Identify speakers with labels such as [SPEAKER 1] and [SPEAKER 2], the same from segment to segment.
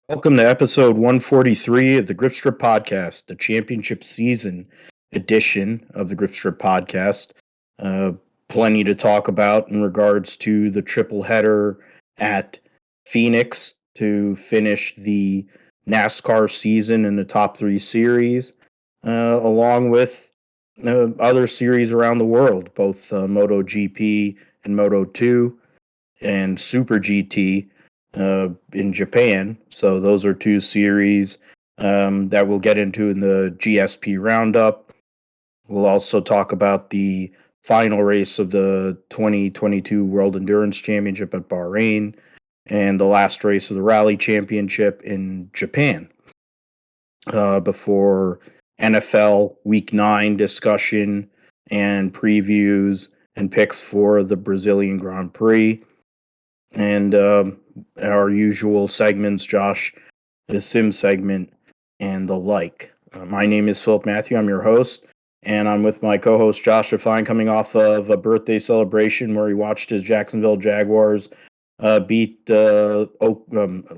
[SPEAKER 1] Welcome to episode 143 of the Grip Strip Podcast, the championship season edition of the Grip Strip Podcast. Uh, Plenty to talk about in regards to the triple header at Phoenix to finish the NASCAR season in the top three series, along with other series around the world, both MotoGP and Moto2 and Super GT in Japan. So those are two series that we'll get into in the GSP roundup. We'll also talk about the final race of the 2022 World Endurance Championship at Bahrain and the last race of the Rally Championship in Japan. Before NFL Week 9 discussion and previews and picks for the Brazilian Grand Prix. And our usual segments, Josh, the Sim segment, and the like. My name is Philip Matthew. I'm your host, and I'm with my co-host Josh Fine, coming off of a birthday celebration where he watched his Jacksonville Jaguars beat the
[SPEAKER 2] Las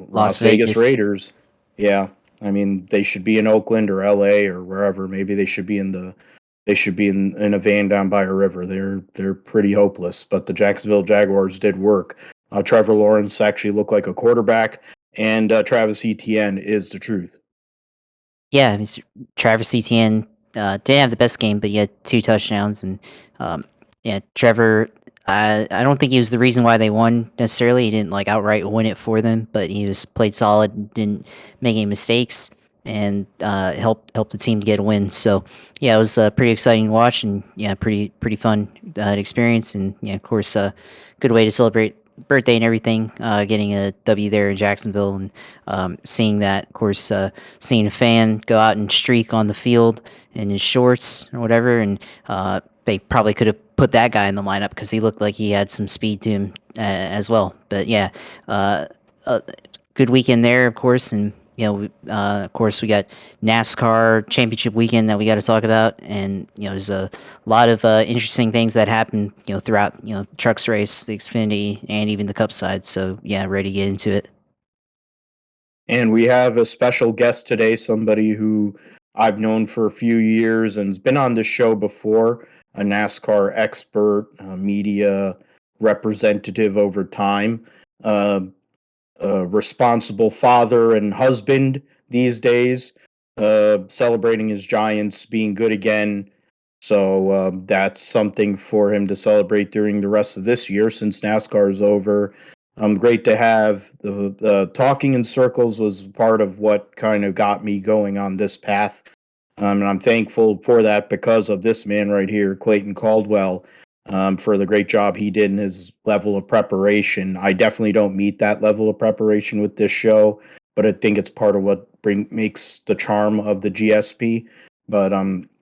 [SPEAKER 1] Las Vegas
[SPEAKER 2] Vegas.
[SPEAKER 1] Raiders. Yeah, I mean they should be in Oakland or L.A. or wherever. Maybe they should be in a van down by a river. They're pretty hopeless, but the Jacksonville Jaguars did work. Trevor Lawrence actually looked like a quarterback, and Travis Etienne is the truth.
[SPEAKER 2] Yeah, Travis Etienne didn't have the best game, but he had 2 touchdowns, and Trevor. I don't think he was the reason why they won necessarily. He didn't outright win it for them, but he was played solid, didn't make any mistakes, and helped the team to get a win. So yeah, it was pretty exciting to watch, and pretty fun experience, and of course, good way to celebrate birthday and everything. Getting a W there in Jacksonville, and seeing that, of course. Seeing a fan go out and streak on the field in his shorts or whatever, and they probably could have put that guy in the lineup because he looked like he had some speed to him as well. But yeah, uh, uh, good weekend there, of course, and of course, we got NASCAR Championship weekend that we got to talk about, and there's a lot of interesting things that happen, throughout the trucks race, the Xfinity, and even the Cup side. So yeah, ready to get into it.
[SPEAKER 1] And we have a special guest today, somebody who I've known for a few years and has been on this show before, a NASCAR expert, media representative over time, uh, a responsible father and husband these days, celebrating his Giants being good again. So that's something for him to celebrate during the rest of this year since NASCAR is over. Great to have the talking in circles was part of what kind of got me going on this path. And I'm thankful for that because of this man right here, Clayton Caldwell, for the great job he did in his level of preparation. I definitely don't meet that level of preparation with this show, but I think it's part of what makes the charm of the GSP. But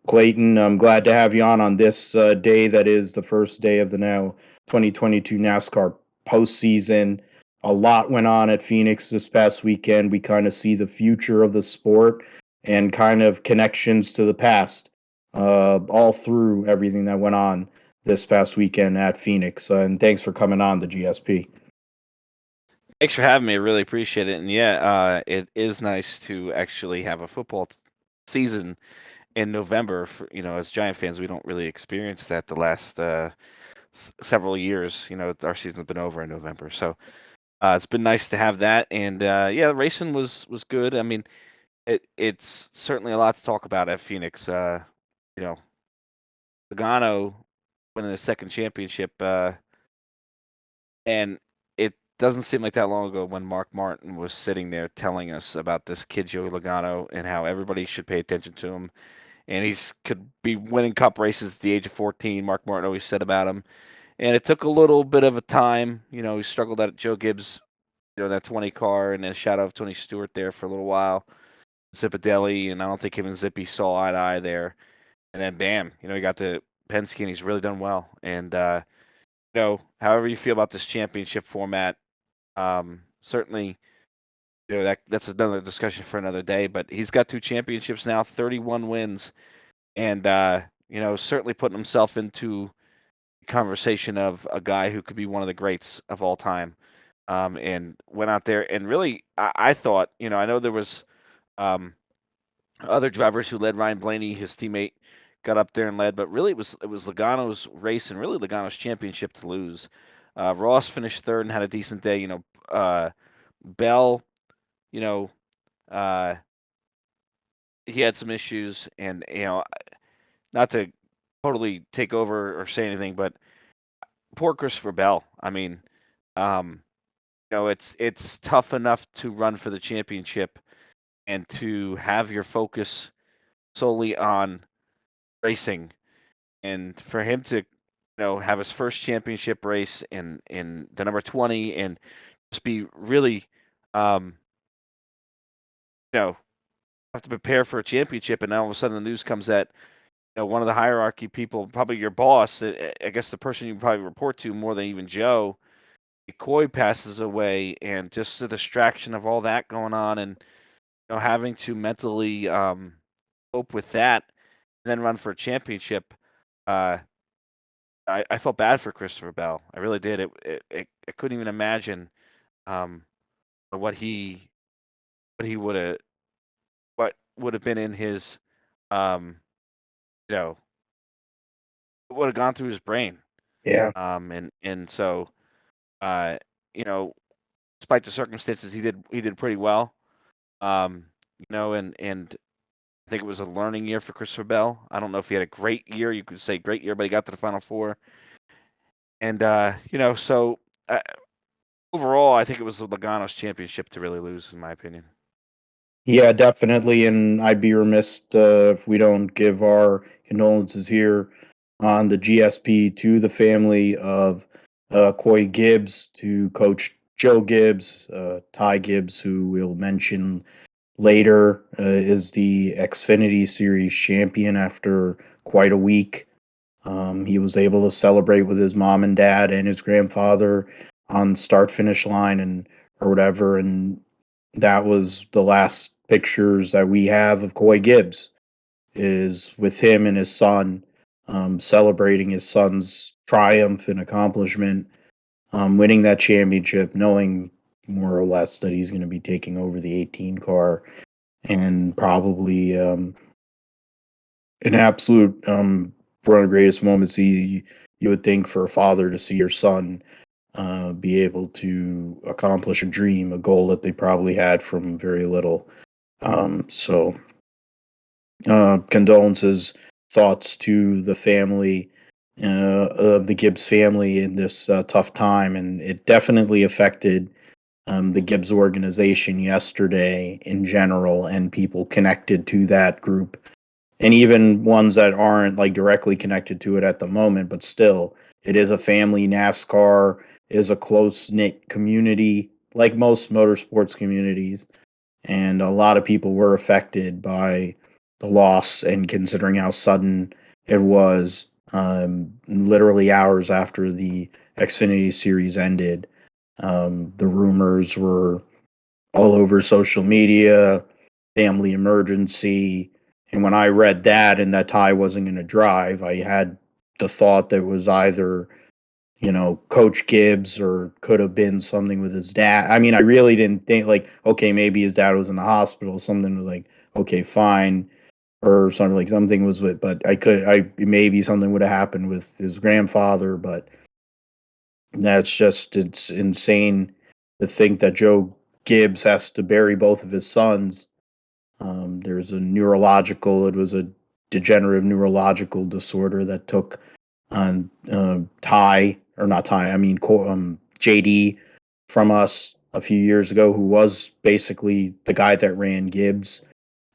[SPEAKER 1] Clayton, I'm glad to have you on this day that is the first day of the now 2022 NASCAR postseason. A lot went on at Phoenix this past weekend. We kind of see the future of the sport and kind of connections to the past all through everything that went on this past weekend at Phoenix. And thanks for coming on the GSP.
[SPEAKER 3] Thanks for having me. I really appreciate it. And yeah, it is nice to actually have a football season in November. As Giant fans, we don't really experience that the last several years. Our season's been over in November, so it's been nice to have that. And yeah, racing was good. I mean, it's certainly a lot to talk about at Phoenix. You know, Logano winning the second championship, and it doesn't seem like that long ago when Mark Martin was sitting there telling us about this kid Joey Logano and how everybody should pay attention to him. And he's could be winning cup races at the age of 14. Mark Martin always said about him. And it took a little bit of a time. He struggled at Joe Gibbs, that 20 car and a shadow of Tony Stewart there for a little while. Zipadelli, and I don't think him and Zippy saw eye to eye there. And then bam, he got to Penske and he's really done well. And however you feel about this championship format, certainly, that's another discussion for another day. But he's got 2 championships now, 31 wins, and certainly putting himself into the conversation of a guy who could be one of the greats of all time. and went out there and really, I thought, I know there was other drivers who led. Ryan Blaney, his teammate, got up there and led, but really it was Logano's race and really Logano's championship to lose. Ross finished third and had a decent day. Bell, you know, uh, he had some issues, and not to totally take over or say anything, but poor Christopher Bell. I mean, um, it's tough enough to run for the championship and to have your focus solely on racing, and for him to have his first championship race in the number 20 and just be really um you know have to prepare for a championship, and now all of a sudden the news comes that one of the hierarchy people, probably your boss, I guess the person you probably report to more than even Joe, Coy, passes away, and just the distraction of all that going on, and having to mentally cope with that and then run for a championship. Uh I felt bad for Christopher Bell. I really did. I couldn't even imagine um, what he would have been in his um, you know what would have gone through his brain.
[SPEAKER 1] Yeah.
[SPEAKER 3] And so uh, you know, despite the circumstances, he did pretty well. Um, and I think it was a learning year for Christopher Bell. I don't know if he had a great year. You could say great year, but he got to the Final Four. And so overall, I think it was the Logano's championship to really lose, in my opinion.
[SPEAKER 1] Yeah, definitely. And I'd be remiss if we don't give our condolences here on the GSP to the family of Coy Gibbs, to Coach Joe Gibbs, Ty Gibbs, who we'll mention later, is the Xfinity Series champion after quite a week. He was able to celebrate with his mom and dad and his grandfather on start finish line and or whatever, and that was the last pictures that we have of Coy Gibbs is with him and his son, celebrating his son's triumph and accomplishment, winning that championship, knowing more or less that he's going to be taking over the 18 car, and probably an absolute one of the greatest moments you would think for a father to see your son be able to accomplish a dream, a goal that they probably had from very little. So condolences, thoughts to the family of the Gibbs family in this tough time, and it definitely affected the Gibbs organization yesterday in general, and people connected to that group, and even ones that aren't like directly connected to it at the moment, but still, it is a family. NASCAR is a close knit community, like most motorsports communities, and a lot of people were affected by the loss. And considering how sudden it was, literally hours after the Xfinity series ended, the rumors were all over social media, family emergency. And when I read that and that Ty wasn't going to drive, I had the thought that it was either Coach Gibbs, or could have been something with his dad. I mean, I really didn't think like, okay, maybe his dad was in the hospital. Something was like, okay, fine, or something like something was with. But maybe something would have happened with his grandfather. But it's insane to think that Joe Gibbs has to bury both of his sons. There's it was a degenerative neurological disorder that took on Ty, or not Ty, I mean JD from us a few years ago, who was basically the guy that ran Gibbs,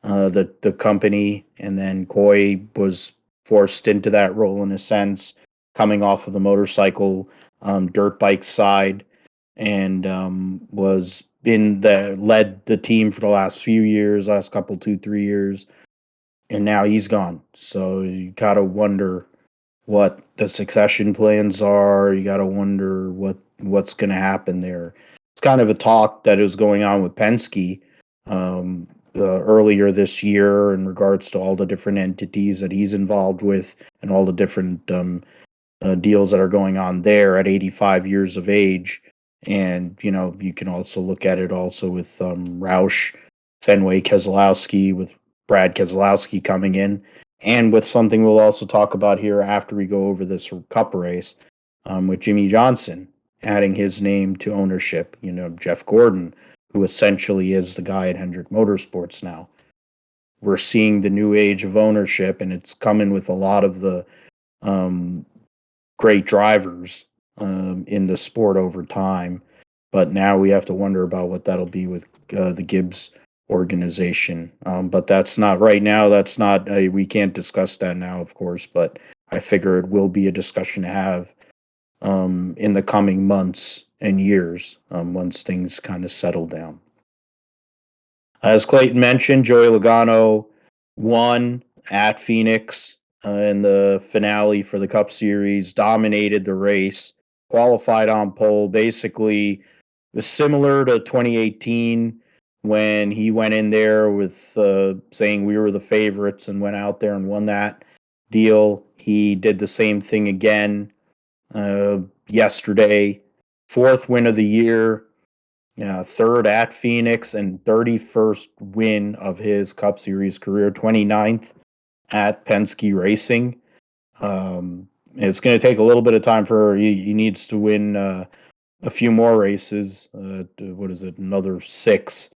[SPEAKER 1] the company, and then Coy was forced into that role in a sense, coming off of the motorcycle, dirt bike side, and was led the team for the last few years, last couple 2-3 years, and now he's gone. So you gotta wonder what the succession plans are. You got to wonder what's going to happen there. It's kind of a talk that is going on with Penske earlier this year in regards to all the different entities that he's involved with and all the different deals that are going on there at 85 years of age. And, you can also look at it also with Roush, Fenway, Keselowski, with Brad Keselowski coming in, and with something we'll also talk about here after we go over this Cup race, with Jimmie Johnson adding his name to ownership. Jeff Gordon, who essentially is the guy at Hendrick Motorsports now. We're seeing the new age of ownership, and it's coming with a lot of the great drivers in the sport over time. But now we have to wonder about what that'll be with the Gibbs organization. But that's not right now. That's not, we can't discuss that now, of course, but I figure it will be a discussion to have in the coming months and years once things kind of settle down. As Clayton mentioned, Joey Logano won at Phoenix in the finale for the Cup Series, dominated the race, qualified on pole. Basically, was similar to 2018 when he went in there with saying we were the favorites and went out there and won that deal. He did the same thing again yesterday. 4th win of the year. 3rd at Phoenix and 31st win of his Cup Series career, 29th at Penske Racing. It's going to take a little bit of time for he needs to win a few more races. What is it? Another 6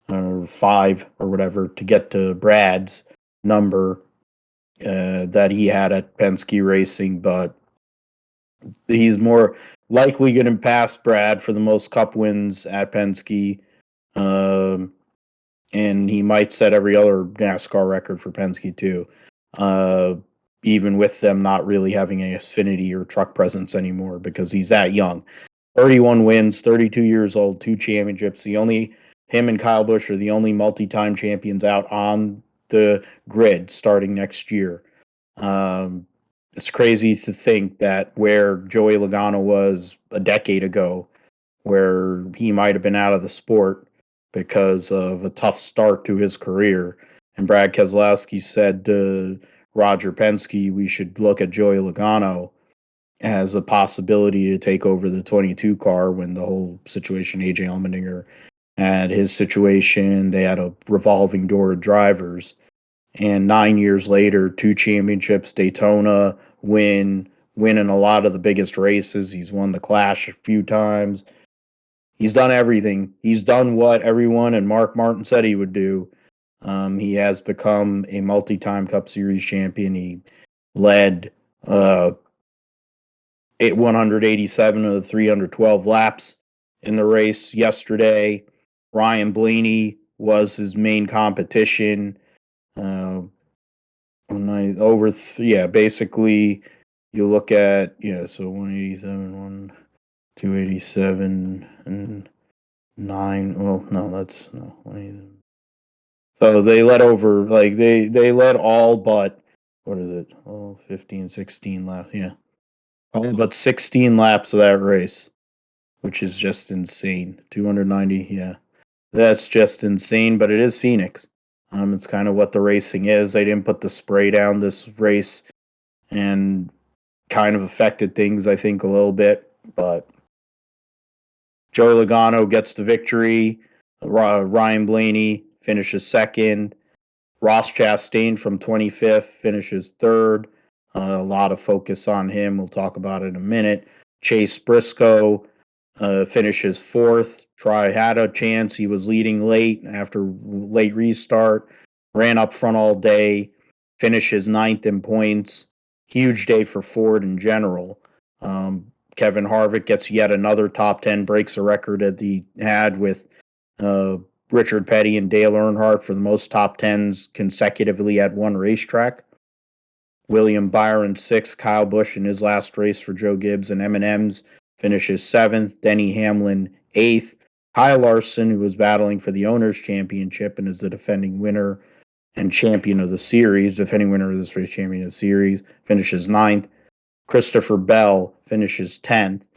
[SPEAKER 1] or 5 or whatever to get to Brad's number that he had at Penske Racing, but he's more likely going to pass Brad for the most Cup wins at Penske. And he might set every other NASCAR record for Penske too. Even with them not really having an Xfinity or truck presence anymore because he's that young. 31 wins, 32 years old, 2 championships. Him and Kyle Busch are the only multi-time champions out on the grid starting next year. It's crazy to think that where Joey Logano was a decade ago, where he might have been out of the sport because of a tough start to his career. And Brad Keselowski said to Roger Penske, we should look at Joey Logano as a possibility to take over the 22 car when the whole situation, AJ Allmendinger had his situation. They had a revolving door of drivers. And 9 years later, 2 championships, Daytona, winning a lot of the biggest races. He's won the Clash a few times. He's done everything. He's done what everyone and Mark Martin said he would do. He has become a multi-time Cup Series champion. He led 187 of the 312 laps in the race yesterday. Ryan Blaney was his main competition. Basically, you look at, so 187, 287, and 9. Well, no, that's no. So they led over, like, they led all but, what is it? 15, 16 laps. Yeah. All but 16 laps of that race, which is just insane. 290. Yeah. That's just insane, but it is Phoenix. It's kind of what the racing is. They didn't put the spray down this race and kind of affected things, I think, a little bit. But Joey Logano gets the victory. Ryan Blaney finishes 2nd. Ross Chastain from 25th finishes 3rd. A lot of focus on him. We'll talk about it in a minute. Chase Briscoe finishes 4th. Had a chance. He was leading late after late restart. Ran up front all day. Finishes 9th in points. Huge day for Ford in general. Kevin Harvick gets yet another top 10, breaks a record that he had with Richard Petty and Dale Earnhardt for the most top 10s consecutively at one racetrack. William Byron 6th, Kyle Busch in his last race for Joe Gibbs and M&M's finishes 7th, Denny Hamlin 8th, Kyle Larson, who was battling for the Owners' Championship and is the defending winner and champion of the series, defending winner of this race, champion of the series, finishes 9th. Christopher Bell finishes 10th.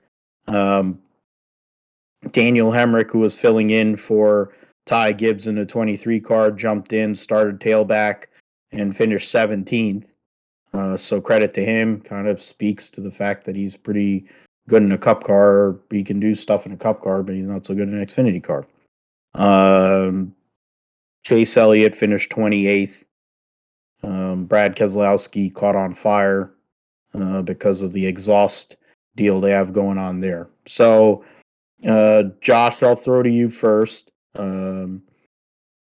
[SPEAKER 1] Daniel Hemrick, who was filling in for Ty Gibbs in the 23 car, jumped in, started tailback, and finished 17th. So credit to him. Kind of speaks to the fact that he's pretty good in a Cup car. He can do stuff in a Cup car, but he's not so good in an Xfinity car. Chase Elliott finished 28th. Brad Keselowski caught on fire because of the exhaust deal they have going on there. So, Josh, I'll throw to you first. Joey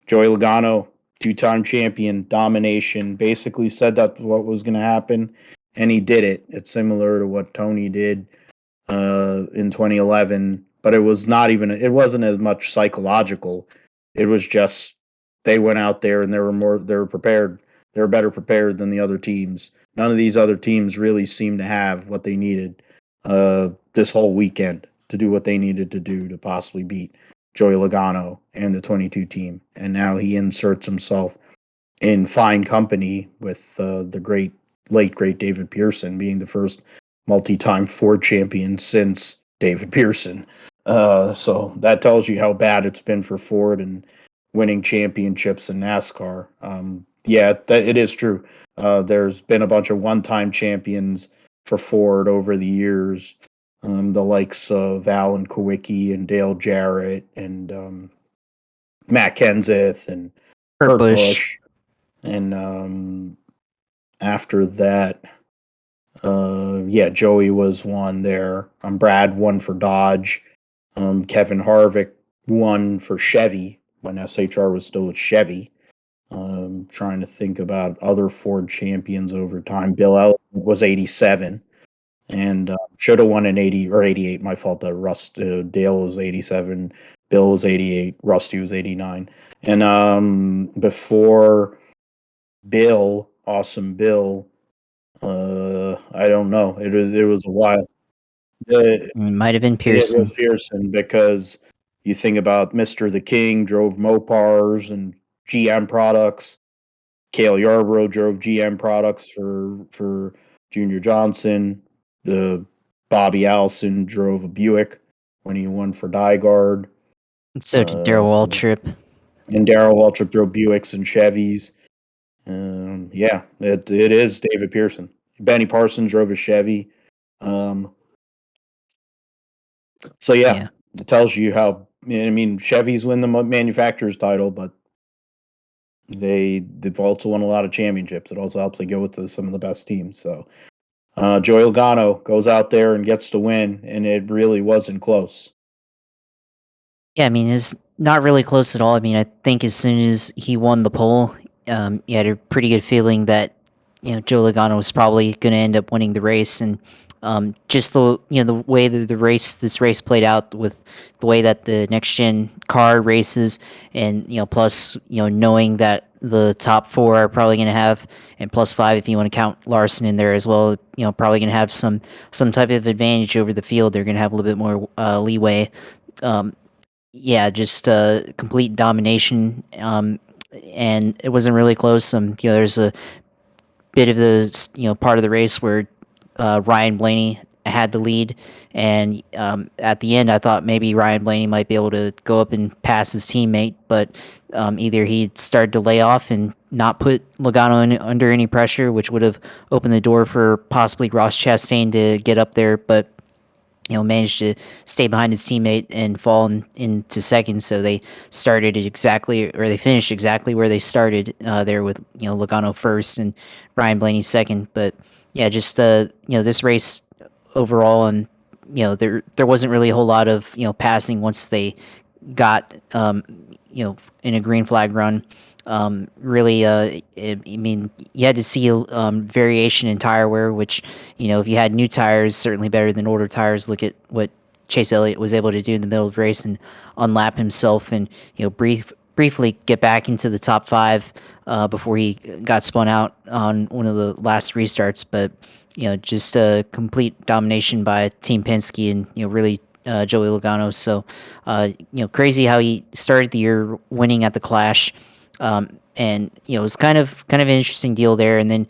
[SPEAKER 1] Logano, 2-time champion, domination, basically said that what was going to happen, and he did it. It's similar to what Tony did in 2011, but it wasn't as much psychological. It was just they went out there and they were prepared. They were better prepared than the other teams. None of these other teams really seemed to have what they needed this whole weekend to do what they needed to do to possibly beat Joey Logano and the 22 team. And now he inserts himself in fine company with the late great David Pearson, being the first multi-time Ford champion since David Pearson. So that tells you how bad it's been for Ford and winning championships in NASCAR. It is true. There's been a bunch of one-time champions for Ford over the years, the likes of Alan Kowicki and Dale Jarrett and Matt Kenseth and Kurt Busch. And after that, Joey was one there. Brad won for Dodge. Kevin Harvick won for Chevy when SHR was still with Chevy. Trying to think about other Ford champions over time. Bill Elliott was 87 and should have won in 80 or 88. My fault. Dale was 87. Bill was 88. Rusty was 89. And before Bill, Awesome Bill, I don't know. It was a while.
[SPEAKER 2] It might have been Pearson.
[SPEAKER 1] It was Pearson because you think about Mr. the King drove Mopars and GM products. Cale Yarborough drove GM products for Junior Johnson. Bobby Allison drove a Buick when he won for Dyegard.
[SPEAKER 2] So did Darrell Waltrip.
[SPEAKER 1] And Darrell Waltrip drove Buicks and Chevys. It is David Pearson. Benny Parsons drove a Chevy. It tells you how. I mean, Chevys win the manufacturer's title, but they've also won a lot of championships. It also helps they go with some of the best teams. So Joey Logano goes out there and gets the win, and it really wasn't close.
[SPEAKER 2] Yeah, I mean, it's not really close at all. I mean, I think as soon as he won the pole, he had a pretty good feeling that Joe Logano was probably going to end up winning the race, and just the way that this race played out with the way that the next gen car races, and plus knowing that the top four are probably going to have, and plus 5 if you want to count Larson in there as well, probably going to have some type of advantage over the field. They're going to have a little bit more leeway. Just complete domination, and it wasn't really close. There's a bit of the part of the race where Ryan Blaney had the lead, and at the end I thought maybe Ryan Blaney might be able to go up and pass his teammate, but either he started to lay off and not put Logano under any pressure, which would have opened the door for possibly Ross Chastain to get up there, but managed to stay behind his teammate and fall into second. So they finished exactly where they started there with Logano first and Ryan Blaney second. But this race overall, and there wasn't really a whole lot of passing once they got in a green flag run. I mean, you had to see variation in tire wear, which, if you had new tires, certainly better than older tires. Look at what Chase Elliott was able to do in the middle of the race and unlap himself and, briefly get back into the top 5 before he got spun out on one of the last restarts. But, just a complete domination by Team Penske and, really Joey Logano. So, crazy how he started the year winning at the Clash. And it was kind of an interesting deal there. And then,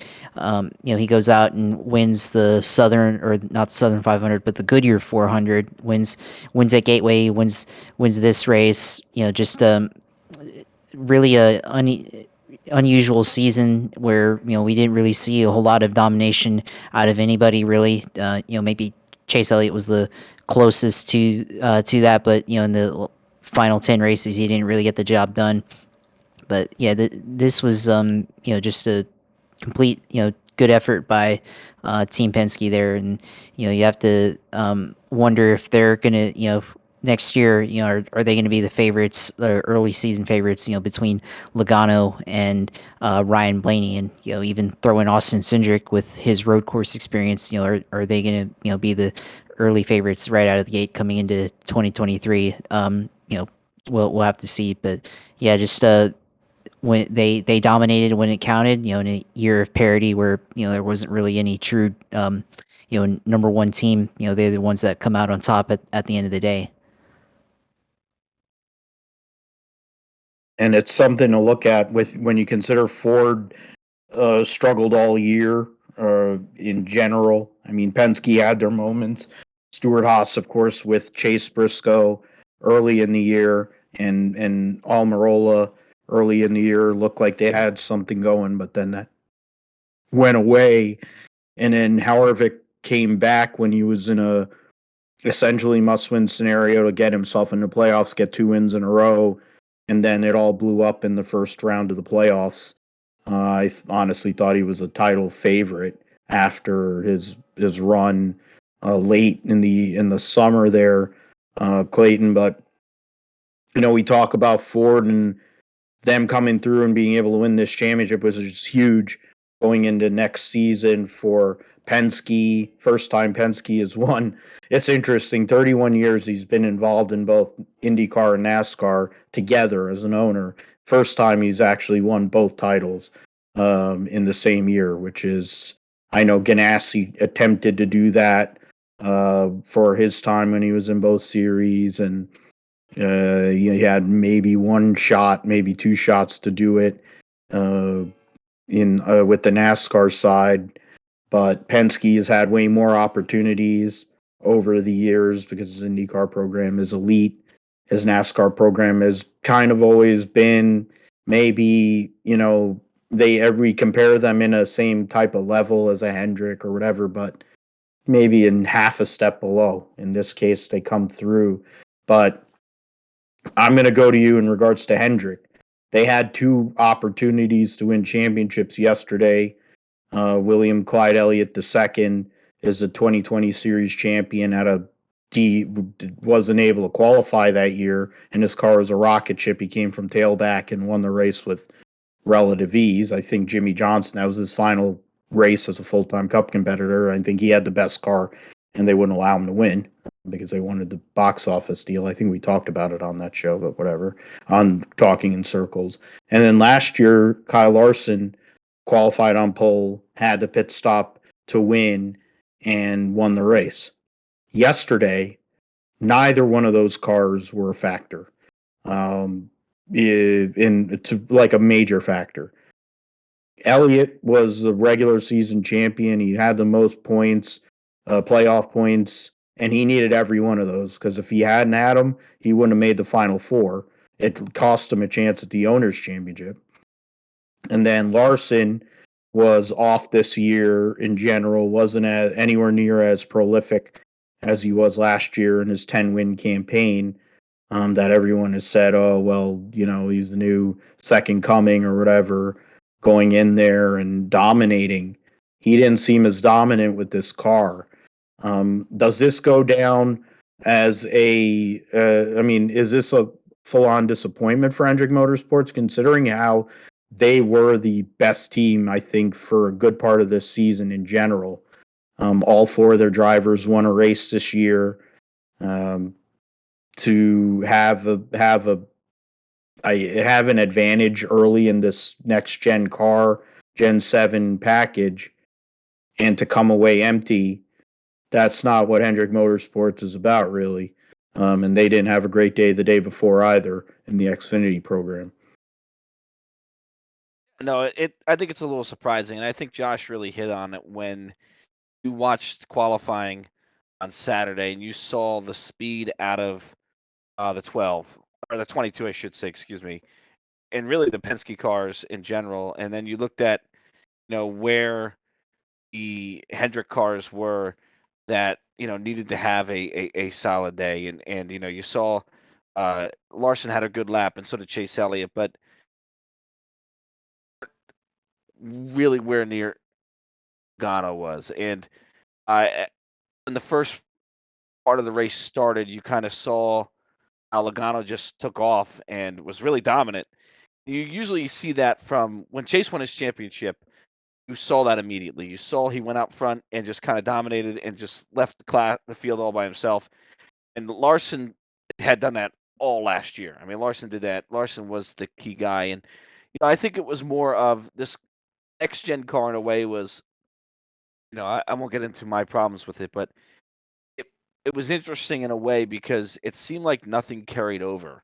[SPEAKER 2] he goes out and wins the Southern, or not the Southern 500, but the Goodyear 400. Wins at Gateway. Wins this race. Really a unusual season where we didn't really see a whole lot of domination out of anybody really. Maybe Chase Elliott was the closest to that, but in the final 10 races, he didn't really get the job done. But yeah, this was just a complete good effort by Team Penske there, and you have to wonder if they're gonna next year are they going to be the favorites, the early season favorites between Logano and Ryan Blaney, and even throw in Austin Cindric with his road course experience. Are they going to be the early favorites right out of the gate coming into 2023? We'll have to see, but yeah, just when they dominated when it counted, in a year of parity where there wasn't really any true number one team. They're the ones that come out on top at the end of the day.
[SPEAKER 1] And it's something to look at with when you consider Ford struggled all year in general. I mean, Penske had their moments. Stewart Haas, of course, with Chase Briscoe early in the year, and Almirola early in the year looked like they had something going, but then that went away. And then Harvick came back when he was in a essentially must-win scenario to get himself in the playoffs, get 2 wins in a row, and then it all blew up in the first round of the playoffs. I honestly thought he was a title favorite after his run late in the summer there, Clayton. But we talk about Ford and them coming through and being able to win this championship was just huge going into next season for Penske. First time Penske has won. It's interesting. 31 years he's been involved in both IndyCar and NASCAR together as an owner. First time he's actually won both titles in the same year, which is, I know Ganassi attempted to do that for his time when he was in both series, and he had maybe one shot, maybe two shots to do it with the NASCAR side. But Penske has had way more opportunities over the years because his IndyCar program is elite. His NASCAR program has kind of always been maybe, we compare them in a same type of level as a Hendrick or whatever, but maybe in half a step below. In this case, they come through. But I'm going to go to you in regards to Hendrick. They had 2 opportunities to win championships yesterday. William Clyde Elliott II is the 2020 series champion he wasn't able to qualify that year, and his car was a rocket ship. He came from tailback and won the race with relative ease. I think Jimmie Johnson, that was his final race as a full-time Cup competitor. I think he had the best car, and they wouldn't allow him to win because they wanted the box office deal. I think we talked about it on that show, but whatever, on Talking in Circles. And then last year, Kyle Larson qualified on pole, had the pit stop to win, and won the race. Yesterday, neither one of those cars were a factor. It's like a major factor. Elliott was the regular season champion. He had the most points, playoff points, and he needed every one of those because if he hadn't had them, he wouldn't have made the Final Four. It cost him a chance at the Owners' Championship. And then Larson was off this year in general, wasn't anywhere near as prolific as he was last year in his 10-win campaign. That everyone has said, oh, well, he's the new second coming or whatever, going in there and dominating. He didn't seem as dominant with this car. Does this go down as is this a full-on disappointment for Hendrick Motorsports, considering how they were the best team, I think, for a good part of this season in general? All 4 of their drivers won a race this year. To have an advantage early in this next gen car, Gen 7 package, and to come away empty, that's not what Hendrick Motorsports is about, really. And they didn't have a great day the day before either in the XFinity program.
[SPEAKER 3] No, I think it's a little surprising, and I think Josh really hit on it when you watched qualifying on Saturday and you saw the speed out of the 12 or the 22, I should say, excuse me, and really the Penske cars in general, and then you looked at where the Hendrick cars were, that needed to have a solid day, and you saw Larson had a good lap, and so did Chase Elliott, but really where near Logano was. And when the first part of the race started, you kind of saw how Logano just took off and was really dominant. You usually see that from when Chase won his championship. You saw that immediately. You saw he went out front and just kind of dominated and just left the field all by himself. And Larson had done that all last year. I mean, Larson did that. Larson was the key guy, and I think it was more of this next gen car in a way was. I won't get into my problems with it, but it it was interesting in a way because it seemed like nothing carried over.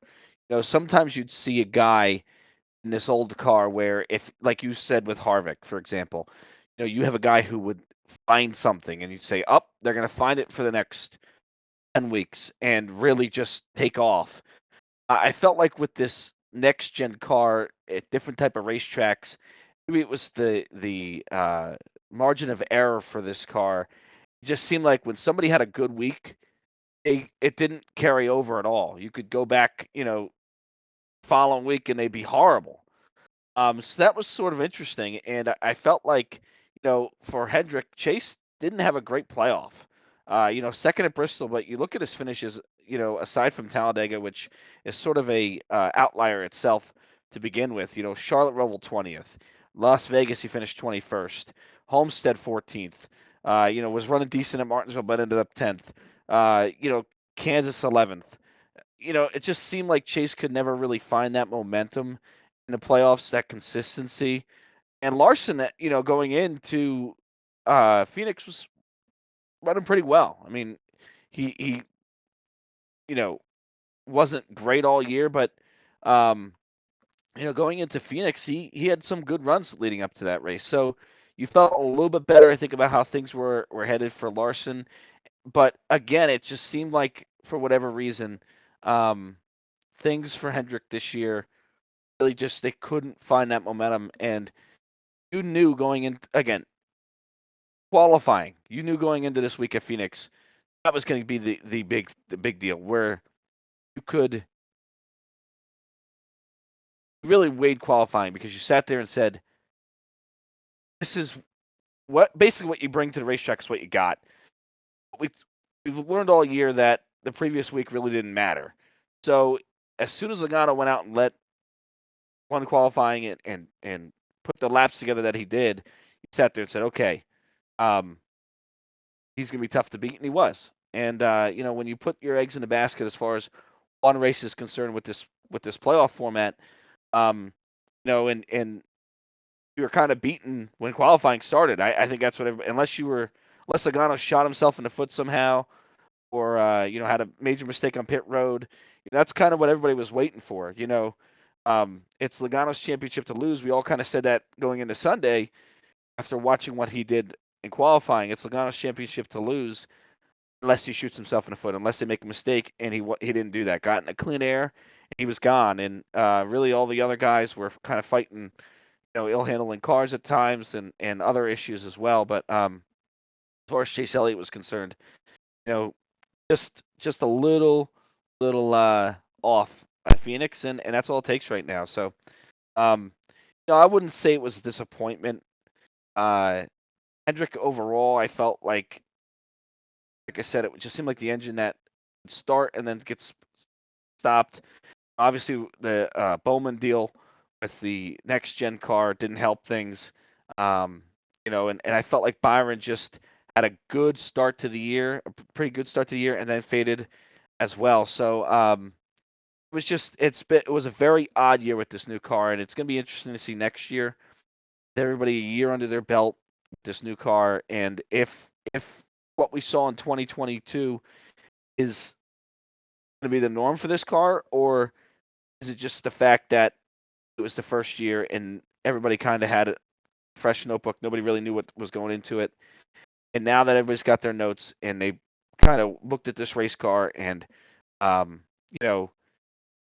[SPEAKER 3] Sometimes you'd see a guy in this old car where if, like you said with Harvick, for example, you have a guy who would find something and you'd say, "Up, they're going to find it for the next 10 weeks and really just take off." I felt like with this next gen car at different type of racetracks, maybe it was the margin of error for this car. It just seemed like when somebody had a good week, it didn't carry over at all. You could go back, following week and they'd be horrible. So that was sort of interesting, and I felt like, for Hendrick, Chase didn't have a great playoff. Second at Bristol, but you look at his finishes, aside from Talladega, which is sort of a outlier itself to begin with. Charlotte Roval 20th, Las Vegas he finished 21st, Homestead 14th. Was running decent at Martinsville, but ended up 10th. Kansas 11th. It just seemed like Chase could never really find that momentum in the playoffs, that consistency. And Larson, going into Phoenix was running pretty well. I mean, he you know wasn't great all year, but going into Phoenix, he had some good runs leading up to that race. So you felt a little bit better, I think, about how things were headed for Larson. But again, it just seemed like for whatever reason, things for Hendrick this year really just they couldn't find that momentum, and you knew going in again qualifying. You knew going into this week at Phoenix that was going to be the big deal where you could really weighed qualifying because you sat there and said, "This is basically what you bring to the racetrack is what you got." We we've learned all year that the previous week really didn't matter. So as soon as Logano went out and won qualifying and put the laps together that he did, he sat there and said, "Okay, um, he's going to be tough to beat," and he was. And when you put your eggs in the basket as far as one race is concerned with this playoff format, um, and you were kind of beaten when qualifying started. I think that's what unless Logano shot himself in the foot somehow, or had a major mistake on pit road, that's kind of what everybody was waiting for. It's Logano's championship to lose. We all kind of said that going into Sunday after watching what he did in qualifying. It's Logano's championship to lose unless he shoots himself in the foot, unless they make a mistake, and he didn't do that. Got in a clean air, and he was gone. And really, all the other guys were kind of fighting, ill handling cars at times and other issues as well. But as far as Chase Elliott was concerned, you know, just a little off at Phoenix, and that's all it takes right now. So, I wouldn't say it was a disappointment. Hendrick overall, I felt like I said, it just seemed like the engine that would start and then gets stopped. Obviously, the Bowman deal with the next gen car didn't help things. And I felt like Byron just had a good start to the year, a pretty good start to the year, and then faded as well. So it was a very odd year with this new car, and it's going to be interesting to see next year. Everybody a year under their belt with this new car, and if what we saw in 2022 is going to be the norm for this car, or is it just the fact that it was the first year and everybody kind of had a fresh notebook, nobody really knew what was going into it, and now that everybody's got their notes and they kind of looked at this race car and um, you know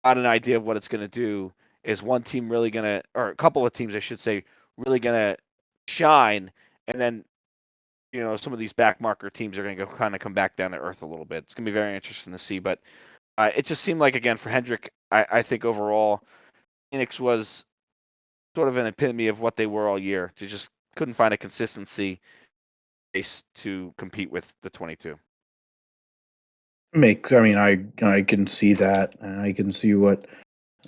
[SPEAKER 3] got an idea of what it's going to do, is one team really going to, or a couple of teams I should say, really going to shine, and then some of these back marker teams are going to kind of come back down to earth a little bit. It's going to be very interesting to see. But it just seemed like, again, for Hendrick, I think overall, Phoenix was sort of an epitome of what they were all year. They just couldn't find a consistency base to compete with the 22.
[SPEAKER 1] I can see that. I can see what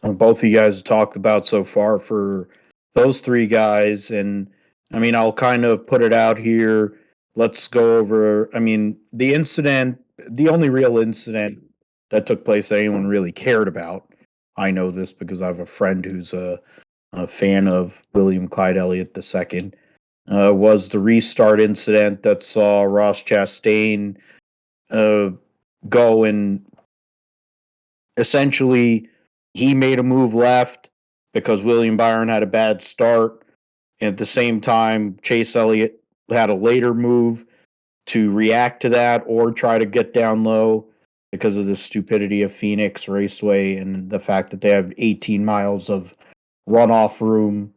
[SPEAKER 1] both of you guys have talked about so far for those three guys. And I'll kind of put it out here. Let's go over. The only real incident that took place that anyone really cared about. I know this because I have a friend who's a fan of William Clyde Elliott II. Was the restart incident that saw Ross Chastain go and essentially he made a move left because William Byron had a bad start. And at the same time, Chase Elliott had a later move to react to that or try to get down low because of the stupidity of Phoenix Raceway and the fact that they have 18 miles of runoff room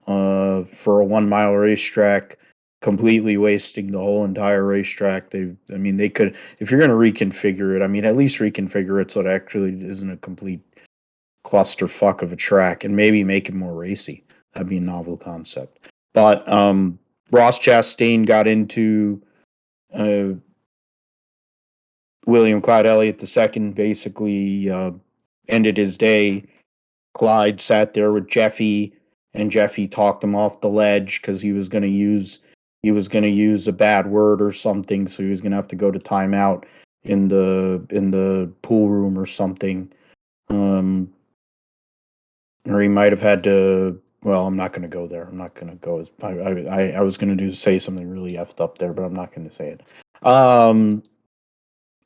[SPEAKER 1] for a 1 mile racetrack, completely wasting the whole entire racetrack. They could, if you're going to reconfigure it, at least reconfigure it so it actually isn't a complete clusterfuck of a track and maybe make it more racy. That'd be a novel concept. But Ross Chastain got into William Clyde Elliott II, basically ended his day. Clyde sat there with Jeffy, and Jeffy talked him off the ledge because he was going to use a bad word or something, so he was going to have to go to timeout in the pool room or something. Or he might have had to. Well, I'm not going to go there. I'm not going to go. I was going to say something really effed up there, but I'm not going to say it.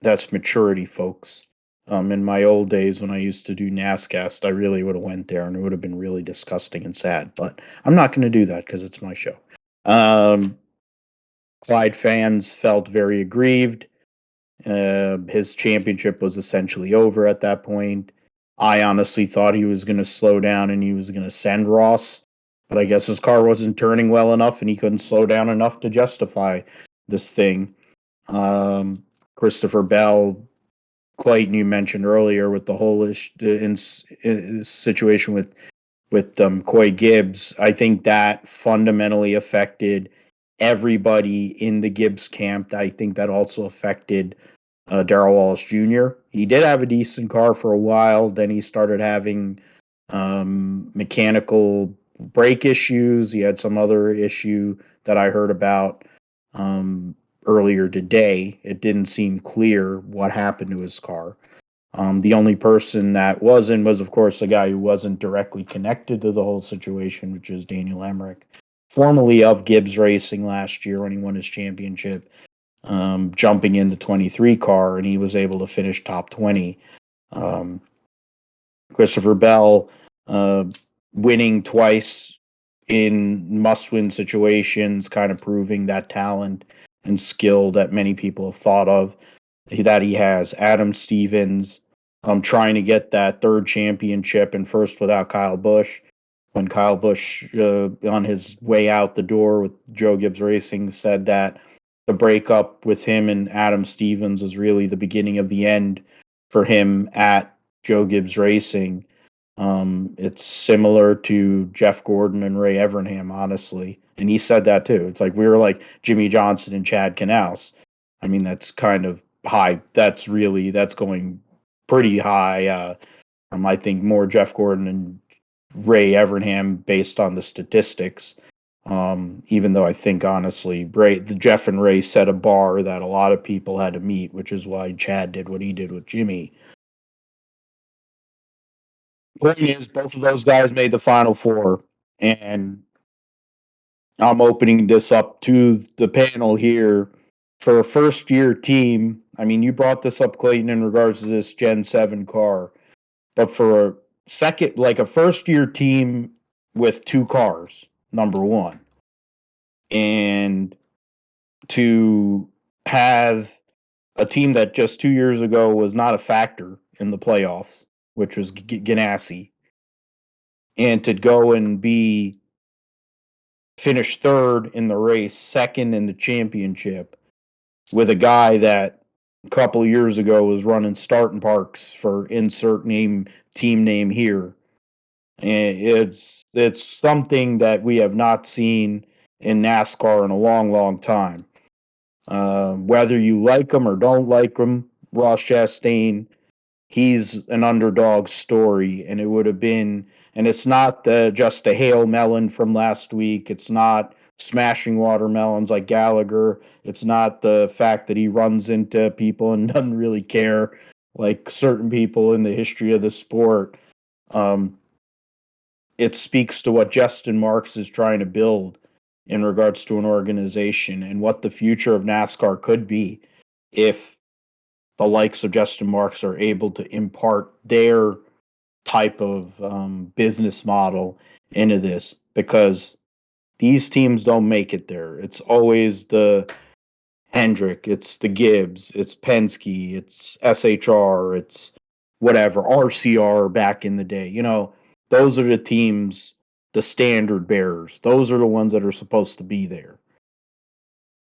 [SPEAKER 1] That's maturity, folks. In my old days when I used to do NASCAR, I really would have went there, and it would have been really disgusting and sad. But I'm not going to do that because it's my show. Clyde fans felt very aggrieved. His championship was essentially over at that point. I honestly thought he was going to slow down and he was going to send Ross, but I guess his car wasn't turning well enough and he couldn't slow down enough to justify this thing. Christopher Bell, Clayton, you mentioned earlier with the whole situation with Coy Gibbs. I think that fundamentally affected everybody in the Gibbs camp. I think that also affected Darrell Wallace Jr. He did have a decent car for a while. Then he started having mechanical brake issues. He had some other issue that I heard about earlier today. It didn't seem clear what happened to his car. The only person that wasn't was, of course, the guy who wasn't directly connected to the whole situation, which is Daniel Emmerich, formerly of Gibbs Racing last year when he won his championship, jumping in the 23 car, and he was able to finish top 20. Christopher Bell winning twice in must-win situations, kind of proving that talent and skill that many people have thought of that he has. Adam Stevens trying to get that third championship and first without Kyle Busch. When Kyle Busch, on his way out the door with Joe Gibbs Racing, said that the breakup with him and Adam Stevens was really the beginning of the end for him at Joe Gibbs Racing. It's similar to Jeff Gordon and Ray Evernham, honestly. And he said that too. It's like we were like Jimmie Johnson and Chad Canals. That's kind of high. That's going pretty high. I think more Jeff Gordon and Ray Evernham based on the statistics. Even though I think honestly, Jeff and Ray set a bar that a lot of people had to meet, which is why Chad did what he did with Jimmy. Point is, both of those guys made the Final Four, and I'm opening this up to the panel here for a first-year team. You brought this up, Clayton, in regards to this Gen 7 car, but for a first-year team with two cars, number one, and to have a team that just 2 years ago was not a factor in the playoffs, which was Ganassi, and to go and be finish third in the race, second in the championship, with a guy that a couple of years ago was running starting parks for insert name team name here. And it's something that we have not seen in NASCAR in a long time. Whether you like him or don't like him, Ross Chastain, he's an underdog story, and it would have been. And it's not just a hail melon from last week. It's not smashing watermelons like Gallagher. It's not the fact that he runs into people and doesn't really care like certain people in the history of the sport. It speaks to what Justin Marks is trying to build in regards to an organization and what the future of NASCAR could be if the likes of Justin Marks are able to impart their type of business model into this, because these teams don't make it there. It's always the Hendrick, it's the Gibbs, it's Penske, it's SHR, it's whatever, RCR back in the day. Those are the teams, the standard bearers. Those are the ones that are supposed to be there.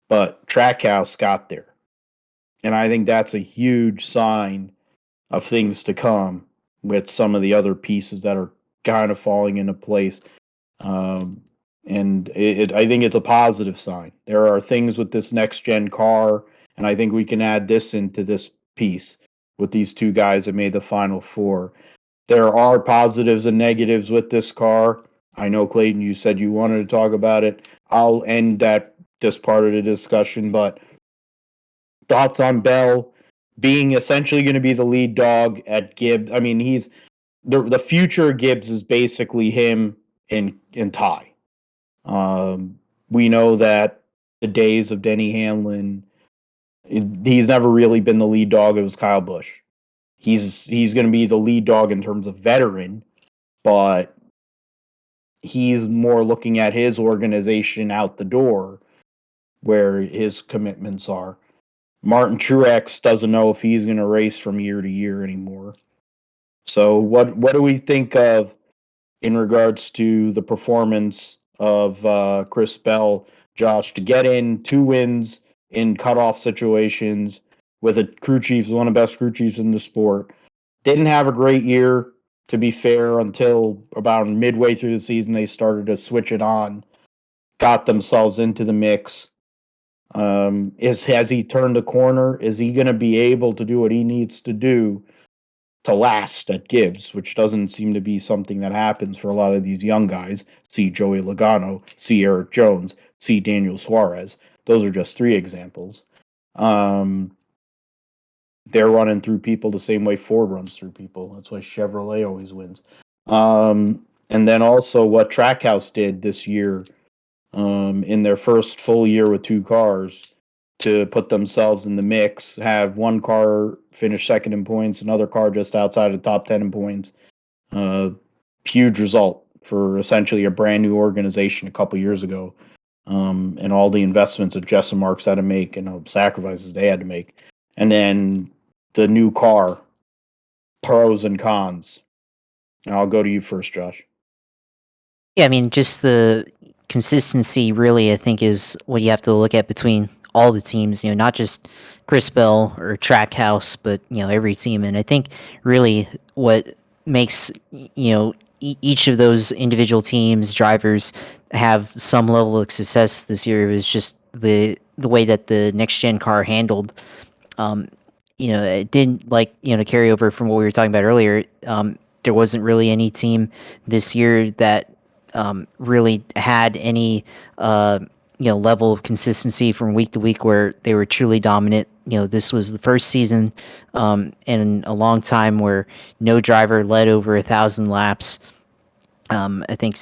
[SPEAKER 1] But Trackhouse got there. And I think that's a huge sign of things to come with some of the other pieces that are kind of falling into place. And I think it's a positive sign. There are things with this next gen car, and I think we can add this into this piece with these two guys that made the Final Four. There are positives and negatives with this car. I know, Clayton, you said you wanted to talk about it. I'll end this part of the discussion, but thoughts on Bell being essentially going to be the lead dog at Gibbs. I mean, he's the future of Gibbs is basically him and Ty. We know that the days of Denny Hamlin, he's never really been the lead dog. It was Kyle Busch. He's going to be the lead dog in terms of veteran, but he's more looking at his organization out the door where his commitments are. Martin Truex doesn't know if he's going to race from year to year anymore. So what do we think of in regards to the performance of Chris Bell, Josh, to get in 2 wins in cutoff situations with a crew chief, one of the best crew chiefs in the sport? Didn't have a great year, to be fair, until about midway through the season they started to switch it on, got themselves into the mix. Has he turned a corner? Is he going to be able to do what he needs to do to last at Gibbs, which doesn't seem to be something that happens for a lot of these young guys? See Joey Logano, see Eric Jones, see Daniel Suarez. Those are just 3 examples. They're running through people the same way Ford runs through people. That's why Chevrolet always wins. And then also what Trackhouse did this year in their first full year with 2 cars to put themselves in the mix, have one car finish second in points, another car just outside of the top 10 in points. Huge result for essentially a brand new organization a couple years ago. And all the investments that Justin Marks had to make and sacrifices they had to make. And then the new car, pros and cons. And I'll go to you first, Josh.
[SPEAKER 2] Yeah, I mean, just the consistency really, I think, is what you have to look at between all the teams, not just Chris Bell or Trackhouse, but, every team. And I think really what makes, each of those individual teams, drivers, have some level of success this year is just the way that the next gen car handled. It didn't carry over from what we were talking about earlier. There wasn't really any team this year that really had any level of consistency from week to week where they were truly dominant. This was the first season in a long time where no driver led over 1,000 laps. I think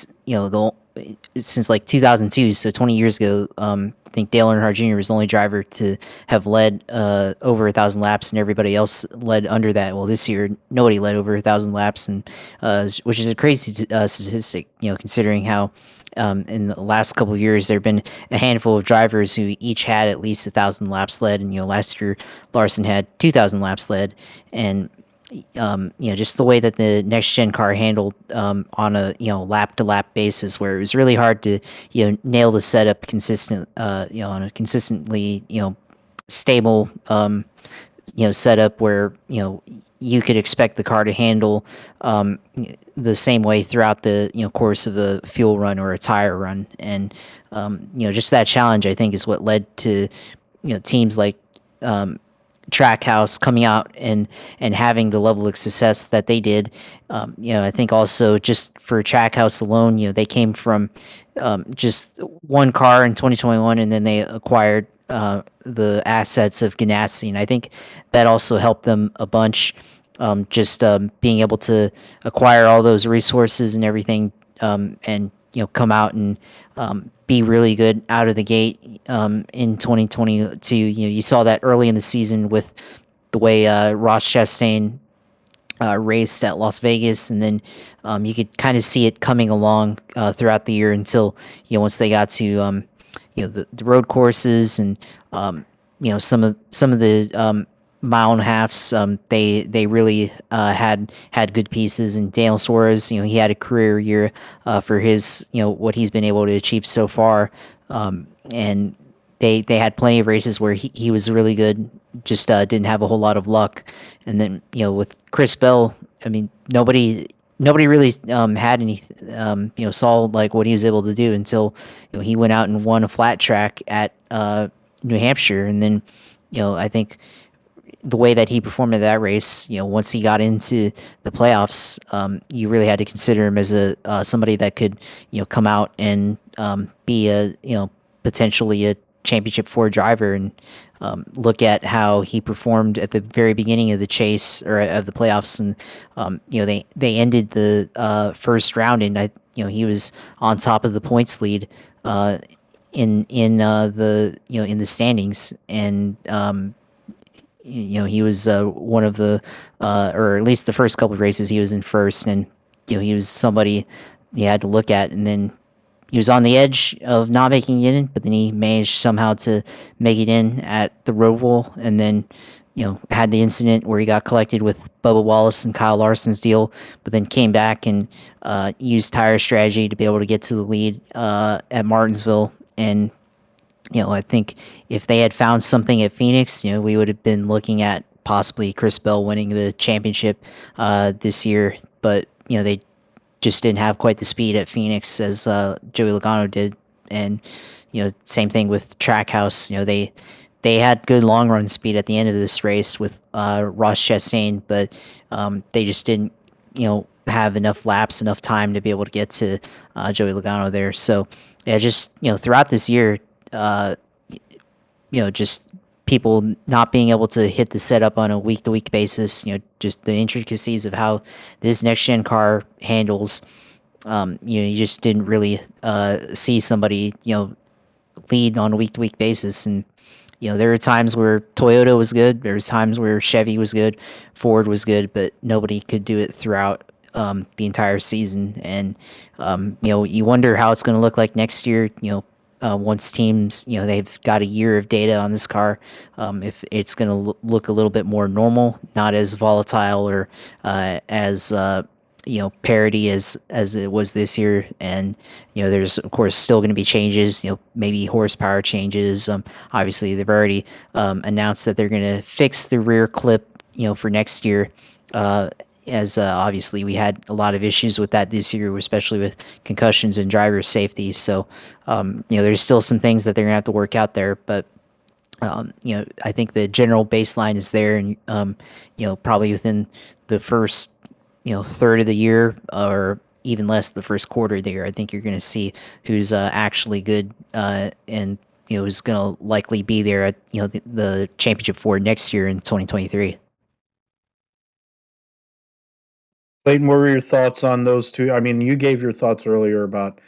[SPEAKER 2] since 2002, so 20 years ago. I think Dale Earnhardt Jr. was the only driver to have led over 1,000 laps, and everybody else led under that. Well, this year nobody led over 1,000 laps, and which is a crazy statistic, considering how in the last couple of years there have been a handful of drivers who each had at least 1,000 laps led, and last year Larson had 2,000 laps led, and just the way that the next gen car handled on a lap to lap basis, where it was really hard to nail the setup on a consistently stable setup where you could expect the car to handle the same way throughout the course of a fuel run or a tire run, and just that challenge I think is what led to teams like Trackhouse coming out and having the level of success that they did. I think also just for Trackhouse alone, they came from just one car in 2021, and then they acquired the assets of Ganassi, and I think that also helped them a bunch. Just being able to acquire all those resources and everything, and come out and be really good out of the gate in 2022. You saw that early in the season with the way Ross Chastain raced at Las Vegas, and then you could kind of see it coming along throughout the year until once they got to the road courses and some of the mile and a halves. They really had good pieces, and Daniel Suarez, he had a career year for his what he's been able to achieve so far, and they had plenty of races where he was really good, just didn't have a whole lot of luck. And then with Chris Bell, I mean nobody really had any saw like what he was able to do until he went out and won a flat track at New Hampshire, and then I think the way that he performed in that race, once he got into the playoffs, you really had to consider him as a somebody that could, come out and be a, potentially a championship Ford driver. And look at how he performed at the very beginning of the chase or of the playoffs, and they ended the first round, and he was on top of the points lead in the standings, and he was one of the or at least the first couple of races he was in first, and he was somebody you had to look at. And then he was on the edge of not making it in, but then he managed somehow to make it in at the Roval, and then had the incident where he got collected with Bubba Wallace and Kyle Larson's deal, but then came back and used tire strategy to be able to get to the lead at Martinsville. And I think if they had found something at Phoenix, we would have been looking at possibly Chris Bell winning the championship this year. But they just didn't have quite the speed at Phoenix as Joey Logano did, and same thing with Trackhouse. They had good long run speed at the end of this race with Ross Chastain, but they just didn't have enough laps, enough time to be able to get to Joey Logano there. So yeah, just throughout this year, just people not being able to hit the setup on a week to week basis, just the intricacies of how this next gen car handles, you just didn't really see somebody, lead on a week to week basis. And, there were times where Toyota was good. There was times where Chevy was good, Ford was good, but nobody could do it throughout the entire season. And, you wonder how it's going to look like next year, once teams, they've got a year of data on this car, if it's going to look a little bit more normal, not as volatile or as parity as it was this year. And there's of course still going to be changes, maybe horsepower changes. Obviously they've already announced that they're going to fix the rear clip for next year, as obviously we had a lot of issues with that this year, especially with concussions and driver safety. So there's still some things that they're gonna have to work out there, but I think the general baseline is there, and probably within the first third of the year, or even less the first quarter of the year, I think you're going to see who's actually good, and who's going to likely be there at the championship for next year in 2023.
[SPEAKER 1] Clayton, what were your thoughts on those two? I mean, you gave your thoughts earlier about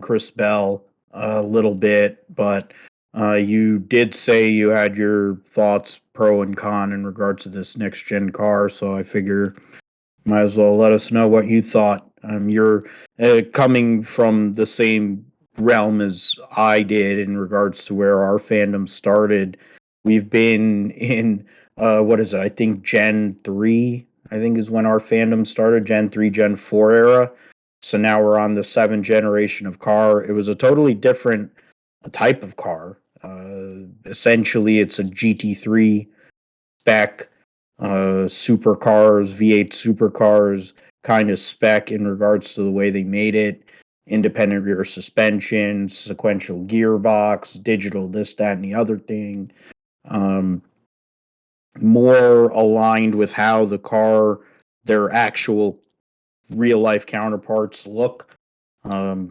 [SPEAKER 1] Chris Bell a little bit, but you did say you had your thoughts pro and con in regards to this next gen car. So I figure might as well let us know what you thought. You're coming from the same realm as I did in regards to where our fandom started. We've been in what is it? I think Gen 3 I think, is when our fandom started, Gen 3, Gen 4 era. So now we're on the 7th generation of car. It was a totally different type of car. Essentially, it's a GT3 spec, supercars, V8 supercars kind of spec in regards to the way they made it. Independent rear suspension, sequential gearbox, digital this, that, and the other thing. Um, More aligned with how the car, their actual real life counterparts look. I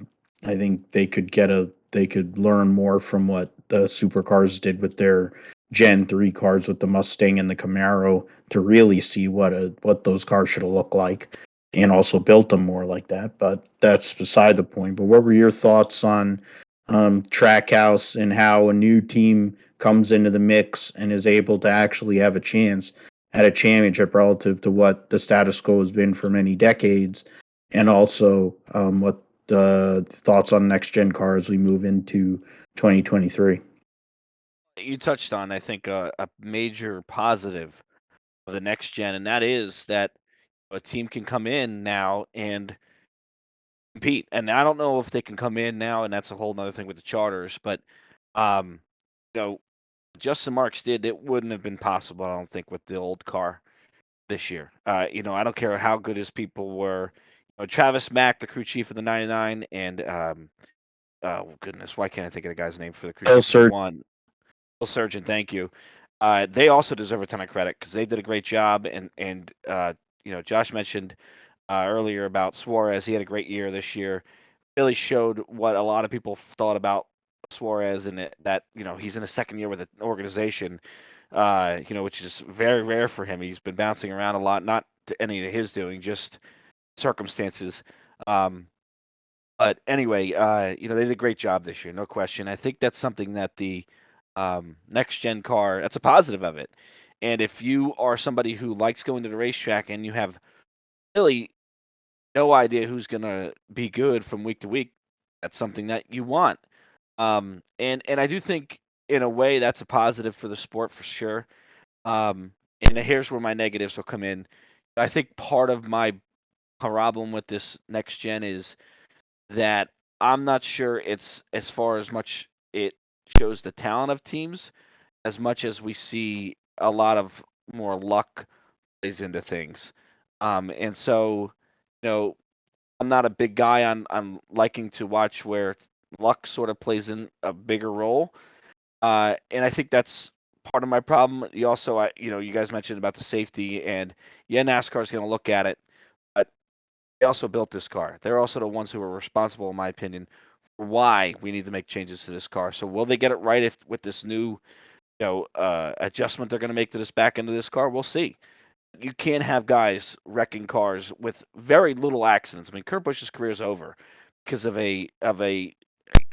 [SPEAKER 1] think they could learn more from what the supercars did with their Gen 3 cars with the Mustang and the Camaro to really see what those cars should have looked like, and also built them more like that. But that's beside the point. But what were your thoughts on Trackhouse and how a new team comes into the mix and is able to actually have a chance at a championship relative to what the status quo has been for many decades, and also what the thoughts on next gen car as we move into 2023?
[SPEAKER 3] You touched on, I think, a major positive of the next gen, and that is that a team can come in now and compete. And I don't know if they can come in now, and that's a whole nother thing with the charters. But um, you know, Justin Marks did. It wouldn't have been possible, I don't think, with the old car this year. I don't care how good his people were. Travis Mack, the crew chief of the 99, and oh goodness, why can't I think of the guy's name for the crew
[SPEAKER 1] Bill
[SPEAKER 3] chief of the
[SPEAKER 1] Surgeon.
[SPEAKER 3] one? Bill Surgeon, thank you. They also deserve a ton of credit because they did a great job. And Josh mentioned earlier about Suarez. He had a great year this year. Really showed what a lot of people thought about Suarez, and that he's in a second year with an organization, which is very rare for him. He's been bouncing around a lot, not to any of his doing, just circumstances. Um, but anyway, they did a great job this year, no question. I think that's something that the next gen car, that's a positive of it. And if you are somebody who likes going to the racetrack and you have really no idea who's going to be good from week to week, that's something that you want. And I do think in a way that's a positive for the sport for sure. And here's where my negatives will come in. I think part of my problem with this next gen is that I'm not sure it's as far as much it shows the talent of teams as much as we see a lot of more luck plays into things. And so, you know, I'm not a big guy on liking to watch where luck sort of plays in a bigger role. And I think that's part of my problem. You also, you guys mentioned about the safety, and yeah, NASCAR is going to look at it, but they also built this car. They're also the ones who are responsible, in my opinion, for why we need to make changes to this car. So will they get it right if with this new, adjustment they're going to make to this back end of this car? We'll see. You can't have guys wrecking cars with very little accidents. I mean, Kurt Busch's career is over because of a.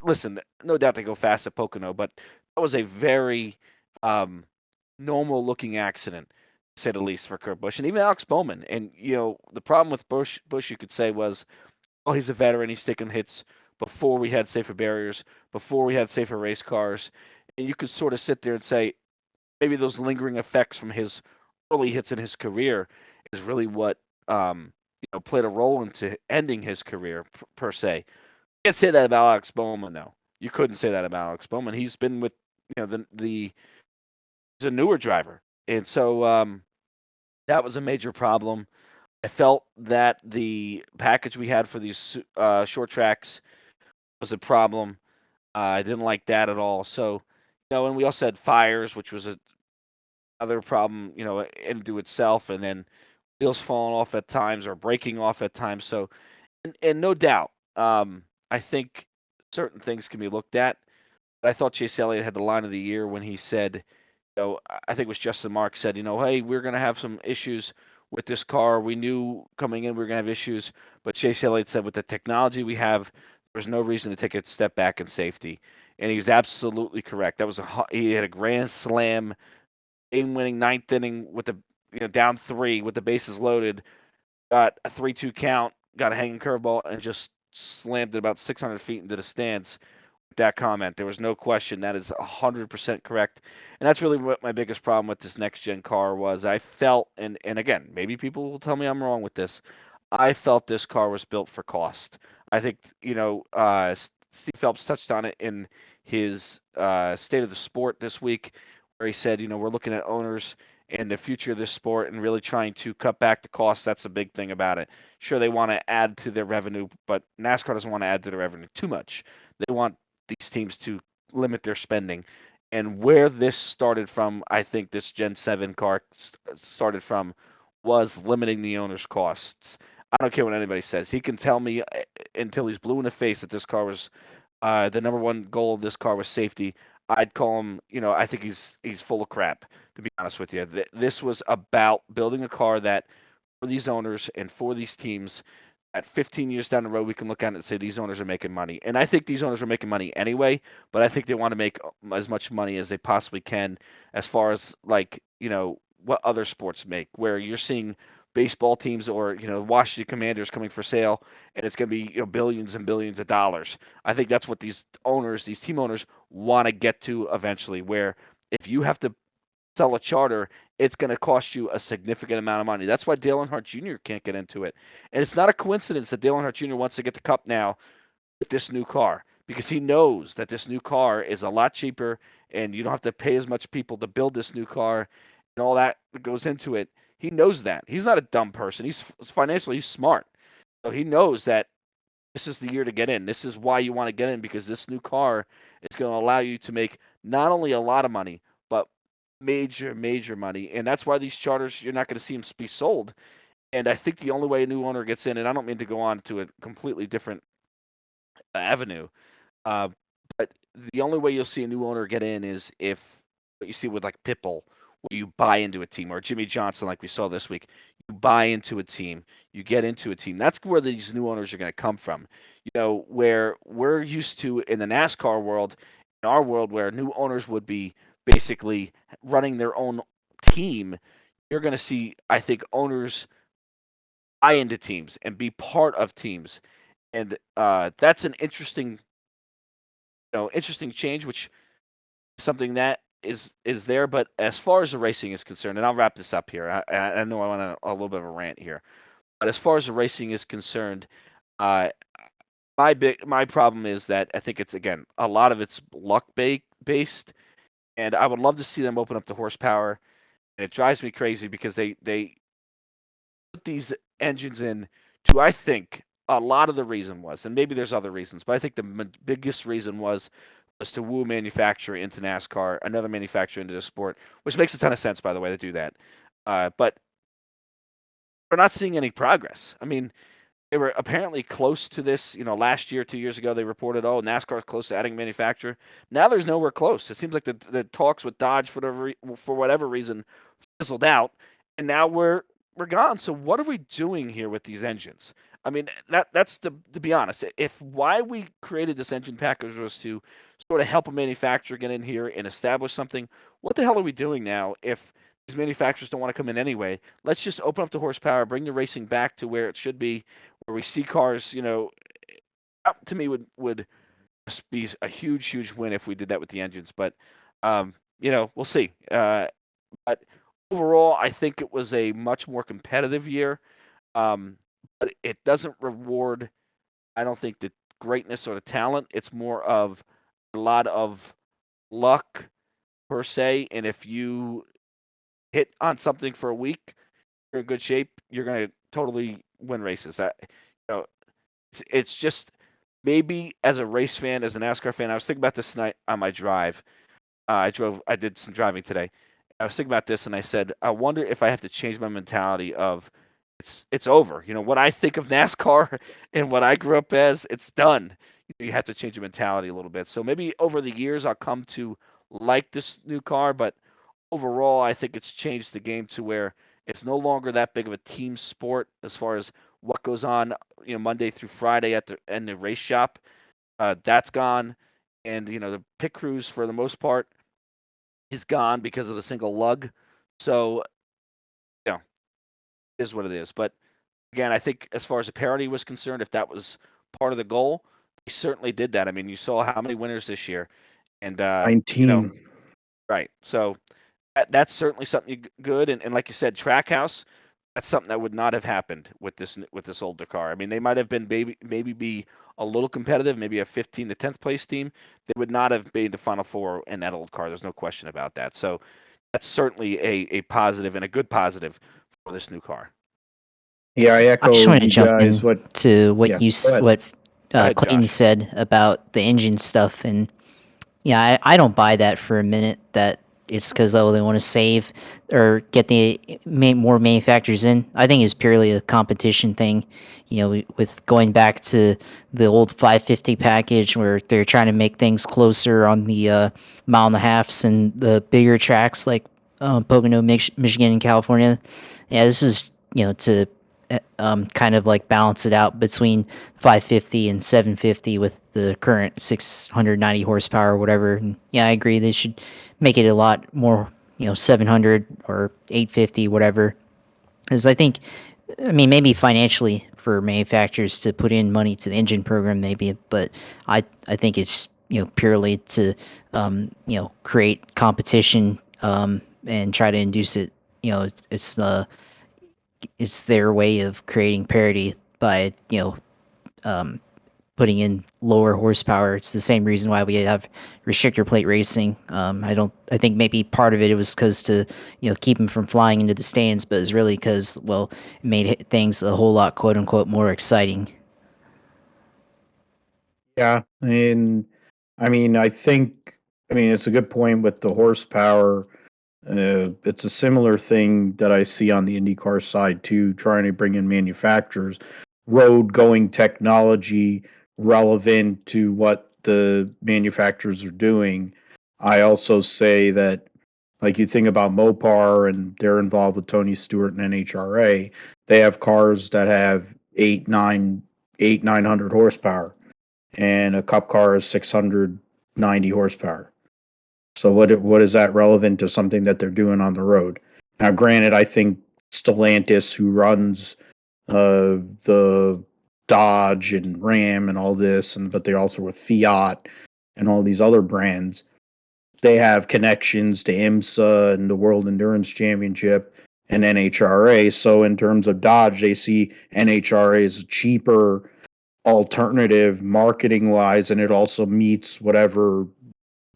[SPEAKER 3] Listen, no doubt they go fast at Pocono, but that was a very normal looking accident, to say the least, for Kurt Busch and even Alex Bowman. And the problem with Busch, you could say was, oh, he's a veteran. He's taken hits before we had safer barriers, before we had safer race cars, and you could sort of sit there and say maybe those lingering effects from his early hits in his career is really what played a role into ending his career per se. You can't say that about Alex Bowman, though. You couldn't say that about Alex Bowman. He's been with the he's a newer driver, and so that was a major problem. I felt that the package we had for these short tracks was a problem. I didn't like that at all. So, and we also had fires, which was another problem, into itself, and then wheels falling off at times or breaking off at times. So, and no doubt, I think certain things can be looked at. But I thought Chase Elliott had the line of the year when he said, I think it was Justin Marks said, hey, we're going to have some issues with this car. We knew coming in we were going to have issues, but Chase Elliott said with the technology we have, there's no reason to take a step back in safety. And he was absolutely correct. He had a grand slam game-winning ninth inning with the down 3 with the bases loaded, got a 3-2 count, got a hanging curveball, and just slammed it about 600 feet into the stands. that comment. There was no question. That is 100% correct. And that's really what my biggest problem with this next gen car was. I felt, and again, maybe people will tell me I'm wrong with this. I felt this car was built for cost. I think, Steve Phelps touched on it in his State of the Sport this week, where he said, we're looking at owners and the future of this sport and really trying to cut back the costs. That's a big thing about it. Sure, they want to add to their revenue, but NASCAR doesn't want to add to their revenue too much. They want these teams to limit their spending. And where this started from, I think this Gen 7 car started from, was limiting the owner's costs. I don't care what anybody says. He can tell me until he's blue in the face that this car was the number one goal of this car was safety. I'd call him, I think he's full of crap, to be honest with you. This was about building a car that for these owners and for these teams, at 15 years down the road, we can look at it and say these owners are making money. And I think these owners are making money anyway, but I think they want to make as much money as they possibly can as far as what other sports make, where you're seeing baseball teams or Washington Commanders coming for sale, and it's going to be billions and billions of dollars. I think that's what these owners, these team owners, want to get to eventually. Where if you have to sell a charter, it's going to cost you a significant amount of money. That's why Dale Earnhardt Jr. can't get into it, and it's not a coincidence that Dale Earnhardt Jr. wants to get the Cup now with this new car because he knows that this new car is a lot cheaper, and you don't have to pay as much people to build this new car and all that goes into it. He knows that. He's not a dumb person. He's financially smart. So he knows that this is the year to get in. This is why you want to get in because this new car is going to allow you to make not only a lot of money, but major, major money. And that's why these charters, you're not going to see them be sold. And I think the only way a new owner gets in, and I don't mean to go on to a completely different avenue, uh, but the only way you'll see a new owner get in is if what you see with like Pitbull, where you buy into a team, or Jimmie Johnson, like we saw this week. You buy into a team, you get into a team. That's where these new owners are going to come from. Where we're used to in the NASCAR world, in our world, where new owners would be basically running their own team. You're going to see, I think, owners buy into teams and be part of teams, and that's an interesting, interesting change, which is something that is there. But as far as the racing is concerned, and I'll wrap this up here. I know I went on a little bit of a rant here, but as far as the racing is concerned, uh, my problem is that I think it's again a lot of it's luck based, and I would love to see them open up the horsepower. And it drives me crazy because they put these engines in to, I think, a lot of the reason was, and maybe there's other reasons, but I think the biggest reason was to woo manufacturer into NASCAR, another manufacturer into the sport, which makes a ton of sense, by the way, to do that. But we're not seeing any progress. I mean, they were apparently close to this, last year, 2 years ago, they reported, oh, NASCAR is close to adding a manufacturer. Now there's nowhere close. It seems like the talks with Dodge for whatever reason fizzled out, and now we're gone. So what are we doing here with these engines? I mean, that's to be honest. If why we created this engine package was to sort of help a manufacturer get in here and establish something, what the hell are we doing now if these manufacturers don't want to come in anyway? Let's just open up the horsepower, bring the racing back to where it should be, where we see cars, that to me would just be a huge, huge win if we did that with the engines. But we'll see. But overall, I think it was a much more competitive year. But it doesn't reward, I don't think, the greatness or the talent. It's more of a lot of luck per se. And if you hit on something for a week, you're in good shape. You're going to totally win races. It's just maybe as a race fan, as a NASCAR fan, I was thinking about this tonight on my drive. I did some driving today. I was thinking about this and I said, I wonder if I have to change my mentality of it's over. What I think of NASCAR and what I grew up as, it's done. You have to change your mentality a little bit. So maybe over the years I'll come to like this new car, but overall I think it's changed the game to where it's no longer that big of a team sport as far as what goes on, Monday through Friday at the race shop. That's gone, and the pit crews for the most part is gone because of the single lug. So, it is what it is. But again, I think as far as the parity was concerned, if that was part of the goal, He certainly did that. I mean, you saw how many winners this year, and
[SPEAKER 1] 19.
[SPEAKER 3] right. So that's certainly something good. And like you said, Trackhouse, that's something that would not have happened with this older car. I mean, they might have been maybe be a little competitive, maybe a 15 to 10th place team. They would not have made the Final Four in that old car. There's no question about that. So that's certainly a positive and a good positive for this new car.
[SPEAKER 1] Yeah, I
[SPEAKER 2] I just
[SPEAKER 1] echo
[SPEAKER 2] wanted to
[SPEAKER 1] you
[SPEAKER 2] jump
[SPEAKER 1] guys.
[SPEAKER 2] in to what
[SPEAKER 1] Yeah, go ahead.
[SPEAKER 2] what
[SPEAKER 3] Go ahead,
[SPEAKER 2] Clayton
[SPEAKER 3] Josh.
[SPEAKER 2] said about the engine stuff, and yeah, I don't buy that for a minute. That it's because they want to save or get the more manufacturers in. I think it's purely a competition thing. You know, with going back to the old 550 package where they're trying to make things closer on the mile and a halves and the bigger tracks like Pocono, Michigan, and California. Yeah, this is to kind of like balance it out between 550 and 750 with the current 690 horsepower or whatever. And yeah, I agree. They should make it a lot more, 700 or 850, whatever. Because I mean, maybe financially for manufacturers to put in money to the engine program, maybe, but I think it's purely to create competition and try to induce it. It's their way of creating parity by putting in lower horsepower. It's the same reason why we have restrictor plate racing. I think maybe part of it was because to keep them from flying into the stands, but it's really because it made things a whole lot quote unquote more exciting.
[SPEAKER 1] Yeah, I mean, it's a good point with the horsepower. It's a similar thing that I see on the IndyCar side too, trying to bring in manufacturers, road going technology relevant to what the manufacturers are doing. I also say that, like, you think about Mopar and they're involved with Tony Stewart and NHRA, they have cars that have 900 horsepower, and a cup car is 690 horsepower. So what is that relevant to something that they're doing on the road? Now, granted, I think Stellantis, who runs the Dodge and Ram and all this, but they also with Fiat and all these other brands, they have connections to IMSA and the World Endurance Championship and NHRA. So in terms of Dodge, they see NHRA as a cheaper alternative marketing wise, and it also meets whatever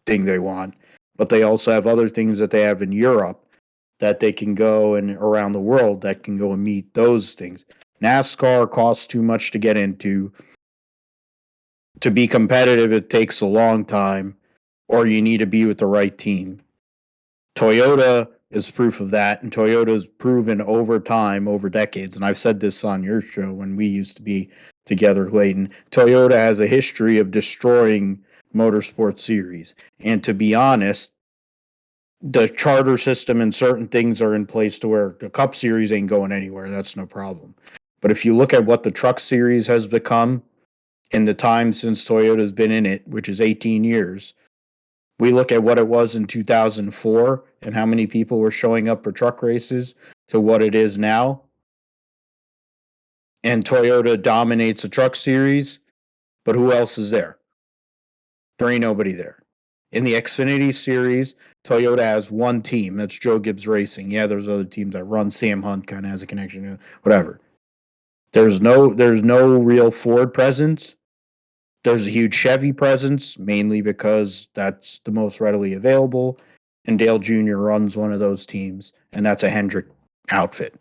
[SPEAKER 1] thing they want. But they also have other things that they have in Europe that they can go and around the world that can go and meet those things. NASCAR costs too much to get into. To be competitive, it takes a long time, or you need to be with the right team. Toyota is proof of that, and Toyota's proven over time, over decades, and I've said this on your show when we used to be together, Clayton. Toyota has a history of destroying motorsport series. And to be honest, the charter system and certain things are in place to where the Cup Series ain't going anywhere. That's no problem. But if you look at what the Truck Series has become in the time since Toyota's been in it, which is 18 years, we look at what it was in 2004 and how many people were showing up for truck races to what it is now. And Toyota dominates the Truck Series, but who else is there? There ain't nobody there. In the Xfinity series, Toyota has one team. That's Joe Gibbs Racing. Yeah, there's other teams that run. Sam Hunt kind of has a connection to whatever. There's no real Ford presence. There's a huge Chevy presence, mainly because that's the most readily available. And Dale Jr. runs one of those teams, and that's a Hendrick outfit.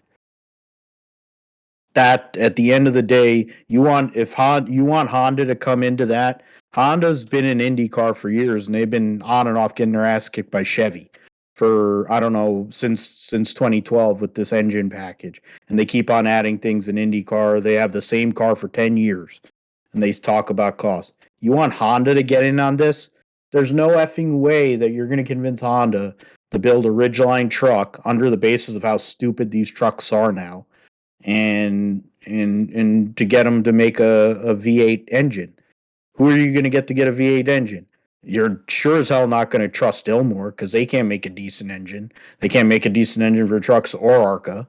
[SPEAKER 1] That at the end of the day, you want Honda to come into that. Honda's been in IndyCar for years, and they've been on and off getting their ass kicked by Chevy for, I don't know, since 2012 with this engine package, and they keep on adding things in IndyCar. They have the same car for 10 years, and they talk about cost. You want Honda to get in on this? There's no effing way that you're going to convince Honda to build a Ridgeline truck under the basis of how stupid these trucks are now, and to get them to make a V8 engine. Who are you going to get a V8 engine? You're sure as hell not going to trust Ilmore because they can't make a decent engine. They can't make a decent engine for trucks or ARCA.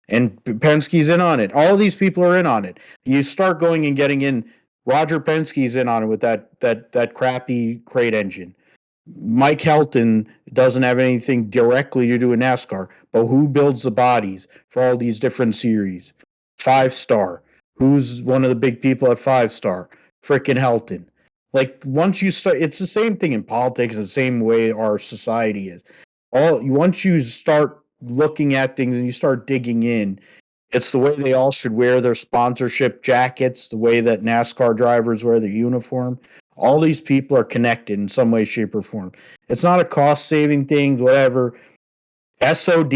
[SPEAKER 1] And Penske's in on it. All these people are in on it. You start going and getting in Roger Penske's in on it with that crappy crate engine. Mike Helton doesn't have anything directly to do with NASCAR, but who builds the bodies for all these different series? 5-Star. Who's one of the big people at 5-Star? Frickin' Helton. Like once you start, it's the same thing in politics, the same way our society is. Once you start looking at things and you start digging in, it's the way they all should wear their sponsorship jackets, the way that NASCAR drivers wear their uniform. All these people are connected in some way, shape, or form. It's not a cost saving thing, whatever. SOD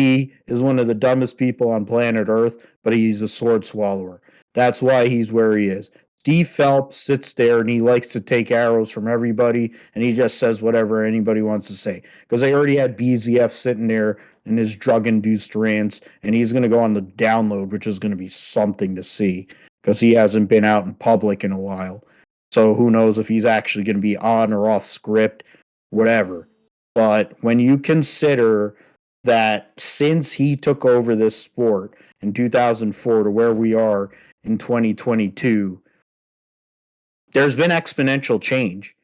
[SPEAKER 1] is one of the dumbest people on planet Earth, but he's a sword swallower. That's why he's where he is. Steve Phelps sits there and he likes to take arrows from everybody and he just says whatever anybody wants to say. Because they already had BZF sitting there in his drug induced rants, and he's going to go on the download, which is going to be something to see because he hasn't been out in public in a while. So who knows if he's actually going to be on or off script, whatever. But when you consider that since he took over this sport in 2004 to where we are in 2022, there's been exponential change.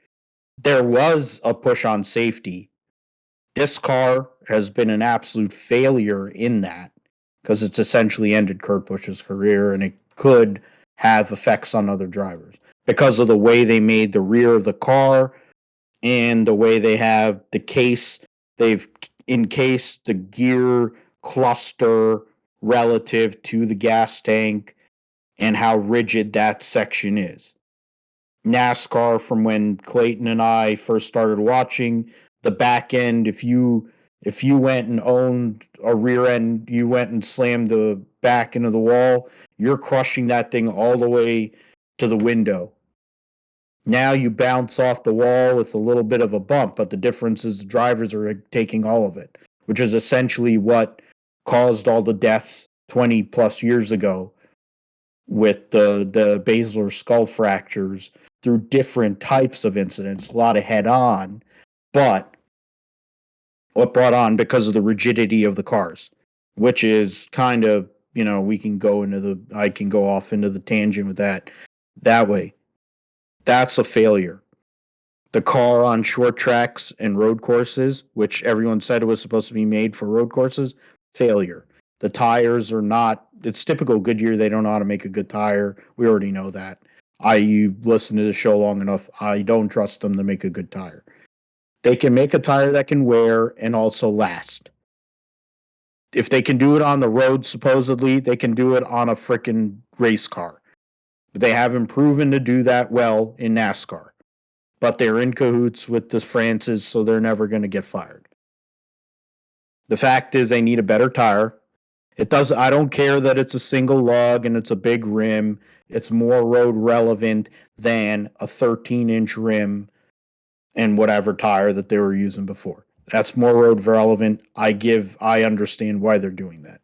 [SPEAKER 1] There was a push on safety. This car has been an absolute failure in that because it's essentially ended Kurt Busch's career, and it could have effects on other drivers because of the way they made the rear of the car and the way they have the case. They've encased the gear cluster relative to the gas tank and how rigid that section is. NASCAR, from when Clayton and I first started watching, the back end, if you went and owned a rear end, you went and slammed the back into the wall, you're crushing that thing all the way to the window. Now you bounce off the wall with a little bit of a bump, but the difference is the drivers are taking all of it, which is essentially what caused all the deaths 20 plus years ago with the basilar skull fractures through different types of incidents, a lot of head on, but what brought on because of the rigidity of the cars, which is kind of, we can go I can go off into the tangent with that way. That's a failure. The car on short tracks and road courses, which everyone said it was supposed to be made for road courses, failure. The tires are not, it's typical Goodyear. They don't know how to make a good tire. We already know that. You listen to the show long enough. I don't trust them to make a good tire. They can make a tire that can wear and also last. If they can do it on the road, supposedly, they can do it on a freaking race car. But they haven't proven to do that well in NASCAR. But they're in cahoots with the Frances, so they're never going to get fired. The fact is they need a better tire. I don't care that it's a single lug and it's a big rim. It's more road relevant than a 13-inch rim and whatever tire that they were using before. That's more road relevant. I understand why they're doing that.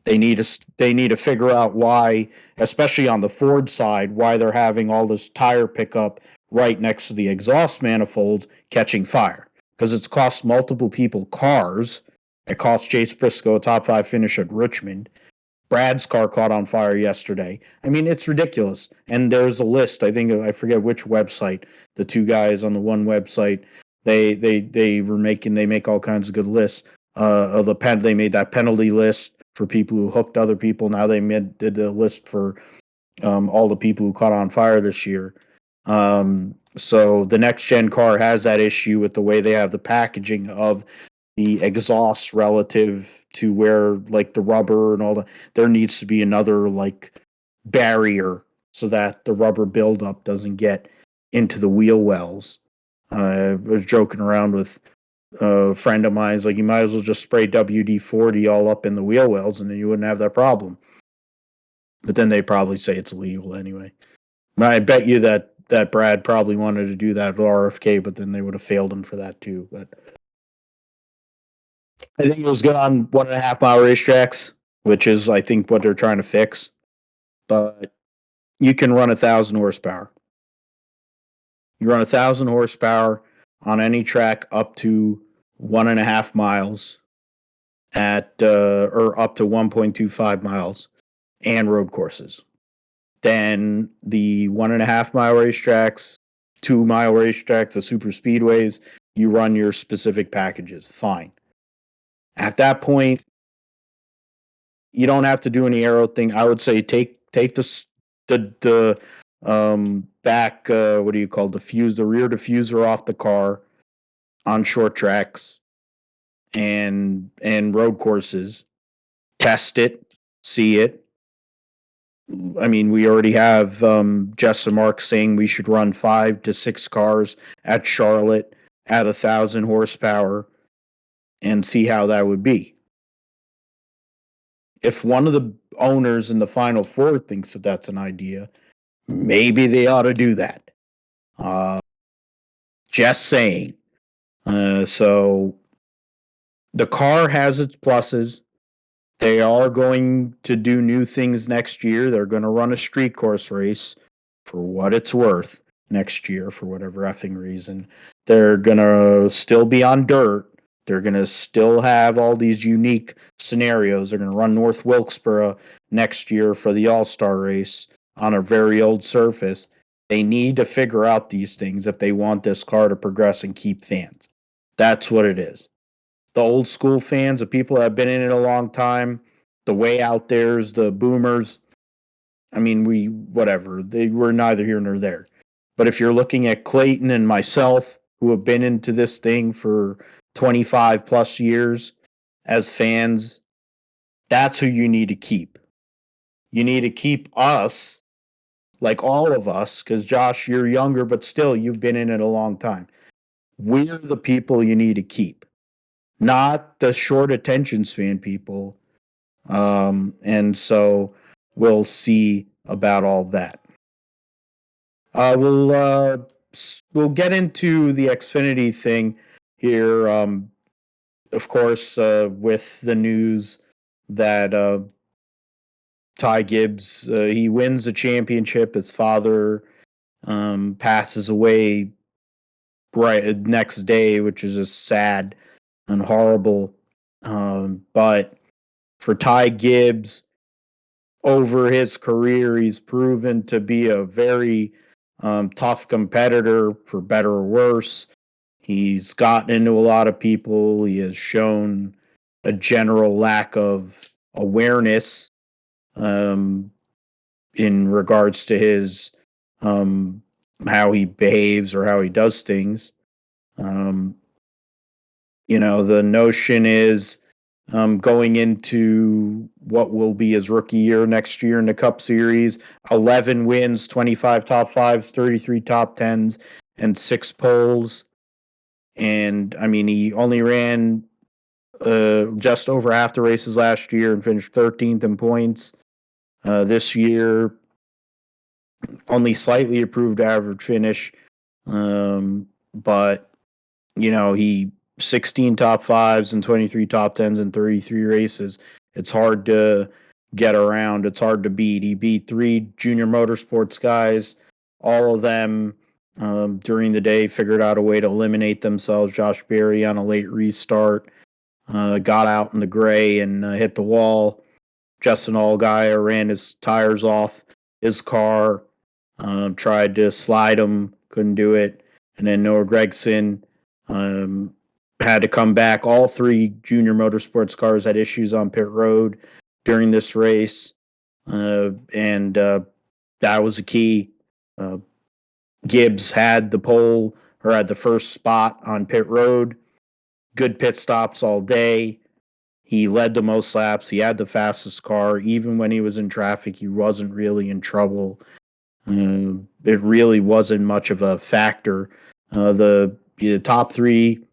[SPEAKER 1] They need to figure out why, especially on the Ford side, why they're having all this tire pickup right next to the exhaust manifolds catching fire. Because it's cost multiple people cars. It cost Chase Briscoe a top 5 finish at Richmond. Brad's car caught on fire yesterday. I mean, it's ridiculous. And there's a list. I forget which website. The two guys on the one website, they make all kinds of good lists. They made that penalty list for people who hooked other people. Now they did a list for all the people who caught on fire this year. So the next gen car has that issue with the way they have the packaging of the exhaust relative to where like the rubber and all that. There needs to be another like barrier so that the rubber buildup doesn't get into the wheel wells. I was joking around with a friend of mine. It's like, you might as well just spray WD-40 all up in the wheel wells and then you wouldn't have that problem. But then they probably say it's illegal anyway. I bet you that Brad probably wanted to do that with RFK, but then they would have failed him for that too. But I think it was good on 1.5 mile racetracks, which is, I think, what they're trying to fix. But you can run 1,000 horsepower. You run 1,000 horsepower on any track up to 1.5 miles or up to 1.25 miles and road courses. then the 1.5 mile racetracks, 2 mile racetracks, the super speedways, you run your specific packages. Fine. At that point, you don't have to do any aero thing. I would say take the back what do you call the rear diffuser off the car on short tracks and road courses. Test it, see it. I mean, we already have Jess and Mark saying we should run 5 to 6 cars at Charlotte at 1,000 horsepower and see how that would be. If one of the owners in the Final Four thinks that that's an idea, maybe they ought to do that. Just saying. So the car has its pluses. They are going to do new things next year. They're going to run a street course race for what it's worth next year for whatever effing reason. They're going to still be on dirt. They're going to still have all these unique scenarios. They're going to run North Wilkesboro next year for the All-Star race on a very old surface. They need to figure out these things if they want this car to progress and keep fans. That's what it is. The old school fans, the people that have been in it a long time, the way out there's the boomers. I mean, they were neither here nor there. But if you're looking at Clayton and myself, who have been into this thing for 25 plus years as fans, that's who you need to keep. You need to keep us, like all of us, because Josh, you're younger, but still, you've been in it a long time. We're the people you need to keep, not the short attention span people. And so we'll see about all that. We'll get into the Xfinity thing here. Of course, with the news that Ty Gibbs he wins the championship. His father passes away right next day, which is just sad and horrible. But for Ty Gibbs, over his career, he's proven to be a very tough competitor, for better or worse. He's gotten into a lot of people. He has shown a general lack of awareness in regards to his how he behaves or how he does things. The notion is going into what will be his rookie year next year in the Cup Series, 11 wins, 25 top fives, 33 top tens, and 6 poles. And I mean, he only ran just over half the races last year and finished 13th in points. This year, only slightly improved average finish. But, he 16 top fives and 23 top tens in 33 races. It's hard to get around. It's hard to beat. He beat 3 junior motorsports guys. All of them during the day figured out a way to eliminate themselves. Josh Berry on a late restart got out in the gray and hit the wall. Justin Allgaier ran his tires off his car, tried to slide him, couldn't do it. And then Noah Gragson had to come back. All 3 junior motorsports cars had issues on pit road during this race. And that was a key. Gibbs had the pole or had the first spot on pit road. Good pit stops all day. He led the most laps. He had the fastest car. Even when he was in traffic, he wasn't really in trouble. It really wasn't much of a factor. The top 3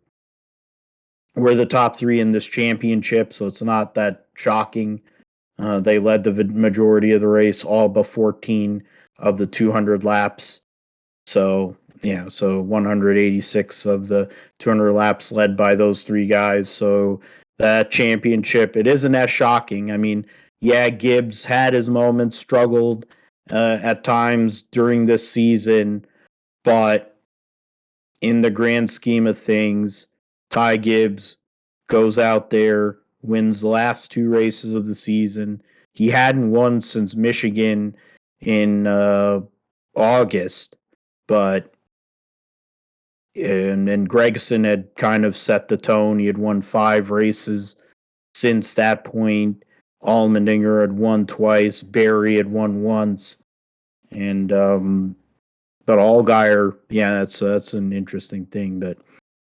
[SPEAKER 1] were the top 3 in this championship, so it's not that shocking. They led the majority of the race, all but 14 of the 200 laps. So 186 of the 200 laps led by those 3 guys. So that championship, it isn't that shocking. I mean, yeah, Gibbs had his moments, struggled at times during this season, but in the grand scheme of things, Ty Gibbs goes out there, wins the last 2 races of the season. He hadn't won since Michigan in August, but and then Gregson had kind of set the tone. He had won 5 races since that point. Allmendinger had won twice. Barry had won once, and but Allgaier, yeah, that's an interesting thing. But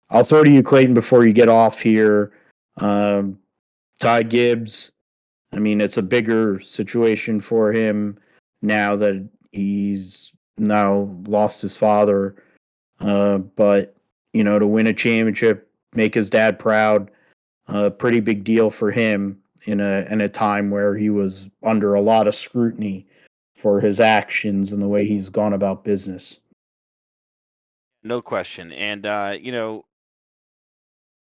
[SPEAKER 1] I'll throw to you, Clayton, before you get off here. Ty Gibbs. I mean, it's a bigger situation for him now that he's now lost his father. But to win a championship, make his dad proud, pretty big deal for him in a time where he was under a lot of scrutiny for his actions and the way he's gone about business.
[SPEAKER 3] No question. And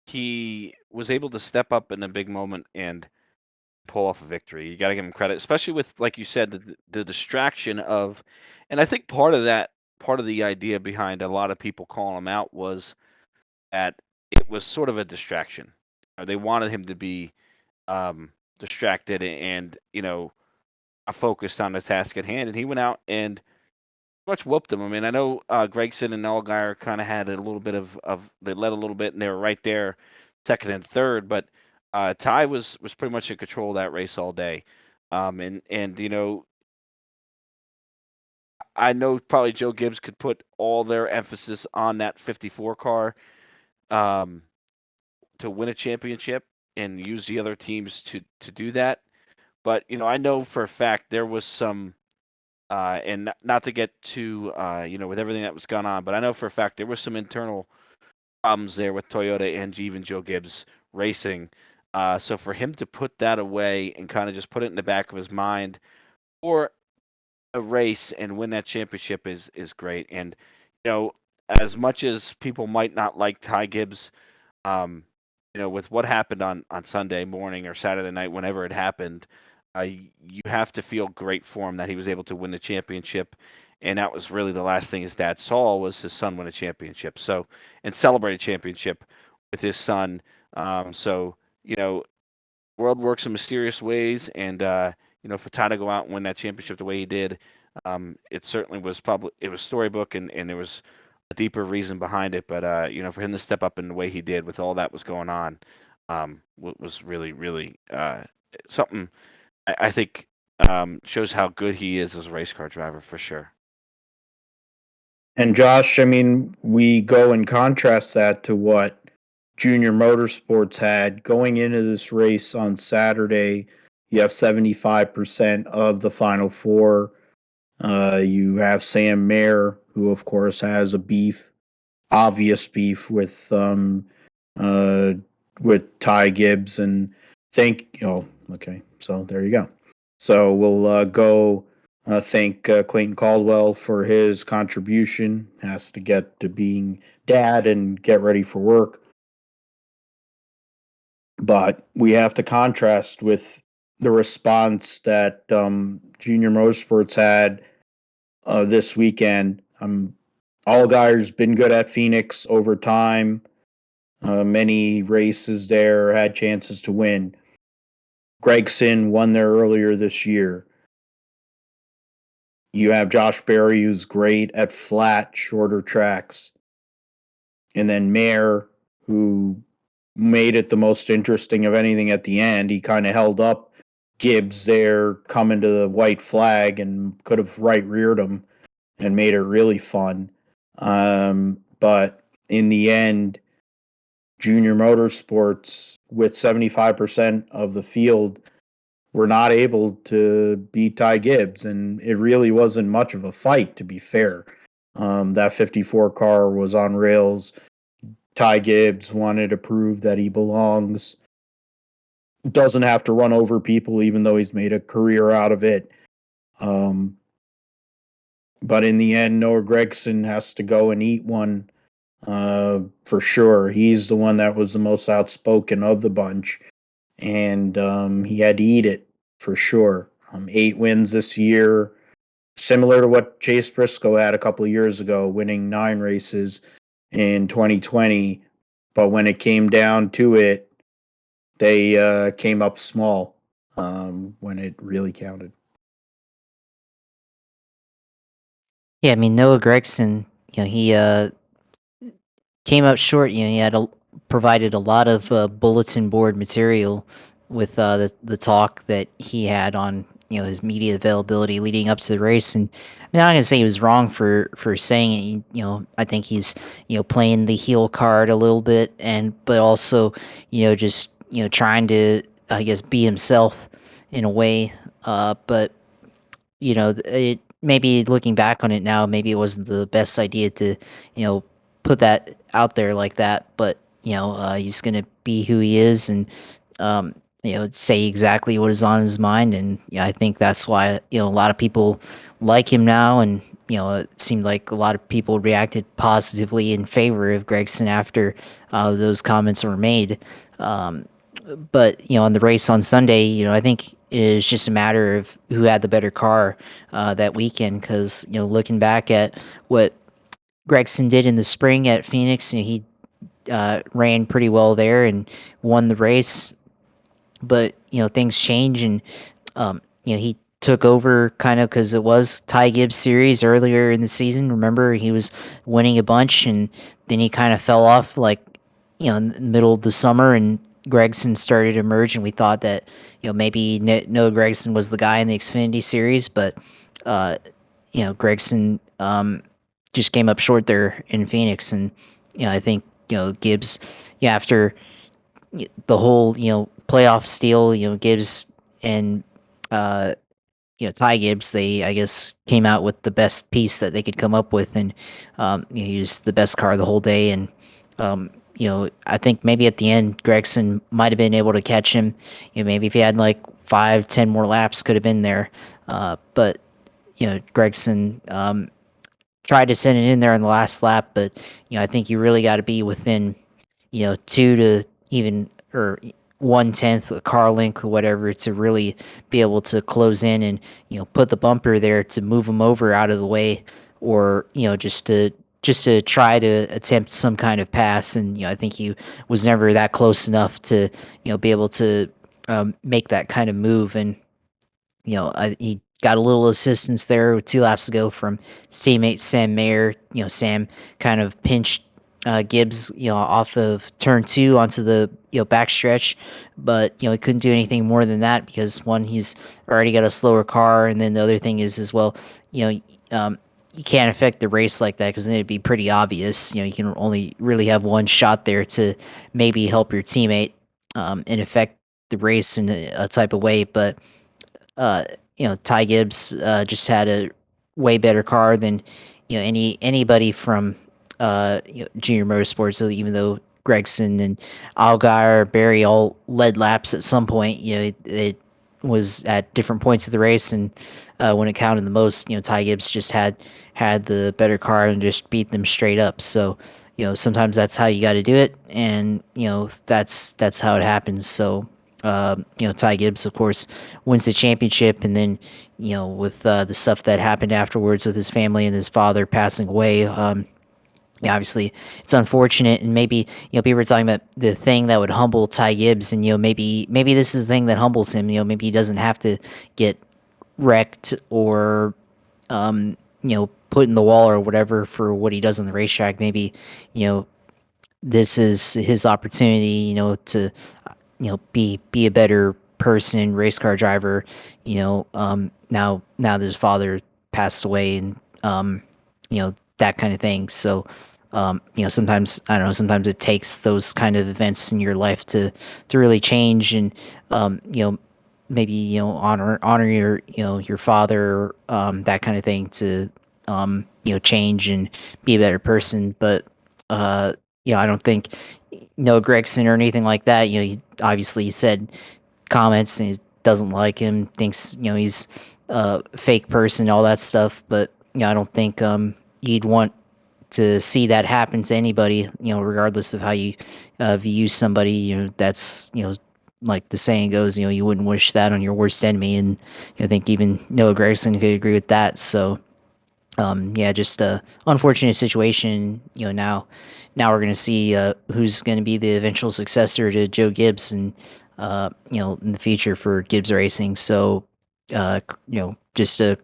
[SPEAKER 3] he was able to step up in a big moment and pull off a victory. You got to give him credit, especially with, like you said, the distraction of, and I think part of the idea behind a lot of people calling him out was that it was sort of a distraction. They wanted him to be distracted and focused on the task at hand, and he went out and much whooped them. I mean, I know Gregson and Allgaier kind of had a little bit of they led a little bit, and they were right there, second and third. But Ty was pretty much in control of that race all day. And I know probably Joe Gibbs could put all their emphasis on that 54 car um, to win a championship and use the other teams to do that. But I know for a fact there was some. And not to get too, with everything that was going on, but I know for a fact there was some internal problems there with Toyota and even Joe Gibbs Racing. So for him to put that away and kind of just put it in the back of his mind for a race and win that championship is great. And as much as people might not like Ty Gibbs, with what happened on Sunday morning or Saturday night, whenever it happened, you have to feel great for him that he was able to win the championship, and that was really the last thing his dad saw was his son win a championship. So, and celebrate a championship with his son. So world works in mysterious ways, and for Ty to go out and win that championship the way he did, it certainly was it was storybook, and there was a deeper reason behind it. But for him to step up in the way he did with all that was going on, was really, really something I think shows how good he is as a race car driver for sure.
[SPEAKER 1] And Josh, I mean, we go and contrast that to what Junior Motorsports had going into this race on Saturday. You have 75% of the Final Four. You have Sam Mayer, who of course has a obvious beef uh, with Ty Gibbs, and okay, so there you go. So we'll go thank Clayton Caldwell for his contribution. Has to get to being dad and get ready for work. But we have to contrast with the response that Junior Motorsports had this weekend. Allgaier's been good at Phoenix over time. Many races there, had chances to win. Gregson won there earlier this year. You have Josh Berry, who's great at flat, shorter tracks. And then Mayer, who made it the most interesting of anything at the end. He kind of held up Gibbs there coming to the white flag and could have right reared him and made it really fun. But in the end, Junior Motorsports, with 75% of the field, were not able to beat Ty Gibbs, and it really wasn't much of a fight, to be fair. That 54 car was on rails. Ty Gibbs wanted to prove that he belongs. Doesn't have to run over people, even though he's made a career out of it. But in the end, Noah Gragson has to go and eat one for sure. He's the one that was the most outspoken of the bunch, and he had to eat it for sure. 8 wins this year, similar to what Chase Briscoe had a couple of years ago, winning 9 races in 2020. But when it came down to it, they came up small when it really counted.
[SPEAKER 2] Yeah, I mean Noah Gregson, he came up short. He had provided a lot of bulletin board material with the talk that he had on his media availability leading up to the race. And I'm not gonna say he was wrong for saying it. I think he's playing the heel card a little bit, and but also just trying to, I guess, be himself in a way. But it maybe looking back on it now, maybe it wasn't the best idea to, put that out there like that. But he's gonna be who he is, and um, say exactly what is on his mind. And yeah, I think that's why a lot of people like him now, and it seemed like a lot of people reacted positively in favor of Gregson after those comments were made. Um, but on the race on Sunday, I think it's just a matter of who had the better car that weekend. Because looking back at what Gregson did in the spring at Phoenix, he ran pretty well there and won the race. But things change, and he took over kind of because it was Ty Gibbs' series earlier in the season. Remember, he was winning a bunch, and then he kind of fell off, like in the middle of the summer, and Gregson started to emerge, and we thought that maybe Noah Gregson was the guy in the Xfinity series, but uh, Gregson just came up short there in Phoenix, and I think Gibbs, after the whole playoff steal, Gibbs and uh Ty Gibbs, they, I guess, came out with the best piece that they could come up with, and he was the best car the whole day. And I think maybe at the end Gregson might have been able to catch him. Maybe if he had like 5-10 more laps, could have been there. But Gregson tried to send it in there in the last lap, but I think you really got to be within 2 to even or 1/10 a car length or whatever to really be able to close in and put the bumper there to move them over out of the way, or just to try to attempt some kind of pass. And I think he was never that close enough to be able to make that kind of move. And he got a little assistance there with 2 laps to go from his teammate Sam Mayer. Sam kind of pinched Gibbs, off of turn 2 onto the backstretch, but he couldn't do anything more than that because one, he's already got a slower car, and then the other thing is as well, you know, you can't affect the race like that because then it'd be pretty obvious. You can only really have one shot there to maybe help your teammate and affect the race in a type of way, but uh, Ty Gibbs just had a way better car than anybody from Junior Motorsports. So even though Gregson and Allgaier, Barry all led laps at some point, it was at different points of the race, and when it counted the most, Ty Gibbs just had the better car and just beat them straight up. So sometimes that's how you got to do it, and that's how it happens. So Ty Gibbs, of course, wins the championship, and then with the stuff that happened afterwards with his family and his father passing away. Yeah, obviously, it's unfortunate, and maybe people are talking about the thing that would humble Ty Gibbs, and maybe this is the thing that humbles him. Maybe he doesn't have to get wrecked or put in the wall or whatever for what he does on the racetrack. Maybe you know this is his opportunity, to be a better person, race car driver. Now that his father passed away, and that kind of thing. So sometimes, I don't know, sometimes it takes those kind of events in your life to really change, and maybe honor your father, that kind of thing, to change and be a better person. But I don't think Noah Gregson or anything like that. He obviously said comments and he doesn't like him, thinks he's a fake person, all that stuff. But I don't think you'd want to see that happen to anybody, regardless of how you view somebody. That's like the saying goes, you wouldn't wish that on your worst enemy, and I think even Noah Gregson could agree with that. So yeah, just a unfortunate situation. Now we're gonna see who's gonna be the eventual successor to Joe Gibbs, and in the future for Gibbs Racing. So just a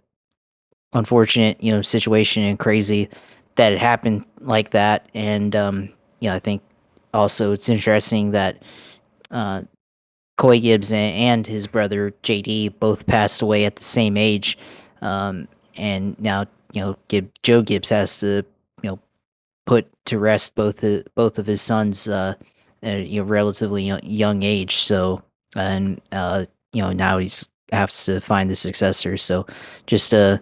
[SPEAKER 2] unfortunate, situation and crazy that it happened like that. And I think also it's interesting that uh, Coy Gibbs and his brother JD both passed away at the same age, and now Joe Gibbs has to put to rest both of his sons at a relatively young age. So and now he's has to find the successor. So just a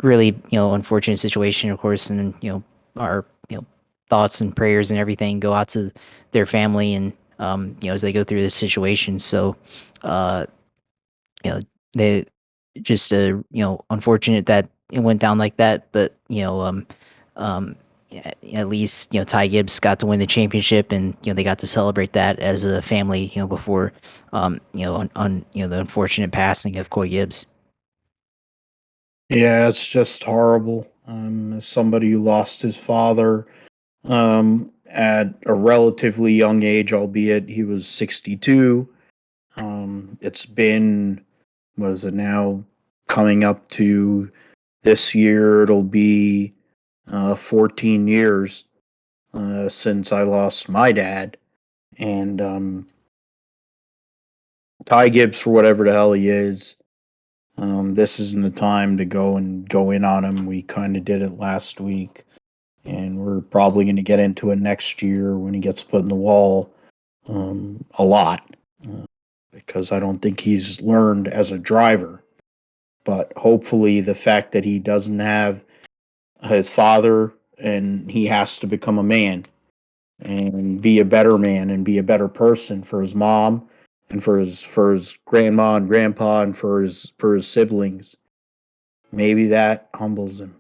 [SPEAKER 2] really unfortunate situation, of course, and our thoughts and prayers and everything go out to their family and as they go through this situation. So uh you know they just unfortunate that it went down like that, but um at least Ty Gibbs got to win the championship, and they got to celebrate that as a family before on the unfortunate passing of Coy Gibbs.
[SPEAKER 1] Yeah, it's just horrible. As somebody who lost his father at a relatively young age, albeit he was 62. It's been, what is it now, coming up to this year, it'll be 14 years since I lost my dad. And Ty Gibbs, for whatever the hell he is, this isn't the time to go in on him. We kind of did it last week, and we're probably going to get into it next year when he gets put in the wall a lot, because I don't think he's learned as a driver. But hopefully, the fact that he doesn't have his father and he has to become a man and be a better man and be a better person for his mom and for his grandma and grandpa and for his siblings. Maybe that humbles him.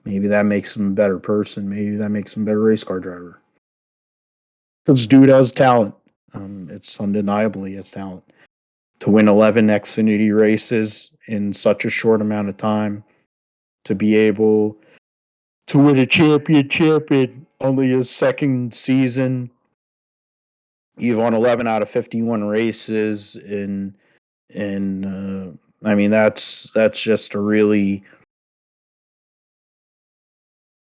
[SPEAKER 1] Maybe that makes him a better person. Maybe that makes him a better race car driver. This dude has talent. It's undeniably his talent. To win 11 Xfinity races in such a short amount of time, to be able to win a championship in only his second season. You've won 11 out of 51 races in I mean that's just a really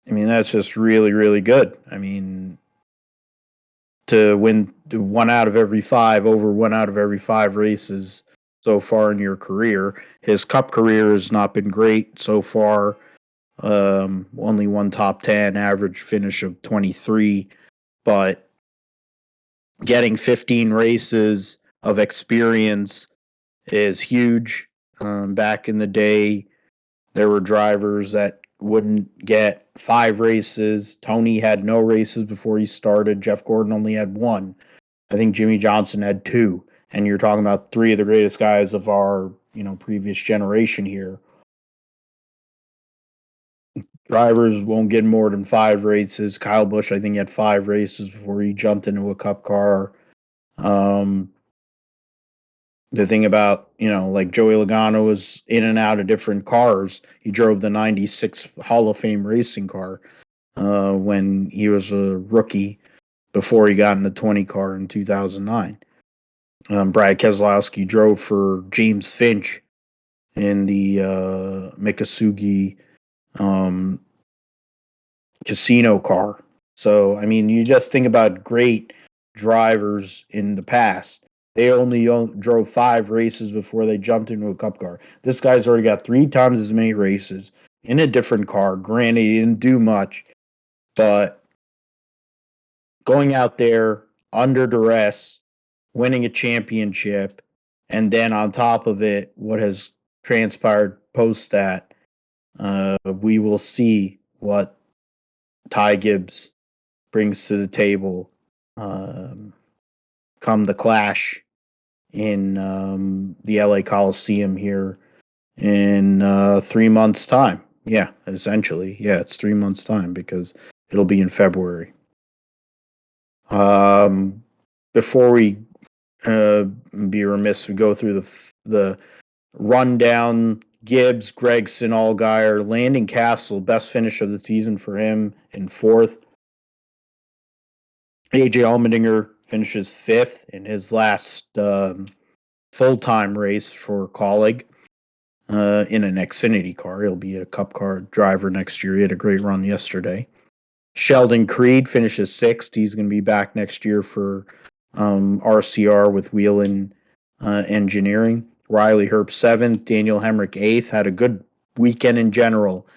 [SPEAKER 1] I mean that's just really really good. I mean to win one out of every five, over one out of every five races so far in your career. His cup career has not been great so far. Only one top 10, average finish of 23, but getting 15 races of experience is huge. Back in the day, there were drivers that wouldn't get 5 races. Tony had no races before he started. Jeff Gordon only had one. I think Jimmie Johnson had two. And you're talking about three of the greatest guys of our, previous generation here. Drivers won't get more than 5 races. Kyle Busch, I think, had 5 races before he jumped into a cup car. Um, the thing about, like Joey Logano was in and out of different cars. He drove the 96 Hall of Fame racing car when he was a rookie before he got in the 20 car in 2009. Brad Keselowski drove for James Finch in the Mikasugi um, casino car. So, I mean, you just think about great drivers in the past. They only drove 5 races before they jumped into a cup car. This guy's already got 3 times as many races in a different car. Granted, he didn't do much, but going out there under duress, winning a championship, and then on top of it, what has transpired post that, we will see what Ty Gibbs brings to the table come the clash in the LA Coliseum here in 3 months' time. Yeah, essentially. Yeah, it's 3 months' time because it'll be in February. Before we be remiss, we go through the rundown. Gibbs, Gregson, Allgaier, Landon Castle, best finish of the season for him in fourth. AJ Allmendinger finishes fifth in his last full-time race for Colleague. in an Xfinity car. He'll be a Cup car driver next year. He had a great run yesterday. Sheldon Creed finishes 6th. He's going to be back next year for RCR with Whelen Engineering. Riley Herb 7th. Daniel Hemrick 8th. Had a good weekend in general.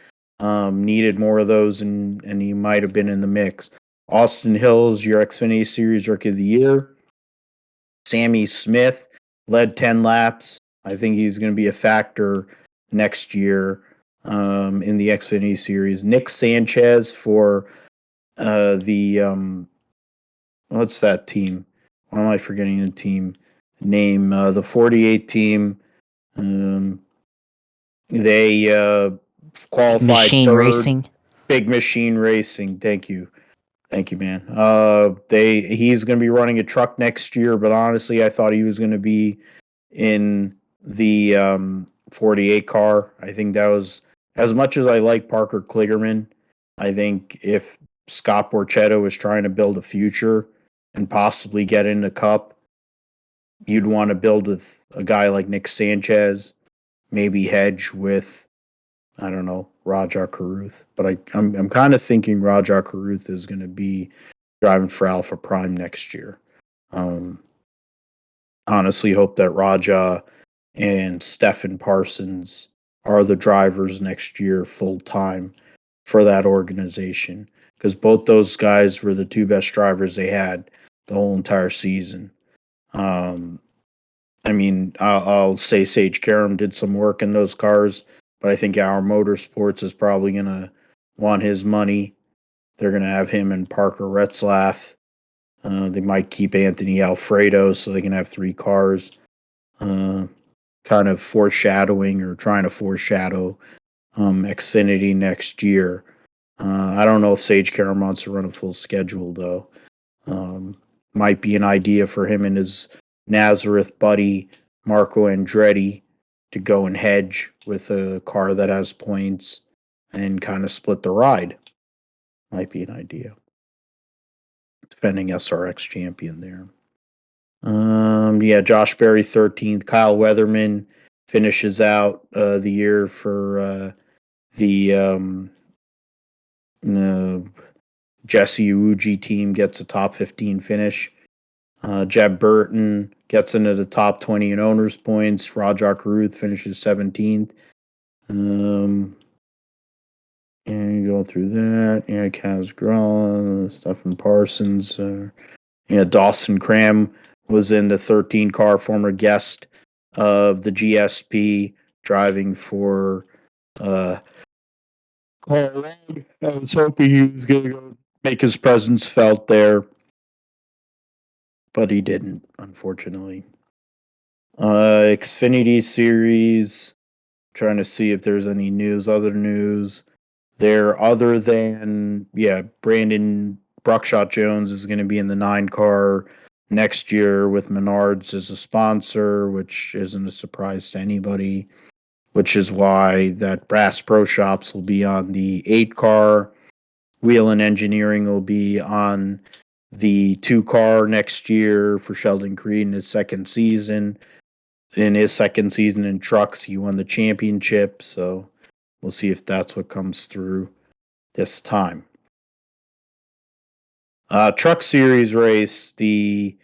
[SPEAKER 1] Needed more of those, and he might have been in the mix. Austin Hills, your Xfinity Series Rookie of the Year. Sammy Smith led 10 laps. I think he's going to be a factor next year in the Xfinity Series. Nick Sanchez for the what's that team? Why am I forgetting the team name? The 48 team. They qualified
[SPEAKER 2] Machine
[SPEAKER 1] third.
[SPEAKER 2] Racing.
[SPEAKER 1] Big Machine Racing. Thank you, man. He's going to be running a truck next year, but honestly, I thought he was going to be in the 48 car. I think that was, as much as I like Parker Kligerman, I think if Scott Borchetta was trying to build a future and possibly get in the Cup, you'd want to build with a guy like Nick Sanchez, maybe hedge with, I don't know, Rajah Caruth. But I'm kind of thinking Rajah Caruth is going to be driving for Alpha Prime next year. Honestly hope that Rajah and Stephen Parsons are the drivers next year full time for that organization, because both those guys were the two best drivers they had the whole entire season. I mean, I'll say Sage Karam did some work in those cars, but I think Our Motorsports is probably going to want his money. They're going to have him and Parker Retzlaff. They might keep Anthony Alfredo so they can have 3 cars. Kind of foreshadowing or trying to foreshadow Xfinity next year. I don't know if Sage Karam wants to run a full schedule, though. Might be an idea for him and his Nazareth buddy, Marco Andretti, to go and hedge with a car that has points and kind of split the ride. Might be an idea. Defending SRX champion there. Josh Berry 13th. Kyle Weatherman finishes out the year for the Jesse Uji team, gets a top 15 finish. Jeb Burton gets into the top 20 in owners points. Rajah Caruth finishes 17th. And go through that. Kaz Gralla, Stephen Parsons. Dawson Cram was in the 13 car, former guest of the GSP, driving for Colorado. I was hoping he was going to go make his presence felt there, but he didn't, unfortunately. Xfinity Series, trying to see if there's any other news there other than, Brandon Bruckshot Jones is going to be in the 9 car next year with Menards as a sponsor, which isn't a surprise to anybody, which is why that Brass Pro Shops will be on the 8 car. Whelen Engineering will be on the 2 car next year for Sheldon Creed in his second season. In his second season in trucks, he won the championship, so we'll see if that's what comes through this time. Truck Series race, the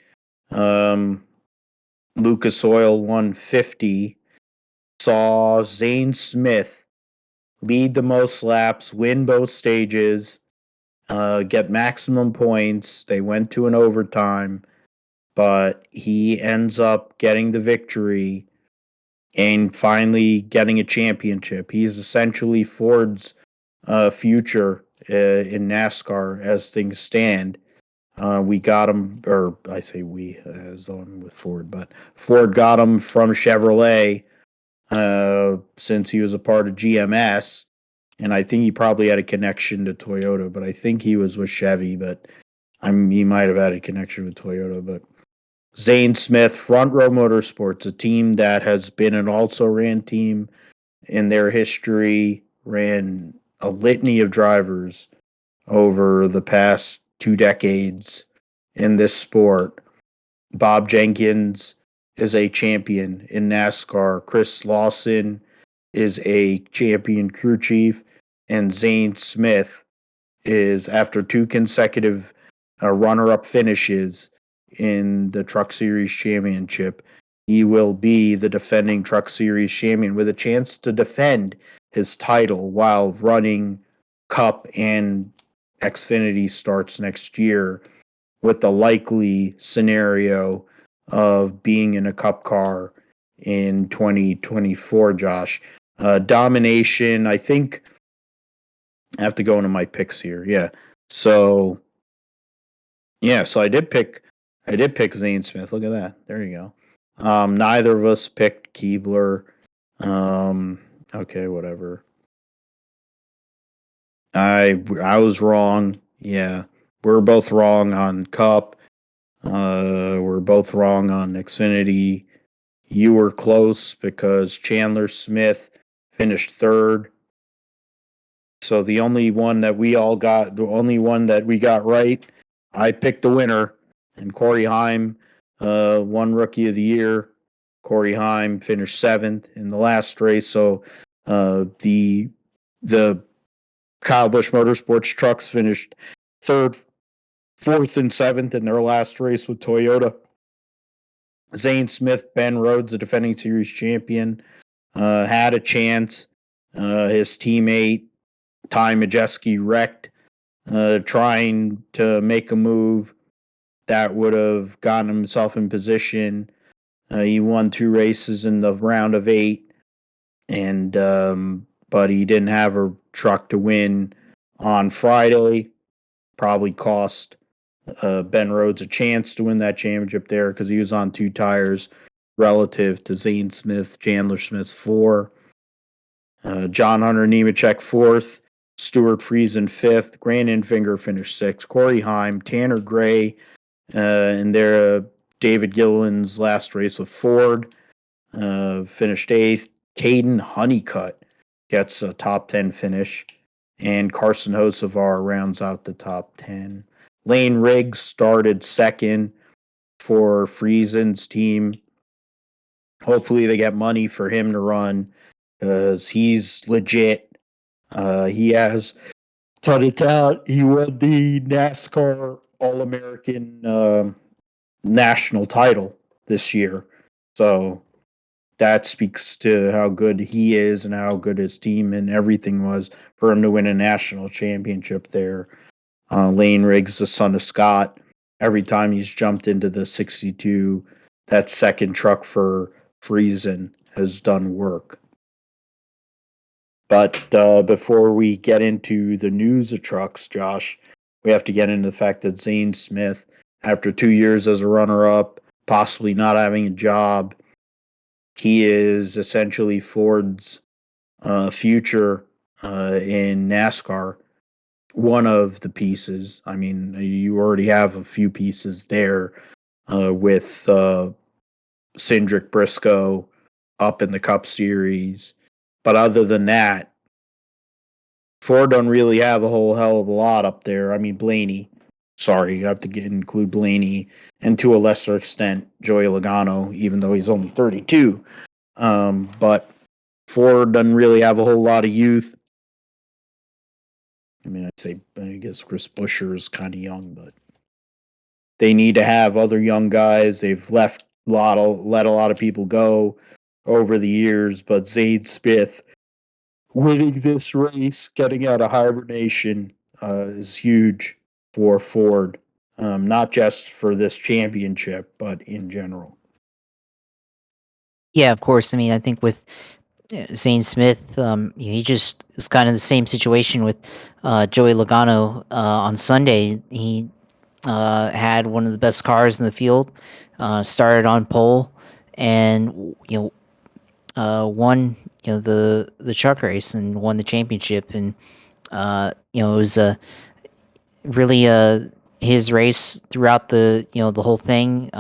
[SPEAKER 1] Lucas Oil 150 saw Zane Smith lead the most laps, win both stages, get maximum points. They went to an overtime, but he ends up getting the victory and finally getting a championship. He's essentially Ford's future in NASCAR as things stand. We got him, or I say we, as on with Ford, but Ford got him from Chevrolet since he was a part of GMS, and I think he probably had a connection to Toyota, but I think he was with Chevy, but he might have had a connection with Toyota, but Zane Smith, Front Row Motorsports, a team that has been an also-ran team in their history, ran a litany of drivers over the past 2 decades in this sport. Bob Jenkins is a champion in NASCAR. Chris Lawson is a champion crew chief, and Zane Smith is, after 2 consecutive runner-up finishes in the Truck Series Championship, he will be the defending Truck Series champion with a chance to defend his title while running Cup and Xfinity starts next year, with the likely scenario of being in a Cup car in 2024, Josh. Domination, I think I have to go into my picks here. Yeah. So I did pick Zane Smith. Look at that. There you go. Neither of us picked Keebler. Okay, whatever. I was wrong. Yeah. We're both wrong on Cup. We're both wrong on Xfinity. You were close because Chandler Smith finished third. So the only one that we got right, I picked the winner, and Corey Heim won Rookie of the Year. Corey Heim finished 7th in the last race. So the Kyle Busch Motorsports trucks finished 3rd, 4th, and 7th in their last race with Toyota. Zane Smith, Ben Rhodes, the defending series champion, had a chance. His teammate Ty Majeski wrecked, trying to make a move that would have gotten himself in position. He won 2 races in the round of 8, and but he didn't have a truck to win on Friday. Probably cost Ben Rhodes a chance to win that championship there because he was on 2 tires relative to Zane Smith, Chandler Smith's 4. John Hunter Nemechek 4th. Stuart Friesen 5th. Grant Enfinger finished 6th. Corey Heim, Tanner Gray, and their David Gilliland's last race with Ford finished 8th. Caden Honeycutt gets a top 10 finish, and Carson Hocevar rounds out the top 10. Lane Riggs started 2nd for Friesen's team. Hopefully they get money for him to run because he's legit. He has ton of talent. He won the NASCAR All-American national title this year. So that speaks to how good he is and how good his team and everything was for him to win a national championship there. Lane Riggs, the son of Scott, every time he's jumped into the 62, that second truck for Friesen has done work. But before we get into the news of trucks, Josh, we have to get into the fact that Zane Smith, after 2 years as a runner-up, possibly not having a job, he is essentially Ford's future in NASCAR. One of the pieces. I mean, you already have a few pieces there with Cindric Briscoe up in the Cup Series. But other than that, Ford don't really have a whole hell of a lot up there. I mean, Blaney. Sorry, you have to include Blaney, and to a lesser extent, Joey Logano, even though he's only 32. But Ford doesn't really have a whole lot of youth. I mean, I guess Chris Buescher is kind of young, but they need to have other young guys. They've let a lot of people go over the years, but Zane Smith winning this race, getting out of hibernation, is huge for Ford, not just for this championship, but in general.
[SPEAKER 2] Yeah, of course. I mean, I think with Zane Smith, he just is kind of the same situation with Joey Logano on Sunday. He had one of the best cars in the field, started on pole, and won the truck race and won the championship. And it was really his race throughout the whole thing.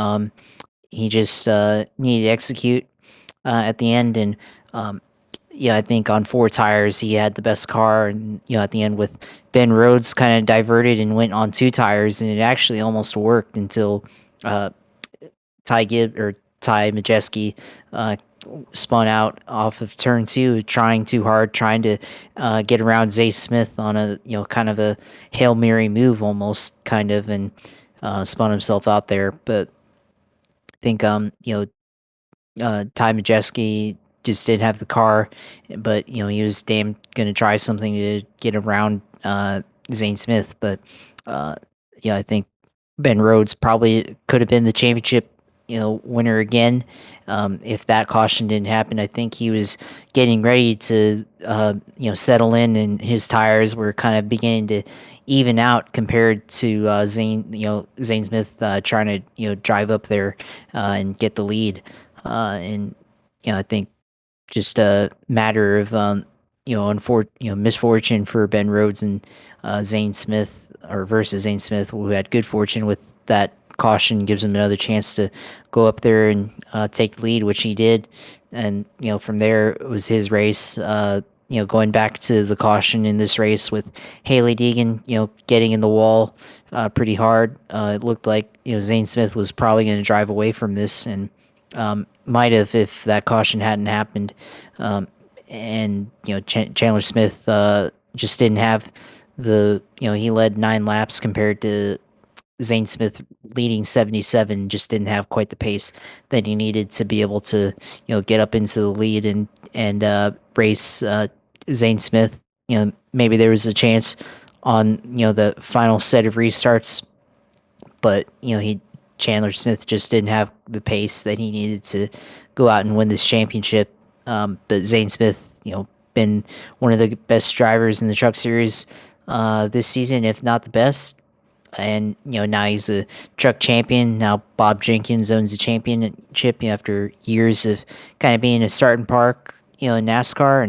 [SPEAKER 2] He just needed to execute at the end, and I think on 4 tires he had the best car, and at the end with Ben Rhodes kind of diverted and went on 2 tires, and it actually almost worked until Ty Majeski spun out off of turn 2, trying too hard, trying to get around Zay Smith on a kind of a Hail Mary move almost kind of, and spun himself out there. But I think Ty Majeski just didn't have the car, but he was damn gonna try something to get around Zane Smith. But uh, I think Ben Rhodes probably could have been the championship winner again if that caution didn't happen. I think he was getting ready to settle in, and his tires were kind of beginning to even out compared to Zane Smith trying to drive up there and get the lead. And I think just a matter of misfortune for Ben Rhodes and Zane Smith, or versus Zane Smith, who had good fortune with that caution, gives him another chance to go up there and take the lead, which he did. And from there it was his race. Going back to the caution in this race with Haley Deegan, getting in the wall pretty hard. It looked like Zane Smith was probably going to drive away from this, and might have if that caution hadn't happened. And Chandler Smith just didn't have he led 9 laps compared to Zane Smith leading 77. Just didn't have quite the pace that he needed to be able to get up into the lead and race Zane Smith. Maybe there was a chance on the final set of restarts, but Chandler Smith just didn't have the pace that he needed to go out and win this championship. But Zane Smith, been one of the best drivers in the Truck Series this season, if not the best. And now he's a truck champion. Now Bob Jenkins owns the championship after years of kind of being a starting park, in NASCAR,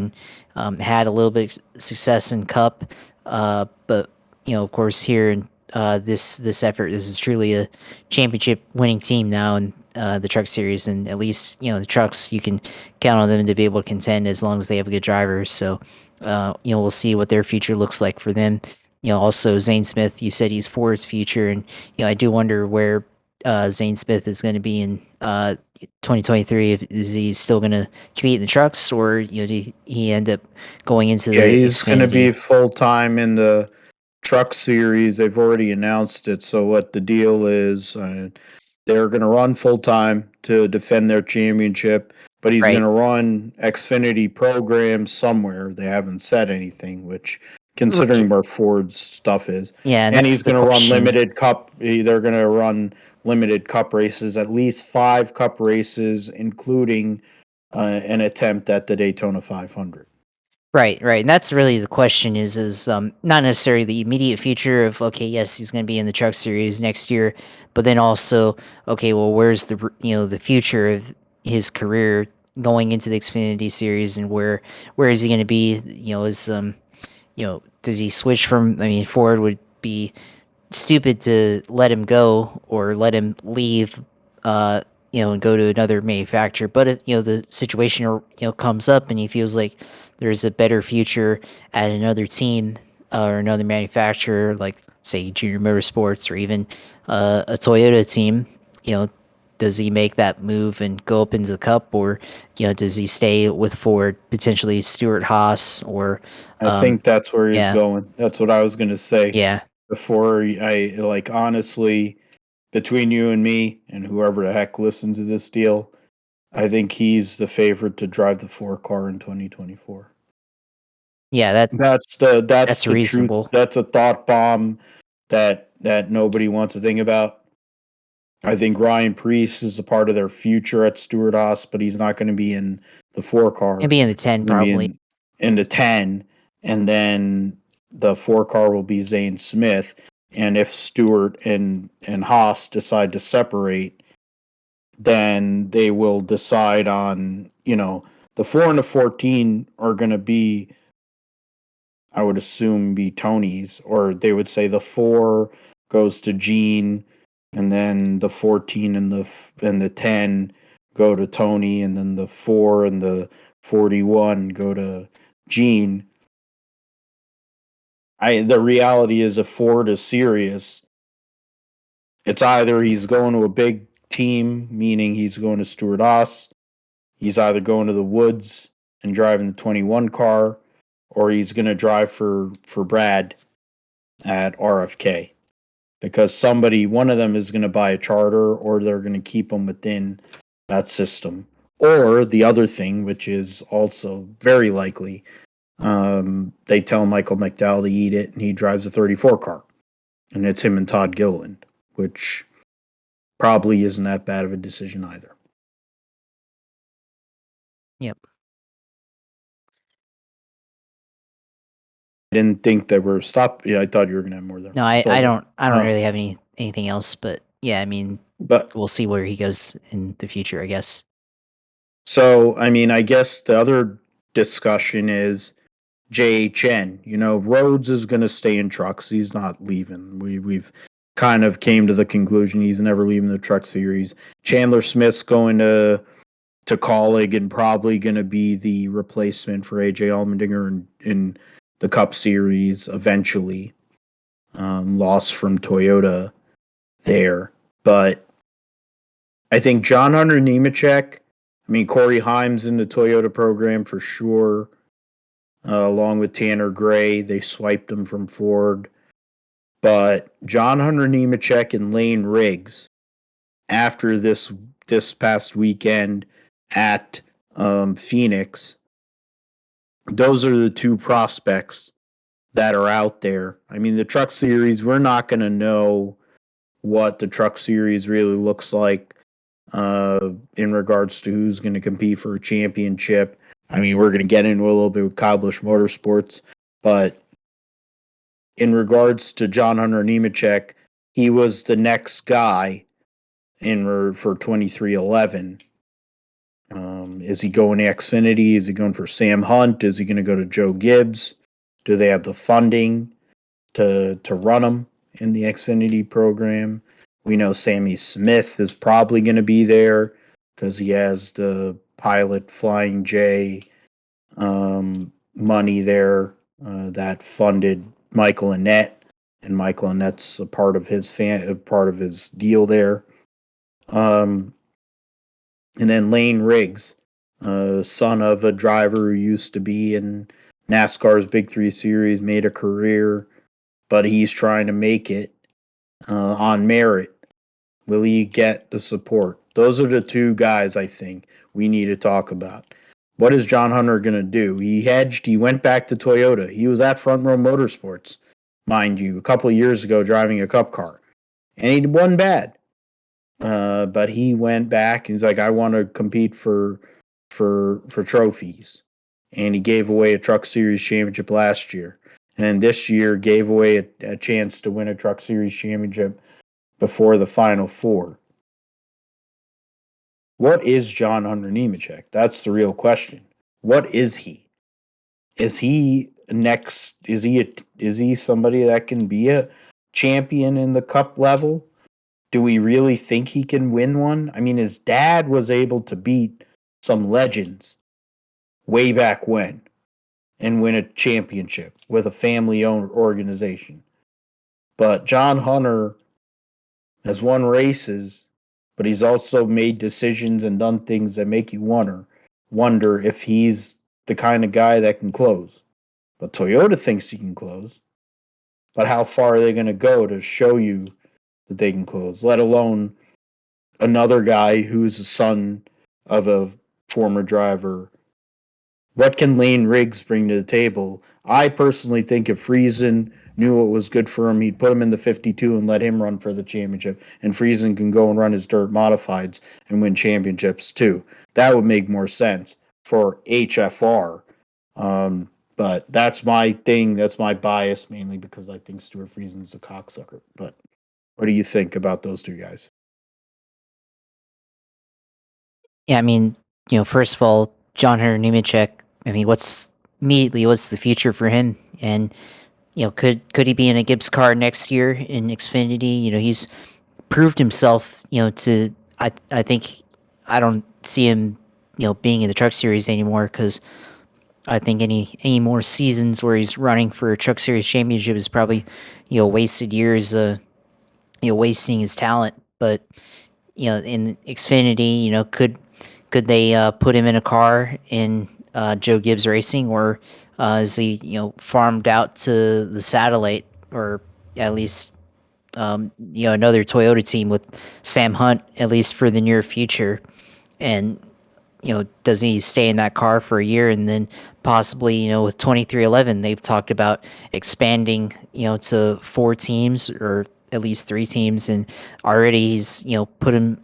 [SPEAKER 2] and had a little bit of success in Cup. But of course, here in this effort, this is truly a championship winning team now in the Truck Series, and at least the trucks, you can count on them to be able to contend as long as they have a good driver. So we'll see what their future looks like for them. Also Zane Smith, you said he's for his future, and I do wonder where Zane Smith is going to be in 2023. Is he still going to compete in the trucks, or did he end up going into
[SPEAKER 1] Yeah,
[SPEAKER 2] the
[SPEAKER 1] he's going to be
[SPEAKER 2] Xfinity?
[SPEAKER 1] full time in the Truck Series. They've already announced it. So what the deal is, they're going to run full time to defend their championship, but he's going
[SPEAKER 2] Right.
[SPEAKER 1] to run Xfinity programs somewhere. They haven't said anything, which considering where Ford's stuff is,
[SPEAKER 2] Yeah, and
[SPEAKER 1] and
[SPEAKER 2] that's
[SPEAKER 1] he's
[SPEAKER 2] the
[SPEAKER 1] going to run
[SPEAKER 2] question.
[SPEAKER 1] limited cup. They're going to run limited cup races, at least 5 cup races, including an attempt at the Daytona 500.
[SPEAKER 2] Right, right, and that's really the question is not necessarily the immediate future of, okay, yes, he's going to be in the Truck Series next year, but then also, okay, well, where's the future of his career going into the Xfinity Series, and where is he going to be? Does he switch from? I mean, Ford would be stupid to let him go or let him leave, uh, and go to another manufacturer. But if the situation comes up and he feels like there's a better future at another team or another manufacturer, like say Junior Motorsports or even a Toyota team, does he make that move and go up into the Cup, or does he stay with Ford, potentially Stuart Haas, or
[SPEAKER 1] I think that's where he's
[SPEAKER 2] yeah,
[SPEAKER 1] going. That's what I was going to say
[SPEAKER 2] yeah.
[SPEAKER 1] before. I like, honestly, between you and me and whoever the heck listens to this deal, I think he's the favorite to drive the 4 car in 2024.
[SPEAKER 2] Yeah,
[SPEAKER 1] That's
[SPEAKER 2] that's
[SPEAKER 1] the truth.
[SPEAKER 2] reasonable.
[SPEAKER 1] That's a thought bomb that nobody wants to think about. I think Ryan Preece is a part of their future at Stewart Haas, but he's not going to be in the 4 car.
[SPEAKER 2] Maybe in the 10
[SPEAKER 1] He's going to be
[SPEAKER 2] probably.
[SPEAKER 1] in the 10, and then the 4 car will be Zane Smith. And if Stewart and Haas decide to separate, then they will decide on, the 4 and the 14 are going to be, I would assume, be Tony's, or they would say the 4 goes to Gene, and then the 14 and the 10 go to Tony, and then the 4 and the 41 go to Gene. The reality is, if Ford is serious, it's either he's going to a big team, meaning he's going to Stewart Haas, He's either going to the woods and driving the 21 car, or he's going to drive for Brad at RFK, because one of them is going to buy a charter, or they're going to keep him within that system. Or the other thing, which is also very likely, they tell Michael McDowell to eat it, and he drives a 34 car, and it's him and Todd Gilliland, which probably isn't that bad of a decision either.
[SPEAKER 2] Yep.
[SPEAKER 1] I didn't think that we're stopped. Yeah, I thought you were going to have more there.
[SPEAKER 2] No, I
[SPEAKER 1] So,
[SPEAKER 2] don't really have anything else, but yeah, I mean,
[SPEAKER 1] but
[SPEAKER 2] we'll see where he goes in the future, I guess.
[SPEAKER 1] so, I mean, I guess the other discussion is JHN. Rhodes is going to stay in trucks. He's not leaving. We've kind of came to the conclusion he's never leaving the truck series. Chandler Smith's going to Colleague and probably going to be the replacement for AJ Allmendinger in the Cup Series eventually. Loss from Toyota there. But I think John Hunter Nemechek, Corey Himes in the Toyota program for sure, along with Tanner Gray. They swiped him from Ford. But John Hunter Nemechek and Lane Riggs, after this past weekend at Phoenix, those are the two prospects that are out there. The Truck Series, we're not going to know what the Truck Series really looks like in regards to who's going to compete for a championship. We're going to get into a little bit with Kyle Busch Motorsports, but in regards to John Hunter Nemechek, he was the next guy for 2311. Is he going to Xfinity? Is he going for Sam Hunt? Is he going to go to Joe Gibbs? Do they have the funding to run him in the Xfinity program? We know Sammy Smith is probably going to be there because he has the Pilot Flying J money there that funded Michael Annett, and Michael Annett's a part of his deal there. And then Lane Riggs, son of a driver who used to be in NASCAR's Big 3 Series, made a career, but he's trying to make it on merit. Will he get the support? Those are the two guys I think we need to talk about. What is John Hunter going to do? He hedged. He went back to Toyota. He was at Front Row Motorsports, mind you, a couple of years ago driving a Cup car. And he won bad. But he went back and he's like, I want to compete for trophies. And he gave away a Truck Series championship last year. And this year gave away a chance to win a Truck Series championship before the Final Four. What is John Hunter Nemechek? That's the real question. What is he? Is he next? Is he somebody that can be a champion in the Cup level? Do we really think he can win one? His dad was able to beat some legends way back when and win a championship with a family-owned organization. But John Hunter has won races, but he's also made decisions and done things that make you wonder if he's the kind of guy that can close. But Toyota thinks he can close. But how far are they going to go to show you that they can close, let alone another guy who's the son of a former driver? What can Lane Riggs bring to the table? I personally think if Friesen knew what was good for him, he'd put him in the 52 and let him run for the championship. And Friesen can go and run his dirt modifieds and win championships too. That would make more sense for HFR. But that's my thing. That's my bias, mainly because I think Stuart Friesen's a cocksucker. But what do you think about those two guys?
[SPEAKER 2] Yeah, first of all, John Hunter Nemechek, what's the future for him? And, could he be in a Gibbs car next year in Xfinity? He's proved himself, I think I don't see him, being in the Truck Series anymore, because I think any more seasons where he's running for a Truck Series championship is probably, wasted years, wasting his talent. But, in Xfinity, Could they put him in a car in Joe Gibbs Racing, or is he farmed out to the satellite, or at least another Toyota team with Sam Hunt, at least for the near future? And does he stay in that car for a year, and then possibly, with 2311, they've talked about expanding, to 4 teams or at least 3 teams, and already he's, put him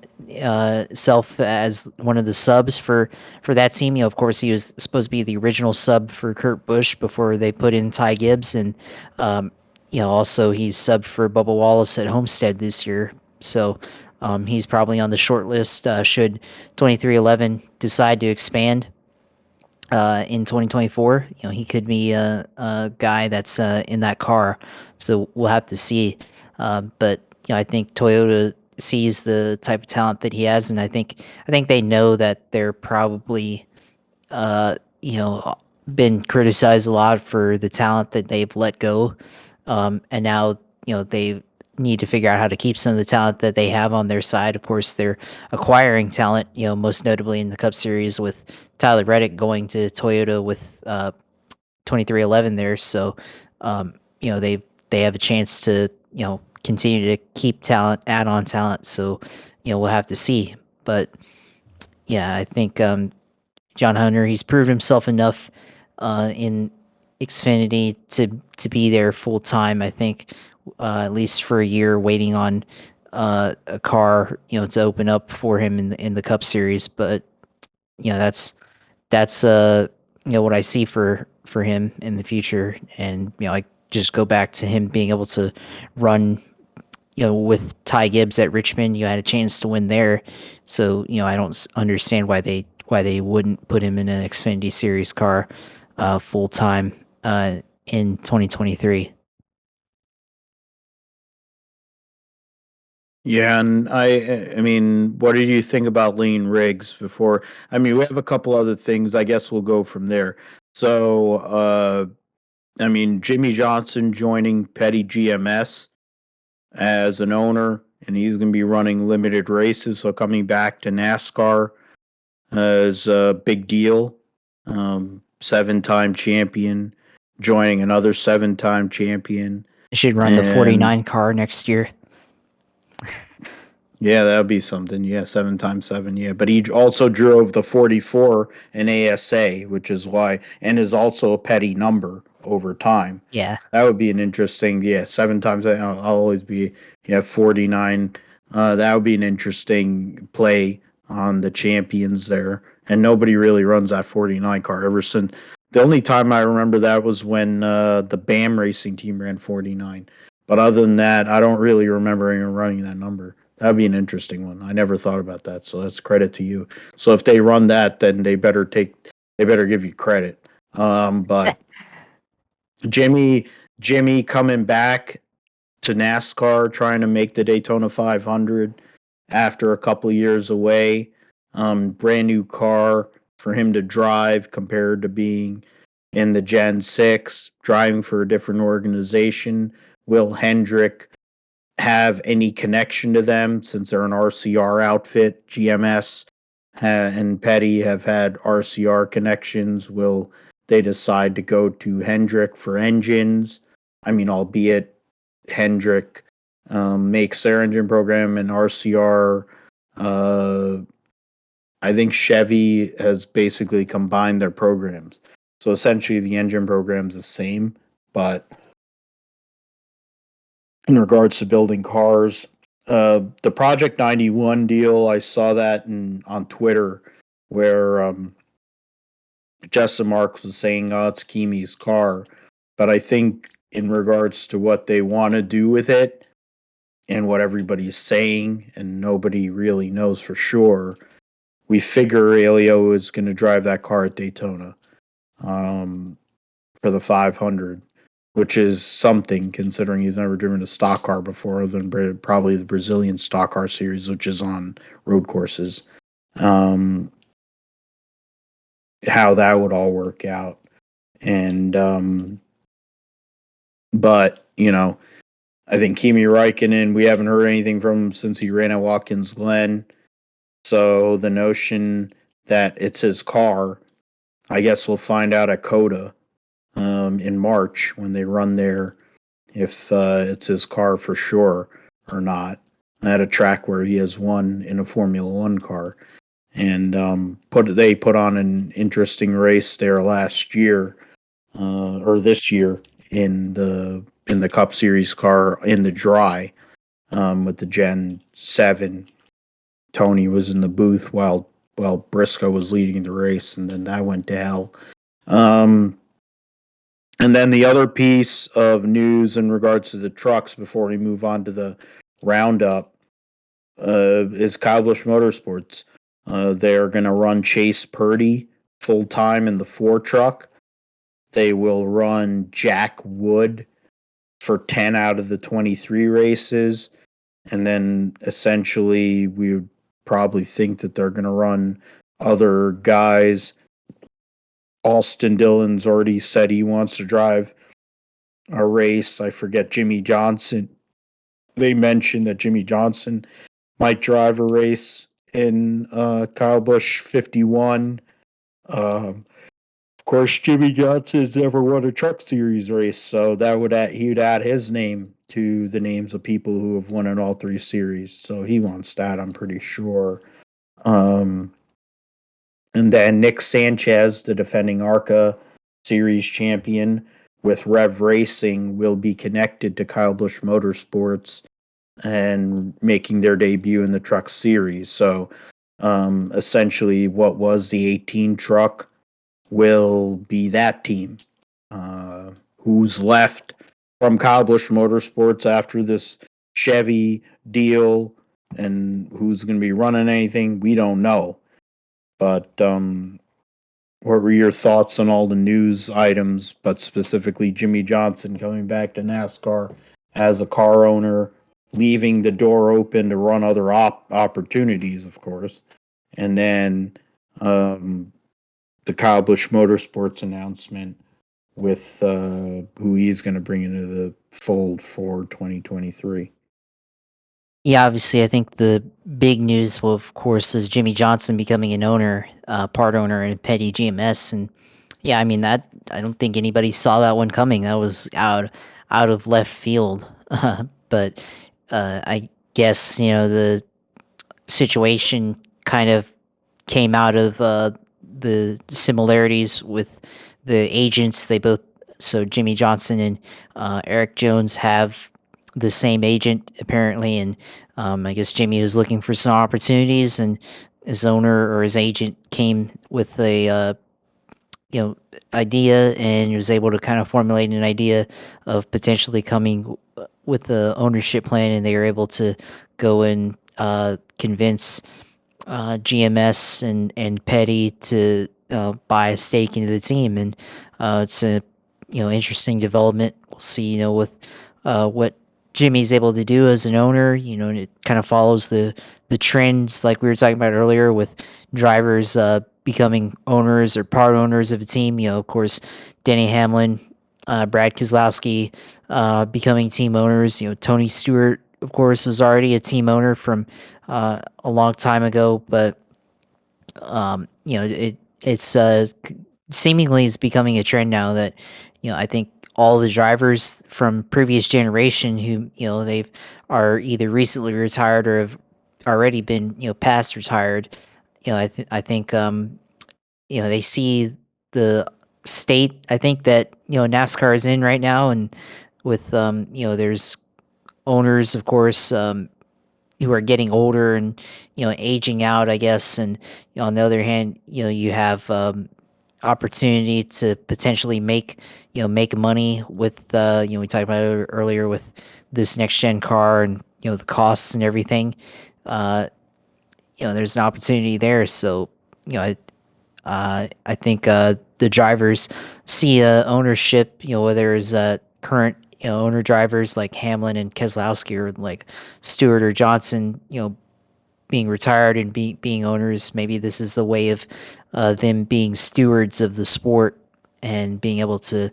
[SPEAKER 2] self as one of the subs for that team. Of course, he was supposed to be the original sub for Kurt Busch before they put in Ty Gibbs, and also he's subbed for Bubba Wallace at Homestead this year. So he's probably on the short list should 2311 decide to expand in 2024. He could be a guy that's in that car. So we'll have to see. But I think Toyota sees the type of talent that he has, and I think they know that they're probably been criticized a lot for the talent that they've let go, and now they need to figure out how to keep some of the talent that they have on their side. Of course, they're acquiring talent, most notably in the Cup Series with Tyler Reddick going to Toyota with 2311 there. So, they have a chance to continue to keep talent, add on talent. So, we'll have to see. But yeah, I think John Hunter, he's proved himself enough in Xfinity to be there full time. I think at least for a year, waiting on a car, to open up for him in the Cup Series. But that's what I see for him in the future, and I just go back to him being able to run. With Ty Gibbs at Richmond, you had a chance to win there. So, I don't understand why they wouldn't put him in an Xfinity Series car full time in 2023.
[SPEAKER 1] Yeah, and I mean, what did you think about Lean Riggs before? I mean, we have a couple other things. I guess we'll go from there. So, I mean, Jimmie Johnson joining Petty GMS as an owner, and he's going to be running limited races. So coming back to NASCAR is a big deal. 7-time champion joining another 7-time champion.
[SPEAKER 2] They should run the 49 car next year.
[SPEAKER 1] Yeah, that would be something. Yeah, 7x7. Yeah, but he also drove the 44 in ASA, which is why, and is also a Petty number over time.
[SPEAKER 2] Yeah,
[SPEAKER 1] That would be an interesting. Yeah, 7 times. I'll always be. Yeah, 49. That would be an interesting play on the champions there, and nobody really runs that 49 car ever since. The only time I remember that was when the BAM racing team ran 49. But other than that, I don't really remember anyone running that number. That'd be an interesting one. I never thought about that, so that's credit to you. So if they run that, then they better give you credit. But Jimmie coming back to NASCAR, trying to make the Daytona 500 after a couple of years away. Brand new car for him to drive compared to being in the Gen 6, driving for a different organization. Will Hendrick have any connection to them since they're an RCR outfit? GMS and Petty have had RCR connections. Will they decide to go to Hendrick for engines? I mean, albeit Hendrick makes their engine program and RCR. I think Chevy has basically combined their programs. So essentially the engine program's the same, but in regards to building cars, the Project 91 deal, I saw that on Twitter where Justin Marks was saying, oh, it's Kimi's car. But I think in regards to what they want to do with it and what everybody's saying, and nobody really knows for sure, we figure Aurelio is going to drive that car at Daytona for the 500, which is something considering he's never driven a stock car before, other than probably the Brazilian stock car series, which is on road courses. How that would all work out. And, but, I think Kimi Räikkönen, we haven't heard anything from him since he ran at Watkins Glen. So the notion that it's his car. I guess we'll find out at COTA in March when they run there if it's his car for sure or not. At a track where he has won in a Formula One car, and they put on an interesting race there last year or this year in the Cup Series car in the dry with the Gen 7. Tony was in the booth while Briscoe was leading the race, and then that went to hell. And then the other piece of news in regards to the trucks before we move on to the roundup is Kyle Busch Motorsports. They're going to run Chase Purdy full time in the 4 truck. They will run Jack Wood for 10 out of the 23 races. And then essentially we would probably think that they're going to run other guys. Austin Dillon's already said he wants to drive a race. I forget Jimmie Johnson. They mentioned that Jimmie Johnson might drive a race in Kyle Busch 51. Of course, Jimmie Johnson's never won a Truck Series race, so he'd add his name to the names of people who have won in all 3 series. So he wants that, I'm pretty sure. And then Nick Sanchez, the defending ARCA Series champion with Rev Racing, will be connected to Kyle Busch Motorsports and making their debut in the Truck Series. So essentially what was the 18 truck will be that team. Who's left from Kyle Busch Motorsports after this Chevy deal and who's going to be running anything, we don't know. But what were your thoughts on all the news items, but specifically Jimmie Johnson coming back to NASCAR as a car owner, leaving the door open to run other opportunities, of course, and then the Kyle Busch Motorsports announcement with who he's going to bring into the fold for 2023?
[SPEAKER 2] Yeah, obviously, I think the big news, well, of course, is Jimmie Johnson becoming an owner, part owner in Petty GMS, and yeah, I mean that. I don't think anybody saw that one coming. That was out of left field. But I guess the situation kind of came out of the similarities with the agents. They both, so Jimmie Johnson and Eric Jones have the same agent apparently, and I guess Jimmie was looking for some opportunities, and his owner or his agent came with a idea and was able to kind of formulate an idea of potentially coming with the ownership plan, and they were able to go and convince GMS and Petty to buy a stake into the team, and it's a interesting development. We'll see with what Jimmy's able to do as an owner. And it kind of follows the trends like we were talking about earlier with drivers becoming owners or part owners of a team. Of course, Denny Hamlin, Brad Keselowski becoming team owners. Tony Stewart, of course, was already a team owner from a long time ago, but it's seemingly is becoming a trend now that I think all the drivers from previous generation who they've are either recently retired or have already been past retired. I think they see the state I think that NASCAR is in right now, and with there's owners, of course, who are getting older and aging out, I guess, and on the other hand, you have opportunity to potentially make money with we talked about it earlier with this next gen car and the costs and everything. There's an opportunity there, so I think the drivers see ownership, whether it's current owner drivers like Hamlin and Keselowski, or like Stewart or Johnson, being retired and being owners. Maybe this is the way of them being stewards of the sport and being able to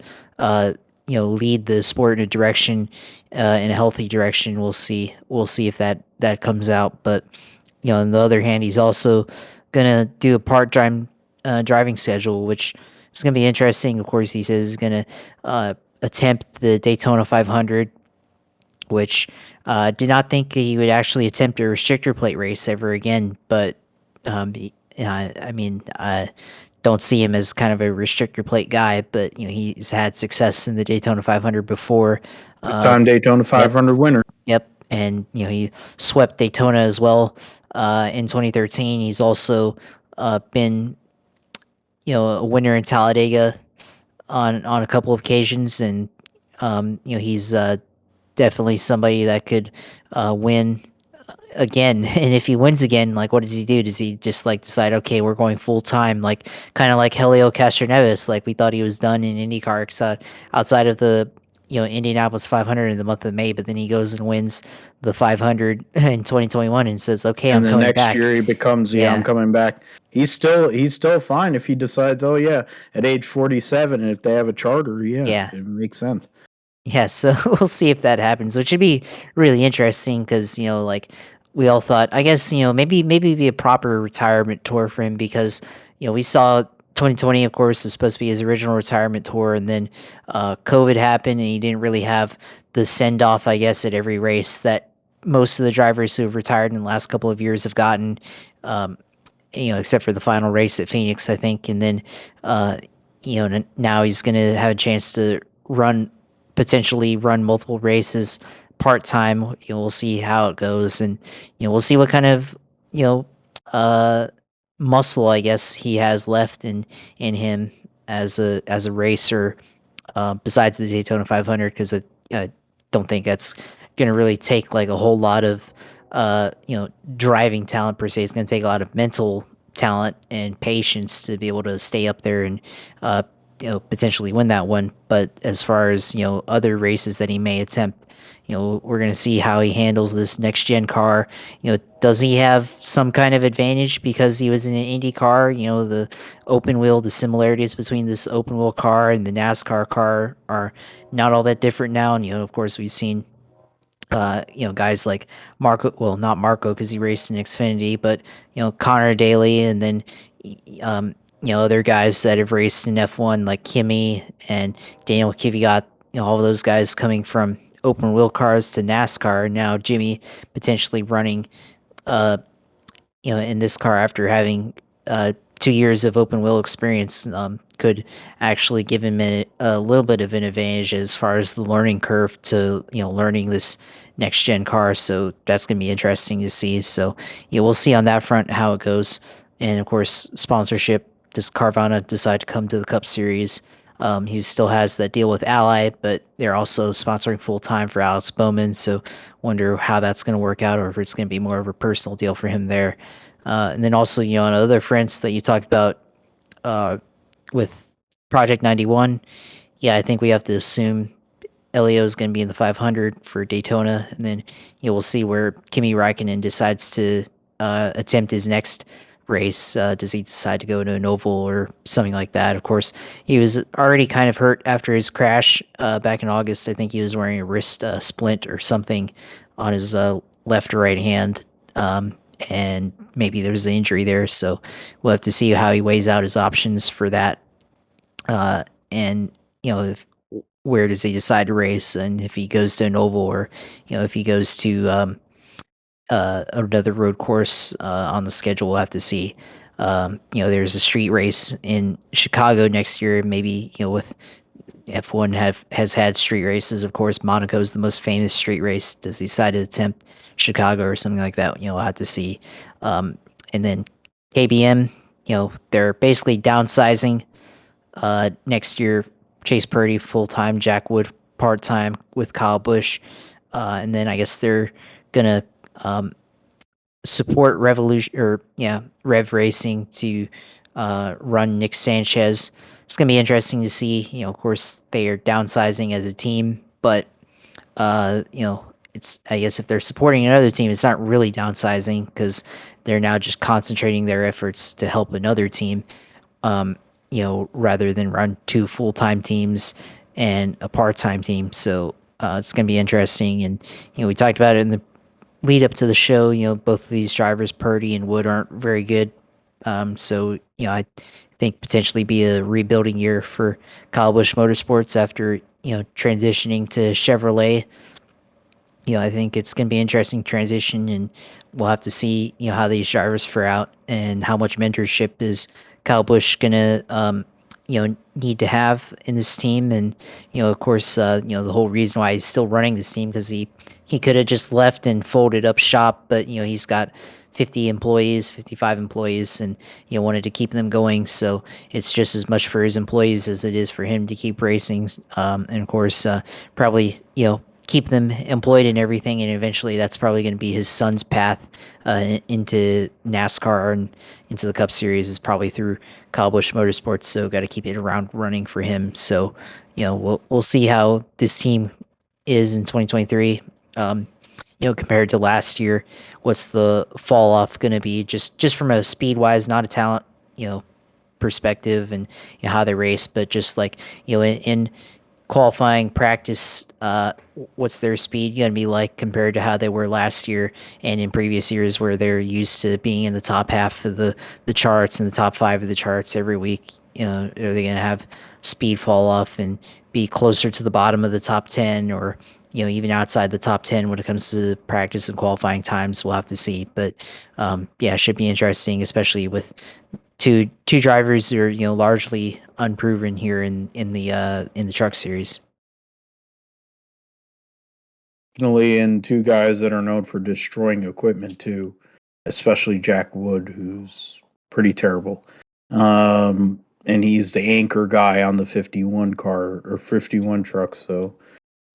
[SPEAKER 2] lead the sport in a direction, in a healthy direction. We'll see if that comes out. But on the other hand, he's also gonna do a part-time driving schedule, which is gonna be interesting. Of course, he says he's gonna attempt the Daytona 500, which did not think he would actually attempt a restrictor plate race ever again. But I mean, I don't see him as kind of a restrictor plate guy. But he's had success in the Daytona 500 before.
[SPEAKER 1] Two-time Daytona 500 winner.
[SPEAKER 2] Yep, and he swept Daytona as well in 2013. He's also been a winner in Talladega on a couple of occasions, and he's definitely somebody that could win again. And if he wins again, like, what does he do? Does he just like decide, okay, we're going full time, like kind of like Helio Castroneves, like we thought he was done in IndyCar outside of the Indianapolis 500 in the month of May, but then he goes and wins the 500 in 2021 and says, okay,
[SPEAKER 1] And
[SPEAKER 2] I'm
[SPEAKER 1] the
[SPEAKER 2] coming
[SPEAKER 1] next
[SPEAKER 2] back.
[SPEAKER 1] year he becomes, I'm coming back. He's still fine if he decides, oh yeah, at age 47, and if they have a charter,
[SPEAKER 2] Yeah.
[SPEAKER 1] it makes sense.
[SPEAKER 2] Yeah, so we'll see if that happens, which should be really interesting because like we all thought, I guess maybe be a proper retirement tour for him because we saw 2020, of course, was supposed to be his original retirement tour, and then COVID happened, and he didn't really have the send off, I guess, at every race that most of the drivers who have retired in the last couple of years have gotten. Um, except for the final race at Phoenix, I think, and then now he's going to have a chance to potentially run multiple races part time. We'll see how it goes, and we'll see what kind of uh, muscle, I guess, he has left in him as a racer. Besides the Daytona 500, because I don't think that's going to really take like a whole lot of driving talent per se. It's going to take a lot of mental talent and patience to be able to stay up there and potentially win that one. But as far as other races that he may attempt, we're going to see how he handles this next gen car. Does he have some kind of advantage because he was in an Indy car? The open wheel, the similarities between this open wheel car and the NASCAR car are not all that different now. And of course, we've seen guys like Marco, well, not Marco because he raced in Xfinity, but Connor Daly, and then other guys that have raced in F1 like Kimmy and Daniel Kvyat. All of those guys coming from open wheel cars to NASCAR. Now Jimmie potentially running in this car after having 2 years of open wheel experience, could actually give him a little bit of an advantage as far as the learning curve to learning this next gen car. So that's going to be interesting to see. So we'll see on that front how it goes. And of course, sponsorship. Does Carvana decide to come to the Cup Series? He still has that deal with Ally, but they're also sponsoring full time for Alex Bowman. So wonder how that's going to work out, or if it's going to be more of a personal deal for him there. And then also, on other fronts that you talked about with Project 91, yeah, I think we have to assume Elio is going to be in the 500 for Daytona, and then we'll see where Kimi Räikkönen decides to attempt his next race. Does he decide to go to an oval or something like that? Of course, he was already kind of hurt after his crash back in August. I think he was wearing a wrist splint or something on his left or right hand. And maybe there's an injury there, so we'll have to see how he weighs out his options for that. And where does he decide to race, and if he goes to an oval, or if he goes to another road course on the schedule, we'll have to see. There's a street race in Chicago next year, maybe with F1 has had street races. Of course, Monaco's the most famous street race. Does he decide to attempt Chicago or something like that? We'll have to see. And then KBM, they're basically downsizing next year. Chase Purdy full-time, Jack Wood part-time with Kyle Busch. And then I guess they're gonna support Rev Racing to run Nick Sanchez. It's gonna be interesting to see. Of course, they are downsizing as a team, but it's, I guess, if they're supporting another team, it's not really downsizing because they're now just concentrating their efforts to help another team. Rather than run 2 full-time teams and a part-time team. So it's going to be interesting. And, we talked about it in the lead up to the show. Both of these drivers, Purdy and Wood, aren't very good So I think potentially be a rebuilding year for Kyle Busch Motorsports after transitioning to Chevrolet. I think it's going to be an interesting transition, and we'll have to see, how these drivers fare out and how much mentorship is Kyle Busch going to, need to have in this team. And, of course, the whole reason why he's still running this team because he could have just left and folded up shop, but, he's got 50 employees, 55 employees, and, wanted to keep them going. So it's just as much for his employees as it is for him to keep racing. And of course, probably, keep them employed and everything, and eventually that's probably going to be his son's path into NASCAR and into the Cup Series is probably through Kyle Busch Motorsports. So got to keep it around running for him. So we'll see how this team is in 2023. Compared to last year, what's the fall off going to be? Just from a speed wise, not a talent perspective and how they race, but just like in qualifying practice, what's their speed going to be like compared to how they were last year and in previous years where they're used to being in the top half of the charts and the top 5 of the charts every week? Are they going to have speed fall off and be closer to the bottom of the top 10 or even outside the top 10 when it comes to practice and qualifying times? We'll have to see, but it should be interesting, especially with two drivers that are largely unproven here in the truck series.
[SPEAKER 1] Definitely, and two guys that are known for destroying equipment too, especially Jack Wood, who's pretty terrible. And he's the anchor guy on the 51 car or 51 truck, so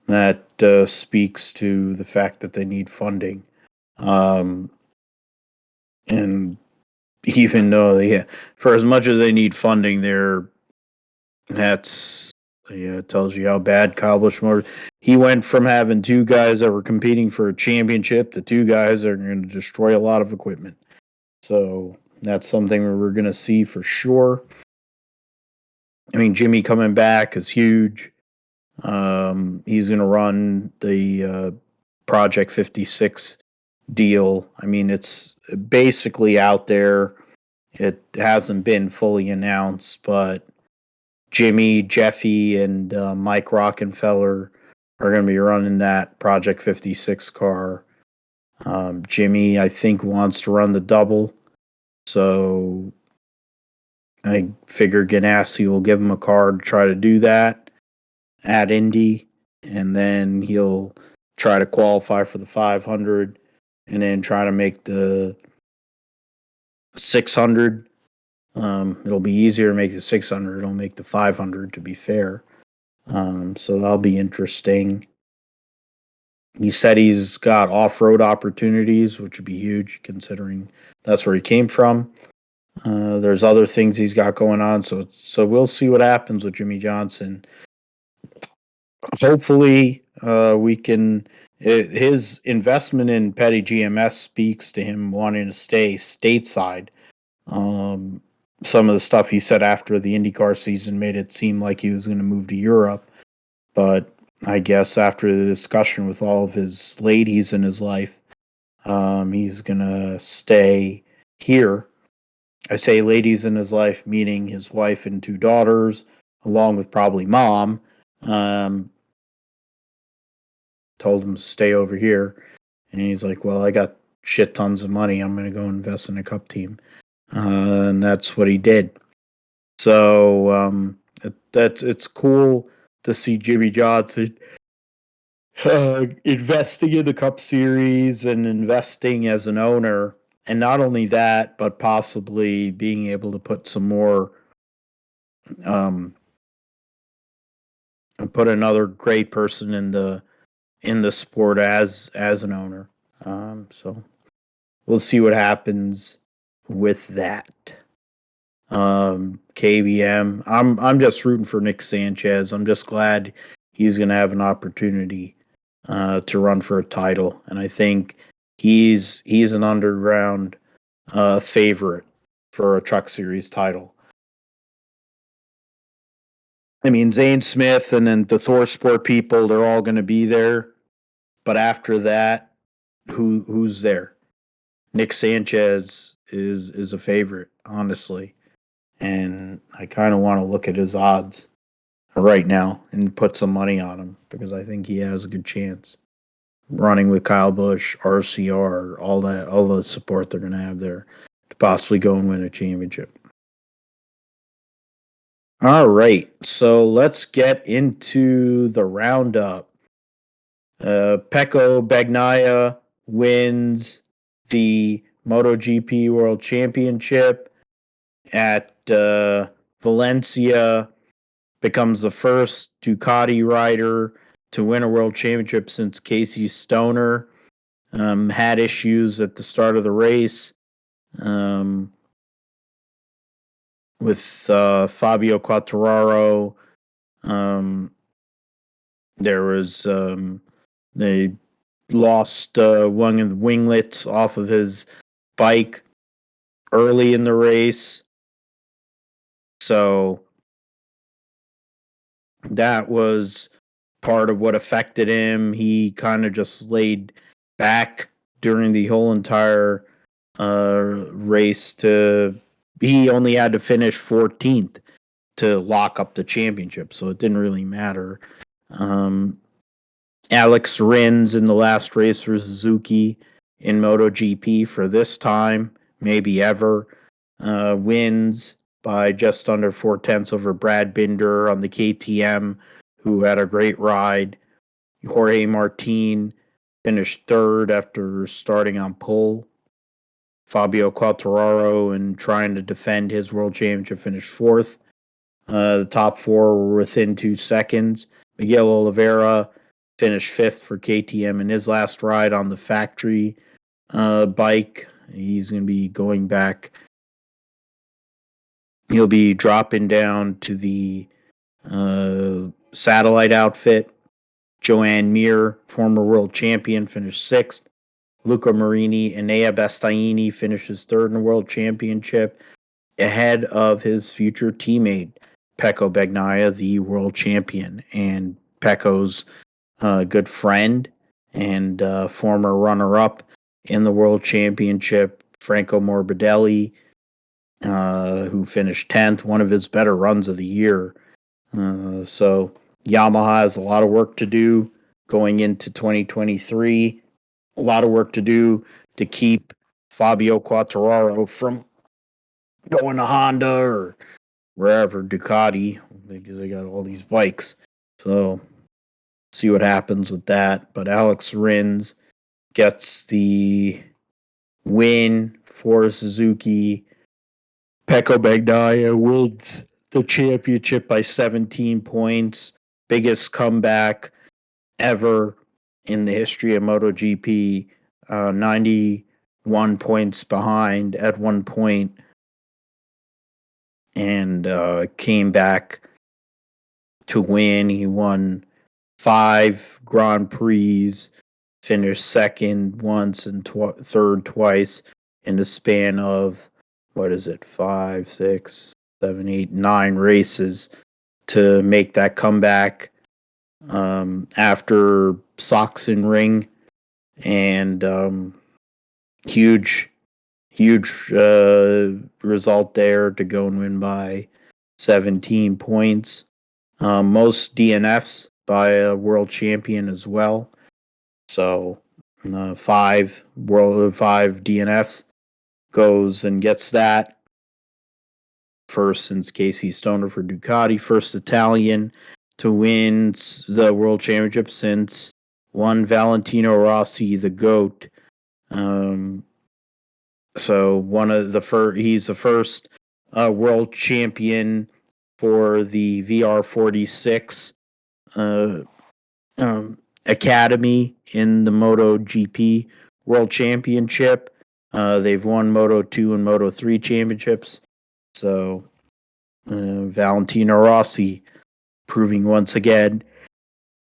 [SPEAKER 1] that speaks to the fact that they need funding. And even though, for as much as they need funding, that's it tells you how bad Kyle Busch Motor. He went from having two guys that were competing for a championship to two guys that are going to destroy a lot of equipment. So that's something we're going to see for sure. I mean, Jimmie coming back is huge. He's going to run the Project 56 deal. I mean, it's basically out there. It hasn't been fully announced, but Jimmie, Jeffy, and Mike Rockenfeller are going to be running that Project 56 car. Jimmie, I think, wants to run the double. So I figure Ganassi will give him a car to try to do that at Indy. And then he'll try to qualify for the 500 and then try to make the 600. It'll be easier to make the 600. It'll make the 500, to be fair. So that'll be interesting. He said he's got off-road opportunities, which would be huge considering that's where he came from. There's other things he's got going on, so we'll see what happens with Jimmie Johnson. Hopefully, we can. His investment in Petty GMS speaks to him wanting to stay stateside. Some of the stuff he said after the IndyCar season made it seem like he was going to move to Europe, but I guess after the discussion with all of his ladies in his life, he's going to stay here. I say ladies in his life, meaning his wife and 2 daughters, along with probably mom. Told him to stay over here. And he's like, well, I got shit tons of money. I'm going to go invest in a Cup team. And that's what he did. So it's cool to see Jimmie Johnson investing in the Cup Series and investing as an owner. And not only that, but possibly being able to put some more, put another great person in the sport as an owner. So we'll see what happens with that. KBM. I'm just rooting for Nick Sanchez. I'm just glad he's going to have an opportunity to run for a title, and I think he's an underground favorite for a Truck Series title. I mean, Zane Smith and then the Thor Sport people, they're all going to be there, but after that, who's there? Nick Sanchez is a favorite, honestly. And I kind of want to look at his odds right now and put some money on him because I think he has a good chance. Running with Kyle Busch, RCR, all the support they're going to have there to possibly go and win a championship. All right, so let's get into the roundup. Pecco Bagnaia wins the MotoGP World Championship at Valencia, becomes the first Ducati rider to win a world championship since Casey Stoner. Had issues at the start of the race with Fabio Quartararo. There was they lost one of the winglets off of his bike early in the race, so that was part of what affected him. He kind of just laid back during the whole entire race. He only had to finish 14th to lock up the championship, so it didn't really matter. Alex Rins in the last race for Suzuki in MotoGP for this time, maybe ever, wins by just under 4/10 over Brad Binder on the KTM, who had a great ride. Jorge Martin finished third after starting on pole. Fabio Quartararo, and trying to defend his world championship, finished fourth. The top four were within 2 seconds. Miguel Oliveira finished fifth for KTM in his last ride on the factory bike. He's going to be going back. He'll be dropping down to the satellite outfit. Joan Mir, former world champion, finished sixth. Luca Marini and Enea Bastianini finishes third in the world championship, ahead of his future teammate, Pecco Bagnaia, the world champion, and Pecco's good friend and former runner-up in the world championship, Franco Morbidelli, who finished 10th, one of his better runs of the year. So Yamaha has a lot of work to do going into 2023. A lot of work to do to keep Fabio Quartararo from going to Honda or wherever, Ducati, because they got all these bikes. So see what happens with that. But Alex Rins gets the win for Suzuki. Pecco Bagnaia wins the championship by 17 points. Biggest comeback ever in the history of MotoGP. 91 points behind at one point, and came back to win. He won 5 Grand Prix, finished second once and third twice in the span of, 5, 6, 7, 8, 9 races to make that comeback after Sachsen Ring, and huge result there to go and win by 17 points. Most DNFs by a world champion as well. So 5 DNFs, goes and gets that. First since Casey Stoner for Ducati, first Italian to win the world championship since one Valentino Rossi, the GOAT. So he's the first world champion for the VR46 Academy in the MotoGP World Championship. They've won Moto2 and Moto3 championships. So Valentino Rossi proving once again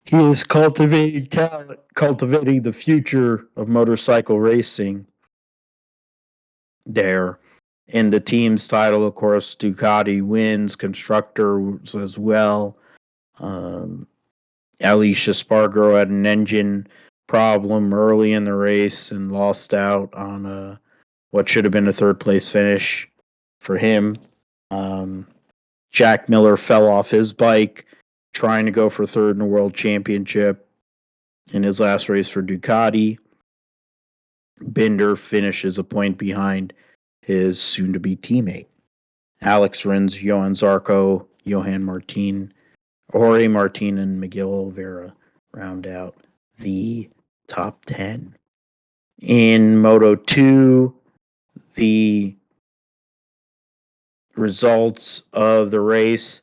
[SPEAKER 1] he is cultivating talent, cultivating the future of motorcycle racing. There. In the team's title, of course, Ducati wins, constructors as well. Alicia Spargo had an engine problem early in the race and lost out on a what should have been a third place finish for him. Jack Miller fell off his bike trying to go for third in the world championship in his last race for Ducati. Binder finishes a point behind his soon-to-be teammate. Alex Rins, Johan Zarco, Jorge Martin, and Miguel Oliveira round out the top 10. In Moto 2, the results of the race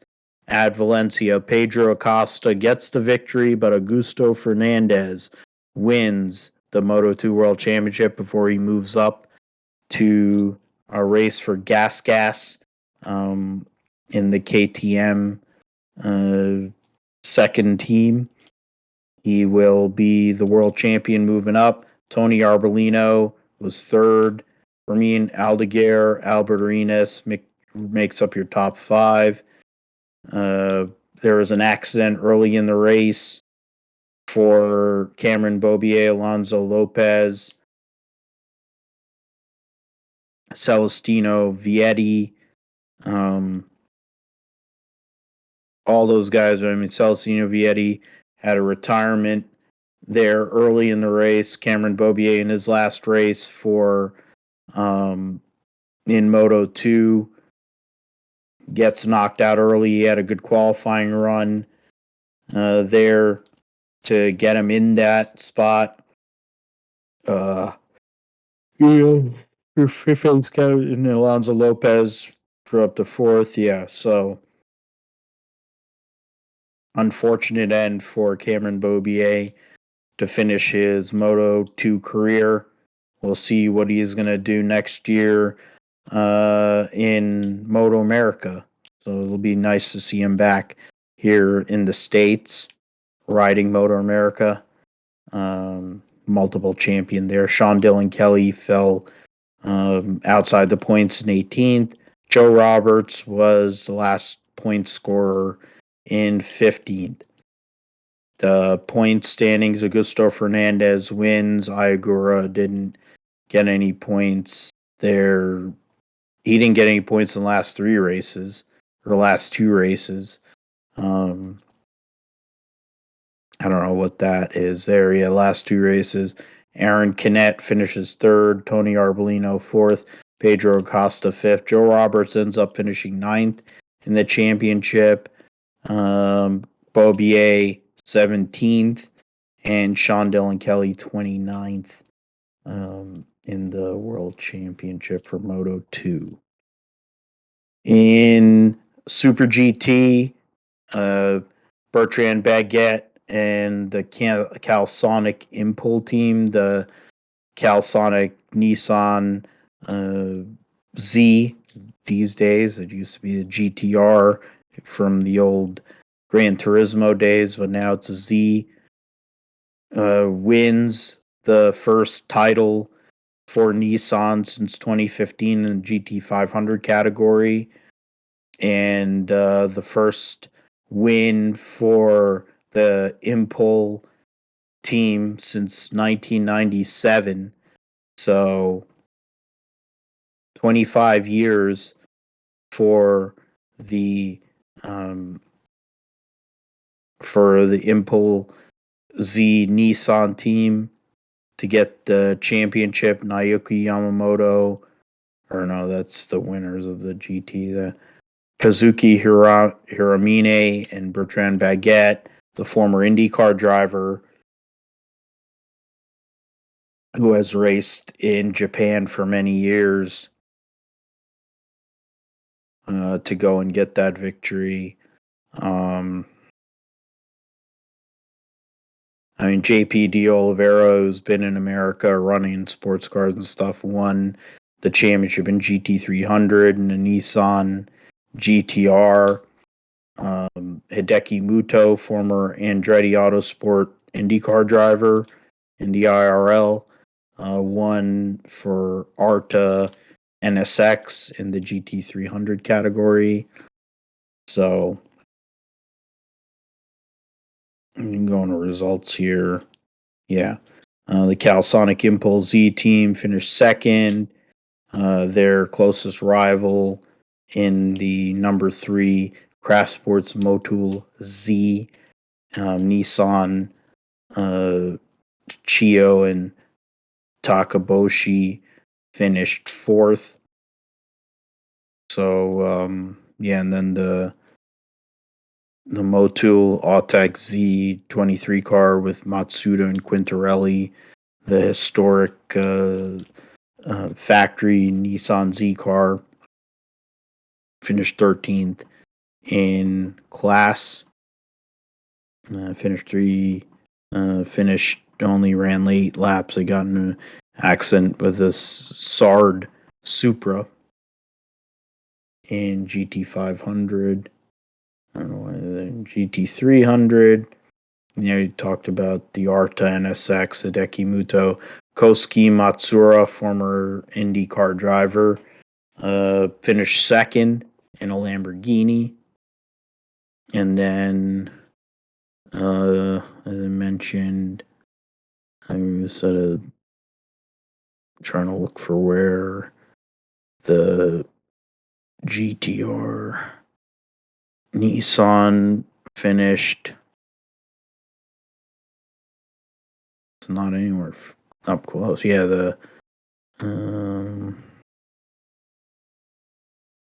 [SPEAKER 1] at Valencia, Pedro Acosta gets the victory, but Augusto Fernandez wins the Moto 2 World Championship before he moves up to a race for Gas in the KTM second team. He will be the world champion moving up. Tony Arbolino was third. Fermin Aldeguer, Albert Arenas makes up your top 5. There was an accident early in the race for Cameron Bobier, Alonso Lopez, Celestino Vietti, all those guys. I mean, Celestino Vietti had a retirement there early in the race. Cameron Bobier in his last race for in Moto 2 gets knocked out early. He had a good qualifying run there to get him in that spot. Fifth and Alonso Lopez for up to 4th. Yeah, so unfortunate end for Cameron Bobier to finish his Moto 2 career. We'll see what he's going to do next year in Moto America. So it'll be nice to see him back here in the States riding Moto America. Multiple champion there. Sean Dillon Kelly fell outside the points in 18th. Joe Roberts was the last point scorer in 15th. The point standings, Augusto Fernandez wins. Iagura didn't get any points there. He didn't get any points in the last 3 races, or last 2 races. I don't know what that is there. Yeah, last 2 races. Aaron Canet finishes 3rd. Tony Arbolino 4th. Pedro Acosta 5th. Joe Roberts ends up finishing 9th in the championship. Bobier 17th. And Sean Dillon Kelly 29th in the World Championship for Moto 2. In Super GT, Bertrand Baguette and the Calsonic Impul team, the Calsonic Nissan Z these days. It used to be the GTR from the old Gran Turismo days, but now it's a Z. Wins the first title for Nissan since 2015 in the GT500 category, and the first win for the Impul team since 1997. So 25 years for the Impul Z Nissan team to get the championship. Naoki Yamamoto, or no, that's the winners of the GT. The Kazuki Hiramine and Bertrand Baguette, the former IndyCar driver who has raced in Japan for many years, to go and get that victory. I mean, JP De Oliveira, who's been in America running sports cars and stuff, won the championship in GT300 and the Nissan GTR. Hideki Muto, former Andretti Autosport IndyCar driver in the IRL, won for ARTA NSX in the GT300 category. So, you can go on to results here. Yeah. The Calsonic Impulse Z team finished 2nd. Their closest rival in the number 3 Craft Sports Motul Z, Nissan, Chio, and Takaboshi finished 4th. So and then the Motul Autech Z23 car with Matsuda and Quintarelli, the historic factory Nissan Z car, finished 13th in class. Finished only ran late laps. They got in an accident with this Sard Supra in GT500. I don't know, GT300. You talked about the Arta NSX, Hideki Muto, Kosuke Matsura, former IndyCar driver, finished 2nd in a Lamborghini. And then, as I mentioned, I was trying to look for where the GTR Nissan finished. It's not anywhere up close. Yeah,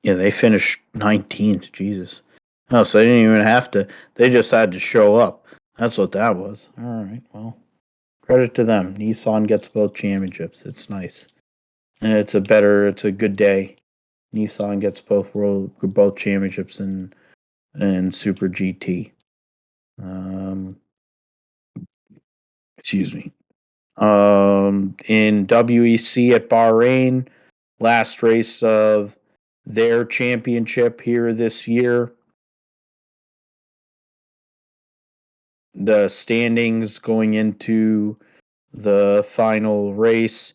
[SPEAKER 1] they finished 19th. Jesus. Oh, so they didn't even have to. They just had to show up. That's what that was. All right. Well, credit to them. Nissan gets both championships. It's nice. And it's a good day. Nissan gets both championships in Super GT. Excuse me. In WEC at Bahrain, last race of their championship here this year. The standings going into the final race,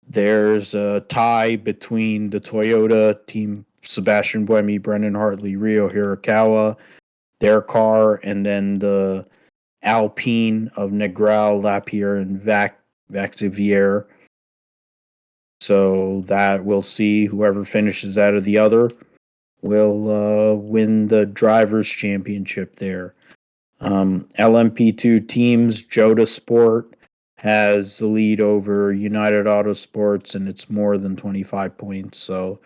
[SPEAKER 1] there's a tie between the Toyota team, Sebastian Buemi, Brendan Hartley, Ryo Hirakawa, their car, and then the Alpine of Negral, Lapierre, and Vaxivier. So that we'll see. Whoever finishes out of the other will win the Drivers' Championship there. LMP2 teams, Joda Sport has the lead over United Autosports, and it's more than 25 points. So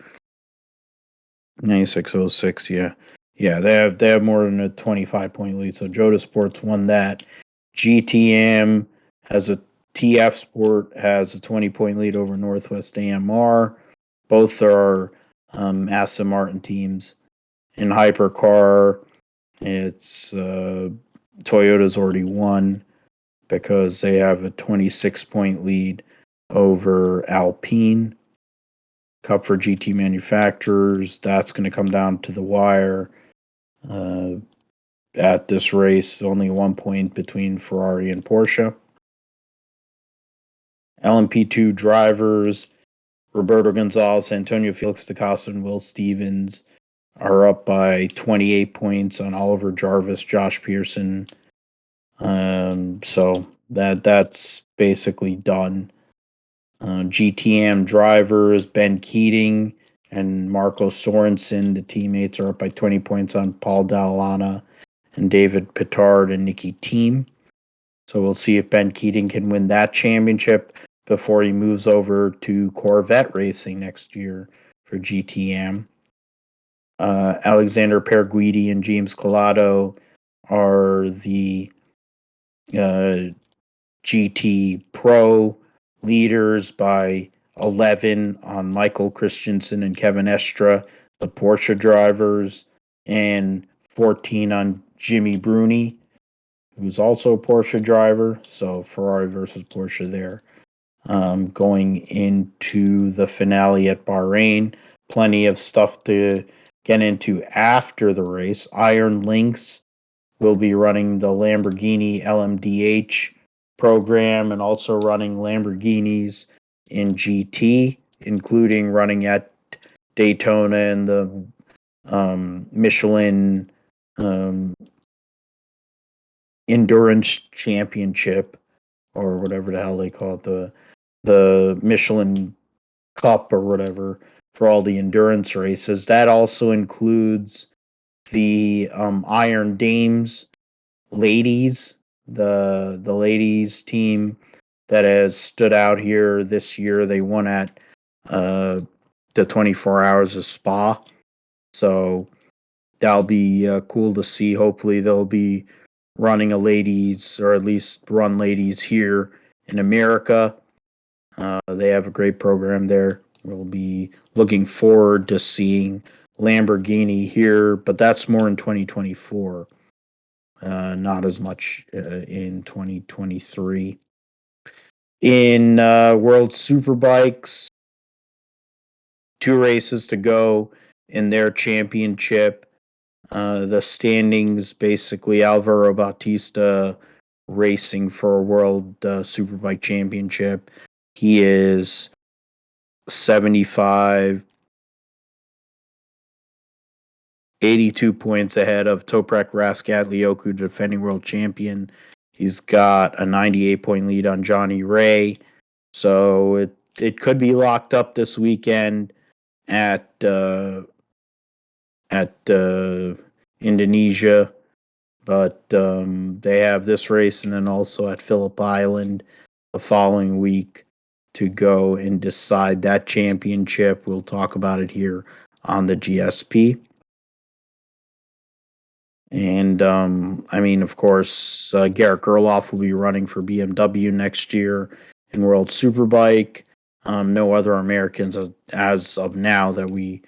[SPEAKER 1] 9606, yeah. Yeah, they have more than a 25-point lead. So Joda Sports won that. GTM has a TF Sport has a 20-point lead over Northwest AMR. Both are Aston Martin teams. In Hypercar, it's Toyota's already won because they have a 26-point lead over Alpine. Cup for GT manufacturers, that's going to come down to the wire. At this race, only 1 point between Ferrari and Porsche. LMP2 drivers, Roberto Gonzalez, Antonio Felix da Costa, and Will Stevens are up by 28 points on Oliver Jarvis, Josh Pearson. So that's basically done. GTM drivers, Ben Keating and Marco Sorensen, the teammates, are up by 20 points on Paul Dallana and David Pittard and Nicky Thiem. So we'll see if Ben Keating can win that championship before he moves over to Corvette racing next year for GTM. Alexander Perguidi and James Collado are the GT Pro leaders by 11 on Michael Christensen and Kevin Estra, the Porsche drivers, and 14 on Jimmy Bruni, who's also a Porsche driver. So Ferrari versus Porsche there. Going into the finale at Bahrain, plenty of stuff to get into after the race. Iron Lynx will be running the Lamborghini LMDH program and also running Lamborghinis in GT, including running at Daytona and the Michelin Endurance Championship, or whatever the hell they call it, the Michelin Cup or whatever for all the endurance races. That also includes the Iron Dames ladies, the ladies team that has stood out here this year. They won at the 24 Hours of Spa, so that'll be cool to see. Hopefully, they'll be running a ladies, or at least run ladies here in America. They have a great program there. We'll be looking forward to seeing Lamborghini here, but that's more in 2024. Not as much in 2023. In World Superbikes, 2 races to go in their championship. The standings, basically, Alvaro Bautista racing for a World Superbike Championship. He is 82 points ahead of Toprak Raskatlioglu, defending world champion. He's got a 98-point lead on Johnny Ray. So it could be locked up this weekend at Indonesia. But they have this race and then also at Phillip Island the following week to go and decide that championship. We'll talk about it here on the GSP. And, of course, Garrett Gerloff will be running for BMW next year in World Superbike. No other Americans as of now that we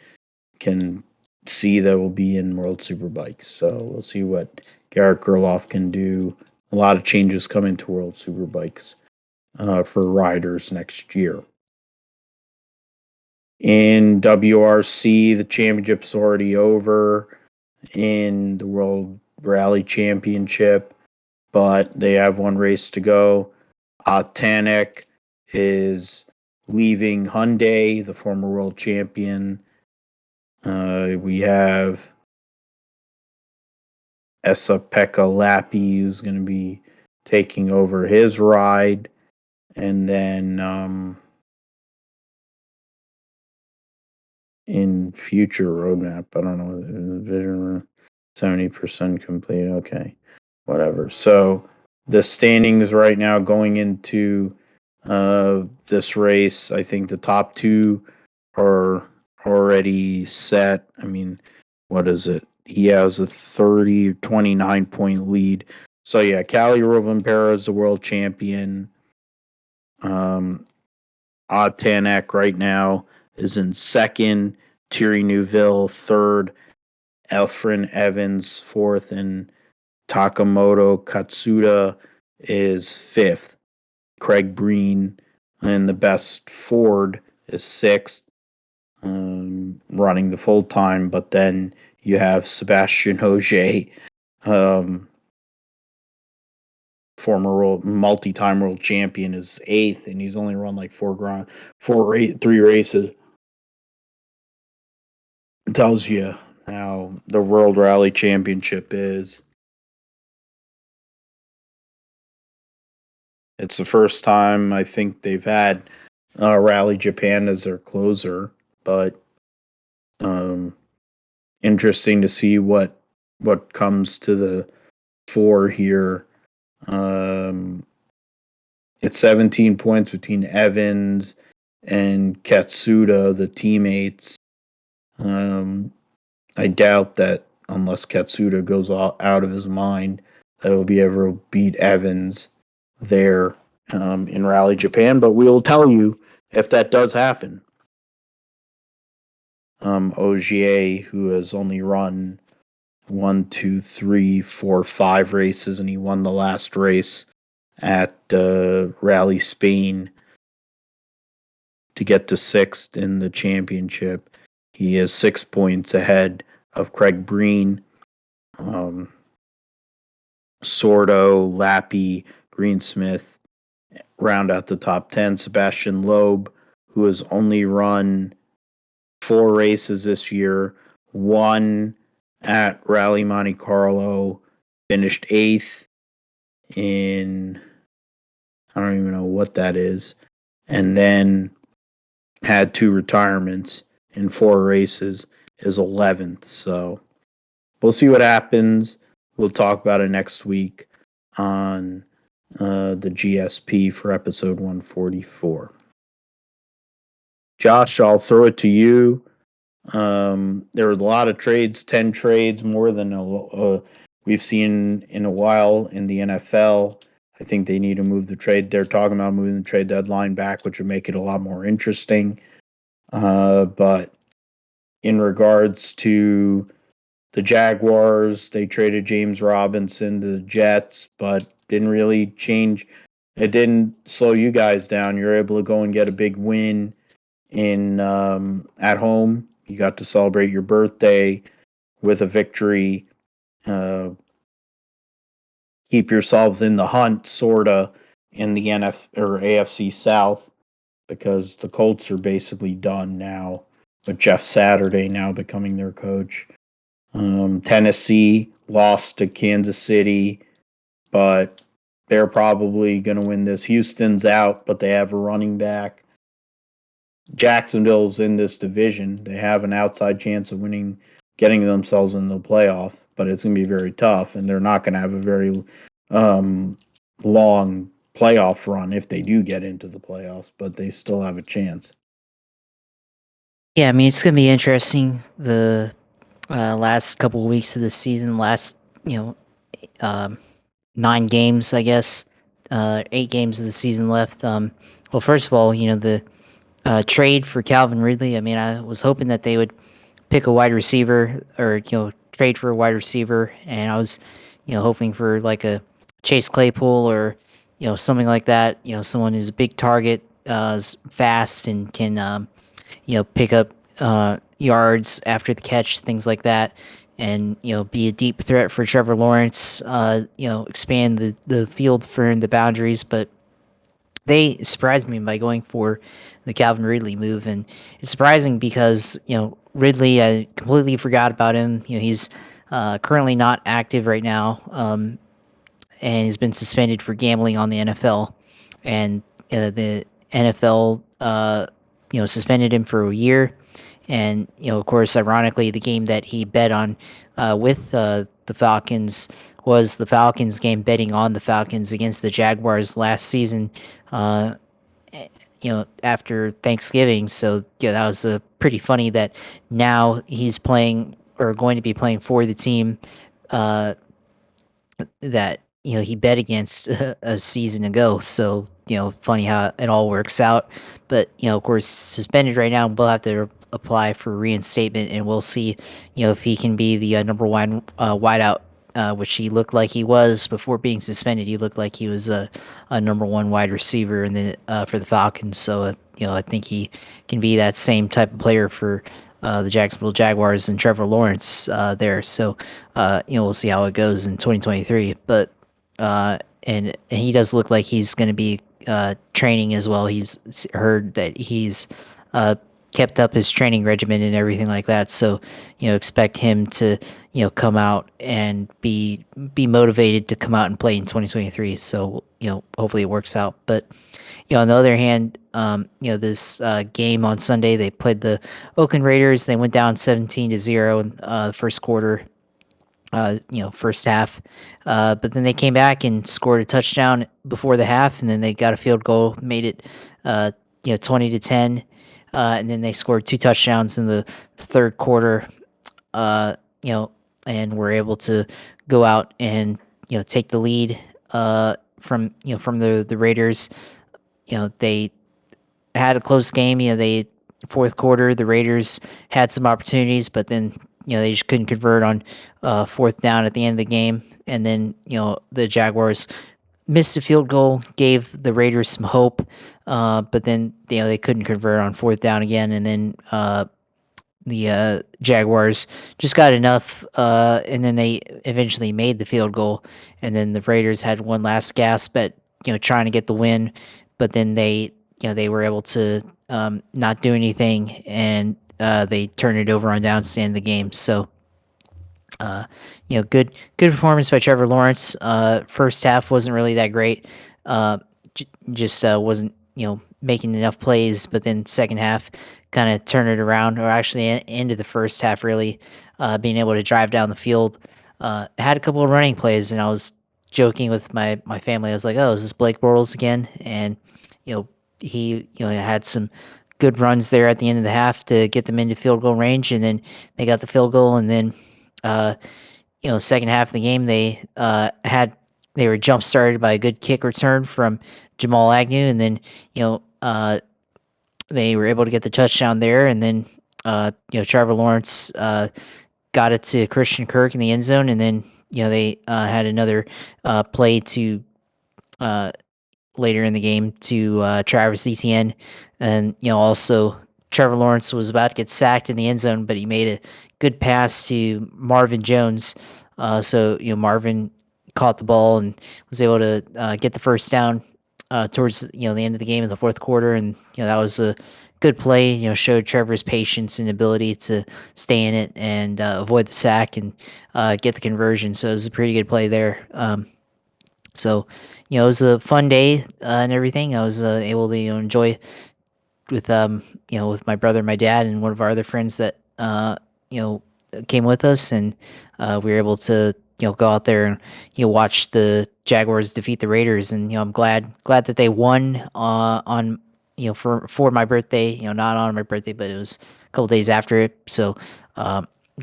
[SPEAKER 1] can see that will be in World Superbike. So we'll see what Garrett Gerloff can do. A lot of changes coming to World Superbikes for riders next year. In WRC, the championship's already over in the World Rally Championship, but they have one race to go. Tanek is leaving Hyundai, the former world champion. We have Esa-Pekka Lappi, who's going to be taking over his ride. And then in future roadmap, I don't know, 70% complete. Okay, whatever. So the standings right now going into this race, I think the top 2 are already set. What is it? He has a 29-point lead. So yeah, Cali Rovanpera is the world champion. Tanek right now is in second, Thierry Neuville third, Elfrin Evans fourth, and Takamoto Katsuda is fifth. Craig Breen and the best Ford is sixth, running the full time. But then you have Sebastian Ogier, former multi-time world champion, is eighth, and he's only run like 3 races. It tells you how the World Rally Championship is. It's the first time I think they've had Rally Japan as their closer, but interesting to see what comes to the fore here. It's 17 points between Evans and Katsuda, the teammates. I doubt that unless Katsuda goes out of his mind, that he'll be able to beat Evans there in Rally Japan. But we will tell you if that does happen. Ogier, who has only run 5 races, and he won the last race at Rally Spain to get to sixth in the championship. He is 6 points ahead of Craig Breen. Sordo, Lappi, Greensmith round out the top 10. Sebastian Loeb, who has only run 4 races this year, won at Rally Monte Carlo, finished 8th in, I don't even know what that is. And then had 2 retirements in 4 races, is 11th. So we'll see what happens. We'll talk about it next week on the GSP for episode 144. Josh, I'll throw it to you. There were a lot of trades, 10 trades, more than we've seen in a while in the NFL. I think they need to move the trade. They're talking about moving the trade deadline back, which would make it a lot more interesting. But in regards to the Jaguars, they traded James Robinson to the Jets, but didn't really change. It didn't slow you guys down. You're able to go and get a big win in at home. You got to celebrate your birthday with a victory. Keep yourselves in the hunt, sorta, in the AFC South, because the Colts are basically done now, with Jeff Saturday now becoming their coach. Tennessee lost to Kansas City, but they're probably going to win this. Houston's out, but they have a running back. Jacksonville's in this division. They have an outside chance of winning, getting themselves in the playoff, but it's going to be very tough, and they're not going to have a very long playoff run if they do get into the playoffs, but they still have a chance.
[SPEAKER 2] Yeah, I mean, it's going to be interesting. The last couple of weeks of the season, 9 games, I guess, 8 games of the season left. Well, first of all, the trade for Calvin Ridley. I mean, I was hoping that they would pick a wide receiver or trade for a wide receiver, and I was hoping for like a Chase Claypool or something like that. Someone who's a big target, is fast, and can pick up yards after the catch, things like that, and be a deep threat for Trevor Lawrence. Expand the field for the boundaries, but they surprised me by going for the Calvin Ridley move, and it's surprising because Ridley, I completely forgot about him. He's currently not active right now, and has been suspended for gambling on the NFL, and the NFL suspended him for a year. And of course, ironically, the game that he bet on with the Falcons was the Falcons game, betting on the Falcons against the Jaguars last season. Uh, After Thanksgiving. So that was pretty funny that now he's playing or going to be playing for the team that he bet against a season ago. So funny how it all works out. But of course, suspended right now. We'll have to apply for reinstatement, and we'll see if he can be the number one wideout, which he looked like he was before being suspended. He looked like he was a number one wide receiver, and then for the Falcons. So I think he can be that same type of player for the Jacksonville Jaguars and Trevor Lawrence there. So we'll see how it goes in 2023. But and he does look like he's going to be training as well. He's heard that he's kept up his training regimen and everything like that. So expect him to come out and be motivated to come out and play in 2023. So hopefully it works out. But on the other hand, this game on Sunday, they played the Oakland Raiders. They went down 17-0 in the first quarter, first half. But then they came back and scored a touchdown before the half, and then they got a field goal, made it 20-10. And then they scored 2 touchdowns in the third quarter, and were able to go out and take the lead from the Raiders. They had a close game. They fourth quarter, the Raiders had some opportunities, but then they just couldn't convert on fourth down at the end of the game. And then the Jaguars missed a field goal, gave the Raiders some hope, but then they couldn't convert on fourth down again. And then the Jaguars just got enough, and then they eventually made the field goal. And then the Raiders had one last gasp at trying to get the win, but then they were able to not do anything, and they turned it over on downs to end the game. So good performance by Trevor Lawrence. First half wasn't really that great. Just wasn't making enough plays, but then second half kind of turn it around, or actually into the first half really being able to drive down the field. Had a couple of running plays, and I was joking with my family. I was like, "Oh, is this Blake Bortles again?" And you know, he had some good runs there at the end of the half to get them into field goal range, and then they got the field goal, and then uh, second half of the game they were jump started by a good kick return from Jamal Agnew, and then they were able to get the touchdown there, and then Trevor Lawrence got it to Christian Kirk in the end zone, and then they had another play to later in the game to Travis Etienne, and also Trevor Lawrence was about to get sacked in the end zone, but he made a good pass to Marvin Jones. So Marvin caught the ball and was able to get the first down towards the end of the game in the fourth quarter, and that was a good play. Showed Trevor's patience and ability to stay in it and avoid the sack and get the conversion. So it was a pretty good play there. So it was a fun day and everything. I was able to enjoy with with my brother, my dad, and one of our other friends that came with us, and we were able to go out there and watch the Jaguars defeat the Raiders, and I'm glad that they won on for my birthday. Not on my birthday, but it was a couple days after it. So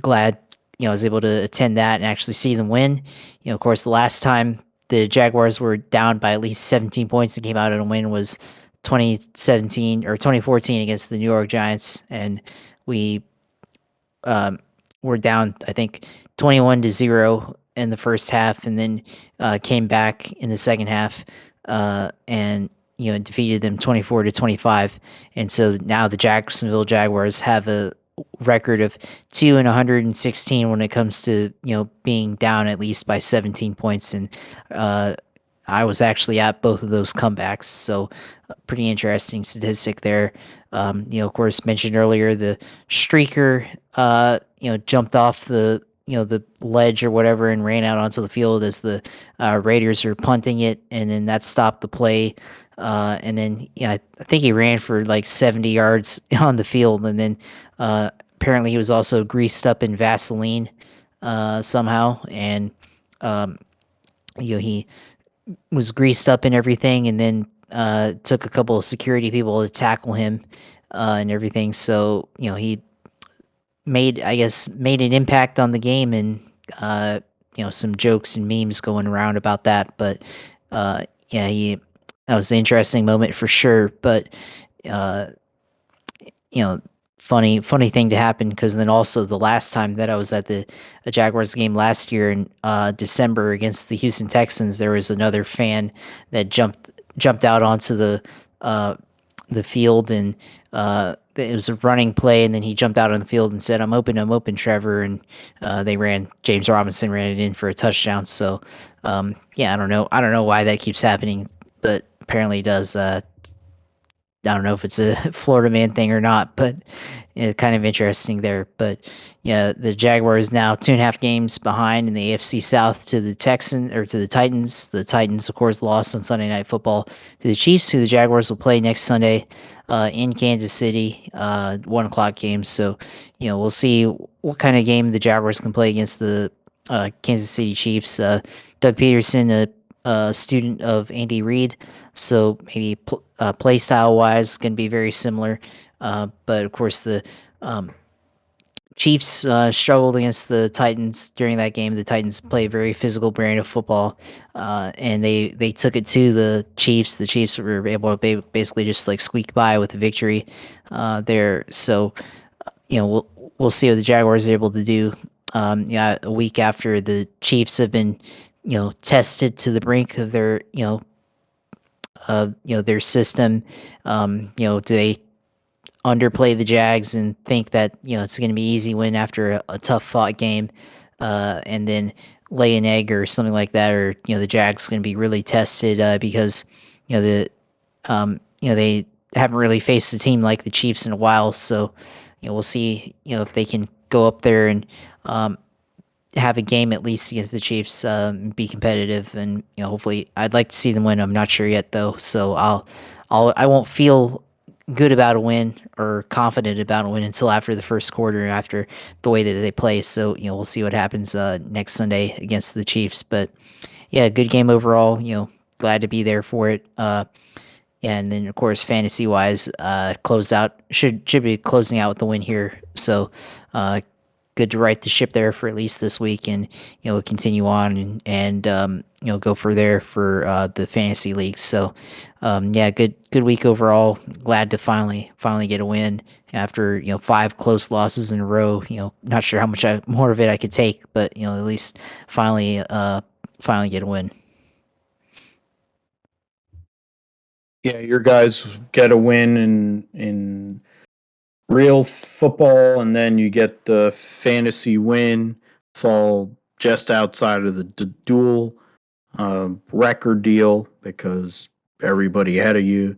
[SPEAKER 2] glad I was able to attend that and actually see them win. Of course, the last time the Jaguars were down by at least 17 points and came out and a win was 2017 or 2014 against the New York Giants, and we were down, I think, 21-0 in the first half, and then came back in the second half and defeated them 24-25. And so now the Jacksonville Jaguars have a record of 2-116 when it comes to being down at least by 17 points, and I was actually at both of those comebacks, so pretty interesting statistic there. Of course, mentioned earlier the streaker jumped off the the ledge or whatever and ran out onto the field as the Raiders are punting it, and then that stopped the play. And then I think he ran for like 70 yards on the field, and then apparently he was also greased up in Vaseline somehow, and he was greased up and everything, and then took a couple of security people to tackle him and everything. So he made an impact on the game, and some jokes and memes going around about that. But that was an interesting moment for sure. But funny thing to happen, because then also the last time that I was at the Jaguars game last year in December against the Houston Texans, there was another fan that jumped out onto the field, and it was a running play, and then he jumped out on the field and said, I'm open, Trevor," and James Robinson ran it in for a touchdown. So I don't know why that keeps happening, but apparently it does. I don't know if it's a Florida man thing or not, but kind of interesting there. But the Jaguars now 2.5 games behind in the AFC South to the Titans. The Titans, of course, lost on Sunday Night Football to the Chiefs, who the Jaguars will play next Sunday in Kansas City, 1:00 game. So we'll see what kind of game the Jaguars can play against the Kansas City Chiefs. Doug Peterson, a student of Andy Reid, so maybe play style wise going to be very similar. But of course the Chiefs struggled against the Titans during that game. The Titans play a very physical brand of football, and they took it to the Chiefs. The Chiefs were able to basically just like squeak by with a victory there. So we'll see what the Jaguars are able to do. A week after the Chiefs have been tested to the brink of their their system. Do they underplay the Jags and think that it's going to be easy win after a tough fought game, and then lay an egg or something like that, or the Jags going to be really tested because they haven't really faced a team like the Chiefs in a while. So we'll see if they can go up there and have a game at least against the Chiefs, be competitive, and hopefully, I'd like to see them win. I'm not sure yet though, so I won't feel good about a win or confident about a win until after the first quarter, after the way that they play. So we'll see what happens next Sunday against the Chiefs. But yeah, good game overall. Glad to be there for it. And then of course, fantasy wise, closed out should be closing out with the win here. So good to right the ship there for at least this week, and continue on and go for there for the fantasy league. So yeah, good week overall. Glad to finally get a win after 5 close losses in a row. Not sure how much more of it I could take, but at least finally get a win.
[SPEAKER 1] Yeah, your guys get a win in real football, and then you get the fantasy win, fall just outside of the dual record deal because everybody ahead of you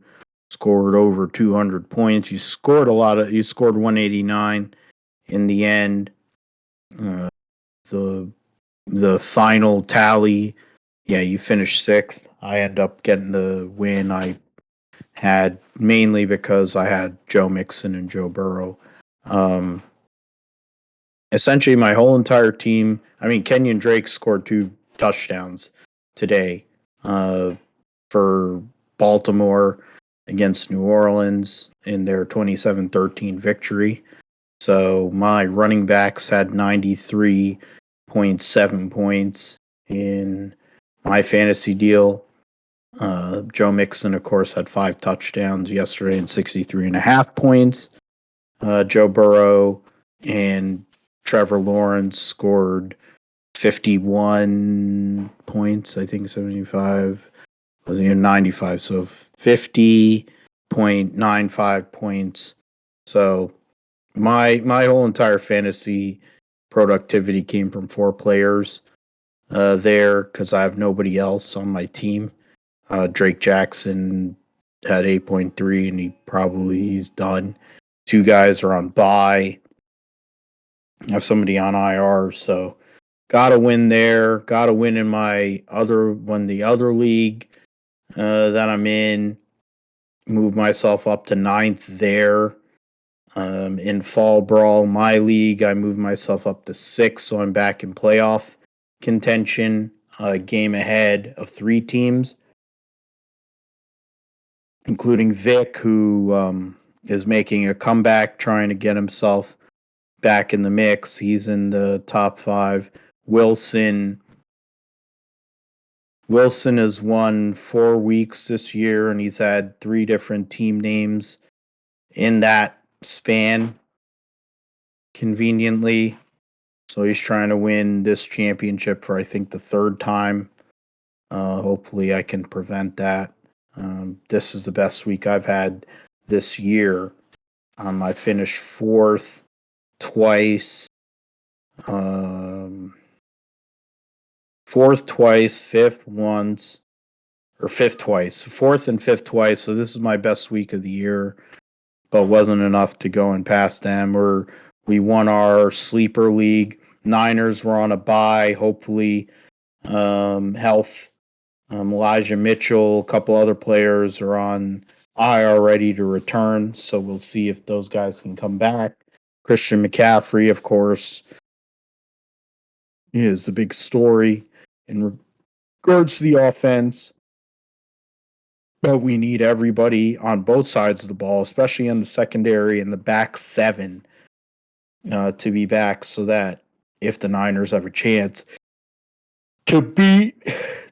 [SPEAKER 1] scored over 200 points. You scored 189 in the end. The final tally, yeah, you finished 6th. I end up getting the win. I had mainly because I had Joe Mixon and Joe Burrow. Essentially, my whole entire team. I mean, Kenyon Drake scored 2 touchdowns today for Baltimore against New Orleans in their 27-13 victory. So my running backs had 93.7 points in my fantasy deal. Joe Mixon, of course, had 5 touchdowns yesterday and 63.5 points. Joe Burrow and Trevor Lawrence scored 51 points, I think 75, was 95, so 50.95 points. So my whole entire fantasy productivity came from 4 players there because I have nobody else on my team. Drake Jackson had 8.3, and he's done. 2 guys are on bye. I have somebody on IR, so got to win there. Got to win in the other league that I'm in. Move myself up to 9th there. In Fall Brawl, my league, I moved myself up to 6th, so I'm back in playoff contention. Game ahead of 3 teams, including Vic, who is making a comeback, trying to get himself back in the mix. He's in the top 5. Wilson has won 4 weeks this year, and he's had 3 different team names in that span, conveniently. So he's trying to win this championship for, I think, the 3rd time. Hopefully I can prevent that. This is the best week I've had this year. I finished 4th twice. 4th twice, 5th once, or 5th twice. 4th and 5th twice. So this is my best week of the year, but wasn't enough to go and pass them. We won our sleeper league. Niners were on a bye. Hopefully, health. Elijah Mitchell, a couple other players are on IR ready to return. So we'll see if those guys can come back. Christian McCaffrey, of course, is the big story in regards to the offense. But we need everybody on both sides of the ball, especially in the secondary and the back 7, to be back, so that if the Niners have a chance to beat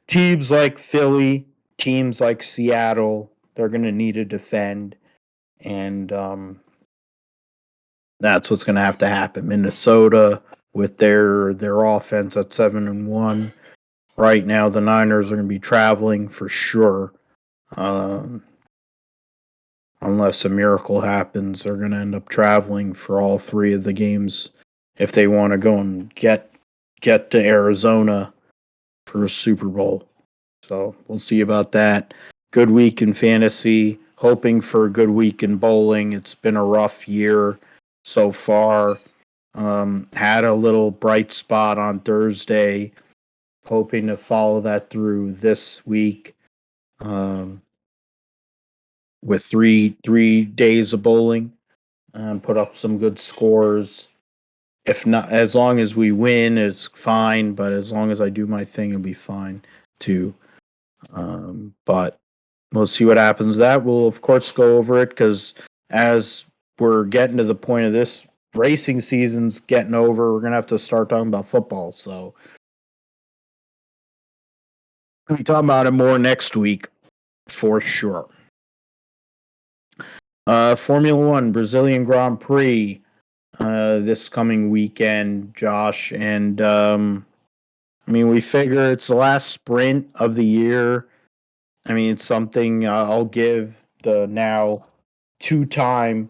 [SPEAKER 1] teams like Philly, teams like Seattle, they're going to need to defend. And that's what's going to have to happen. Minnesota, with their offense at 7-1 right now, the Niners are going to be traveling for sure. Unless a miracle happens, they're going to end up traveling for all 3 of the games if they want to go and get to Arizona for a Super Bowl. So we'll see about that. Good week in fantasy. Hoping for a good week in bowling. It's been a rough year so far. Had a little bright spot on Thursday, hoping to follow that through this week with three days of bowling and put up some good scores. If not, as long as we win, it's fine. But as long as I do my thing, it'll be fine too. But we'll see what happens with that. We'll of course go over it because as we're getting to the point of this racing season's getting over, we're gonna have to start talking about football. So we'll be talking about it more next week for sure. Formula One Brazilian Grand Prix this coming weekend, Josh, and I mean we figure it's the last sprint of the year. I mean it's something I'll give the now two-time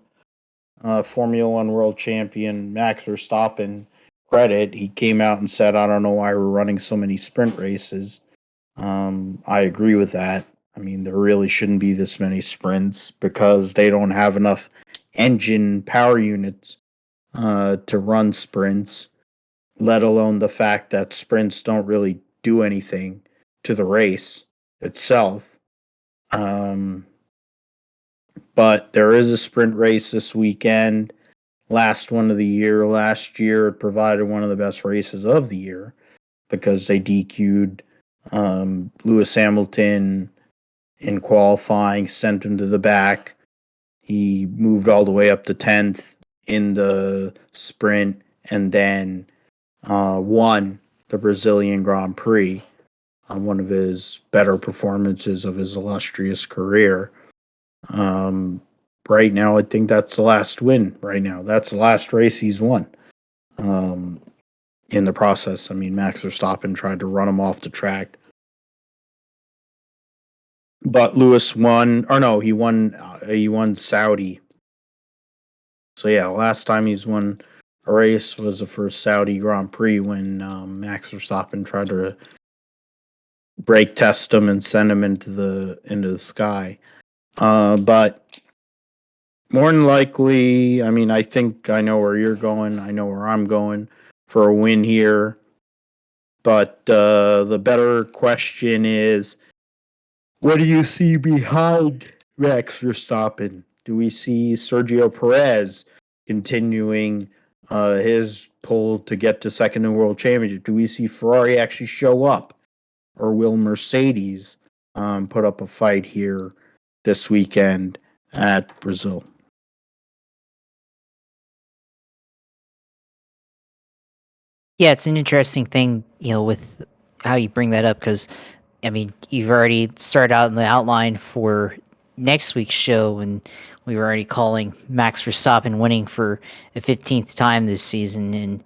[SPEAKER 1] Formula One world champion Max Verstappen credit. He came out and said, "I don't know why we're running so many sprint races." I agree with that. I mean, there really shouldn't be this many sprints because they don't have enough engine power units to run sprints, let alone the fact that sprints don't really do anything to the race itself. But there is a sprint race this weekend, last one of the year. Last year, it provided one of the best races of the year because they DQ'd Lewis Hamilton in qualifying, sent him to the back. He moved all the way up to 10th in the sprint and then won the Brazilian Grand Prix on one of his better performances of his illustrious career. Right now, I think that's the last win. Right now, that's the last race he's won. In the process, I mean, Max Verstappen tried to run him off the track, but Lewis won. Or no, he won. He won Saudi. So yeah, last time he's won a race was the first Saudi Grand Prix when Max Verstappen tried to brake test him and send him into the sky. But more than likely, I mean, I think I know where you're going. I know where I'm going for a win here. But the better question is, what do you see behind Max Verstappen? Do we see Sergio Perez continuing his pull to get to second in world championship? Do we see Ferrari actually show up? Or will Mercedes put up a fight here this weekend at Brazil?
[SPEAKER 2] Yeah, it's an interesting thing, with how you bring that up because, I mean, you've already started out in the outline for next week's show, and we were already calling Max Verstappen winning for the 15th time this season, and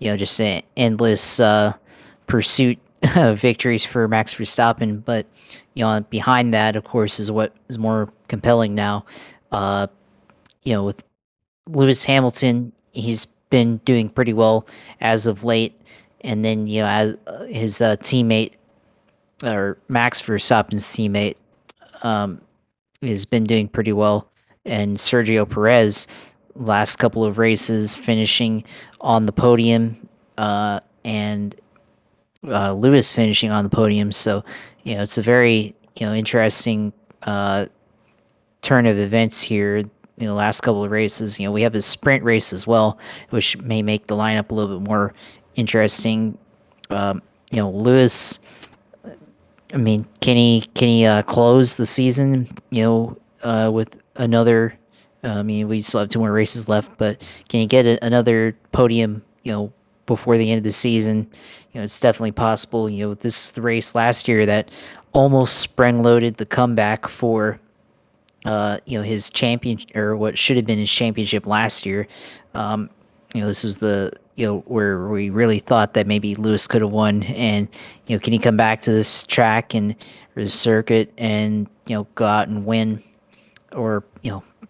[SPEAKER 2] just an endless pursuit of victories for Max Verstappen. But behind that, of course, is what is more compelling now. With Lewis Hamilton, he's been doing pretty well as of late, and then as his teammate or Max Verstappen's teammate has been doing pretty well, and Sergio Perez last couple of races finishing on the podium, and Lewis finishing on the podium. So it's a very interesting turn of events here. Last couple of races. We have a sprint race as well, which may make the lineup a little bit more interesting. Lewis. I mean, can he close the season? With another. I mean, we still have two more races left, but can he get another podium? Before the end of the season, it's definitely possible. This is the race last year that almost spring loaded the comeback for his champion, or what should have been his championship last year. This was the where we really thought that maybe Lewis could have won, and can he come back to this track and or this circuit and go out and win, or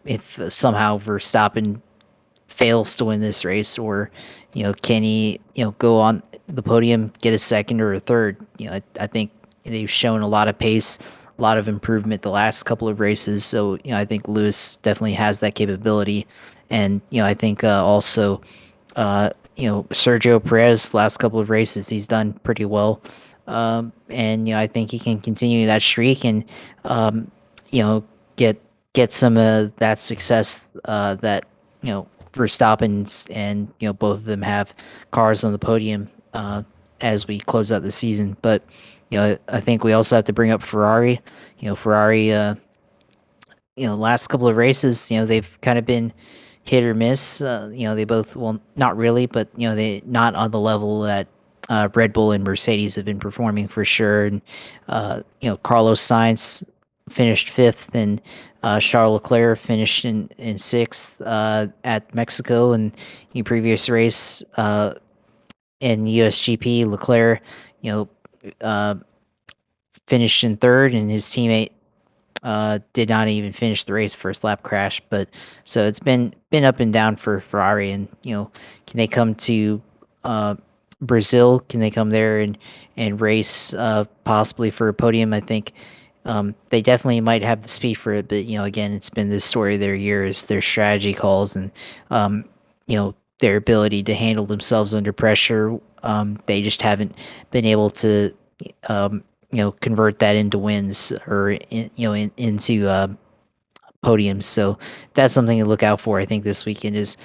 [SPEAKER 2] if somehow Verstappen fails to win this race, or can he go on the podium, get a second or a third? I think they've shown a lot of pace, a lot of improvement the last couple of races. So I think Lewis definitely has that capability, and I think also Sergio Perez, last couple of races, he's done pretty well. And I think he can continue that streak and, you know, get some of that success that, Verstappen and, both of them have cars on the podium as we close out the season. But, I think we also have to bring up Ferrari. Ferrari, last couple of races, they've kind of been hit or miss. They both, well, not really, but they not on the level that Red Bull and Mercedes have been performing for sure. And Carlos Sainz finished fifth, and Charles Leclerc finished in sixth at Mexico. And the previous race in USGP, Leclerc, you know, uh, finished in third, and his teammate did not even finish the race, first lap crash. But so it's been up and down for Ferrari. And can they come to Brazil? Can they come there and race possibly for a podium? I think they definitely might have the speed for it. But again, it's been this story of their year is their strategy calls and their ability to handle themselves under pressure. They just haven't been able to convert that into wins or into podiums. So that's something to look out for. I think this weekend is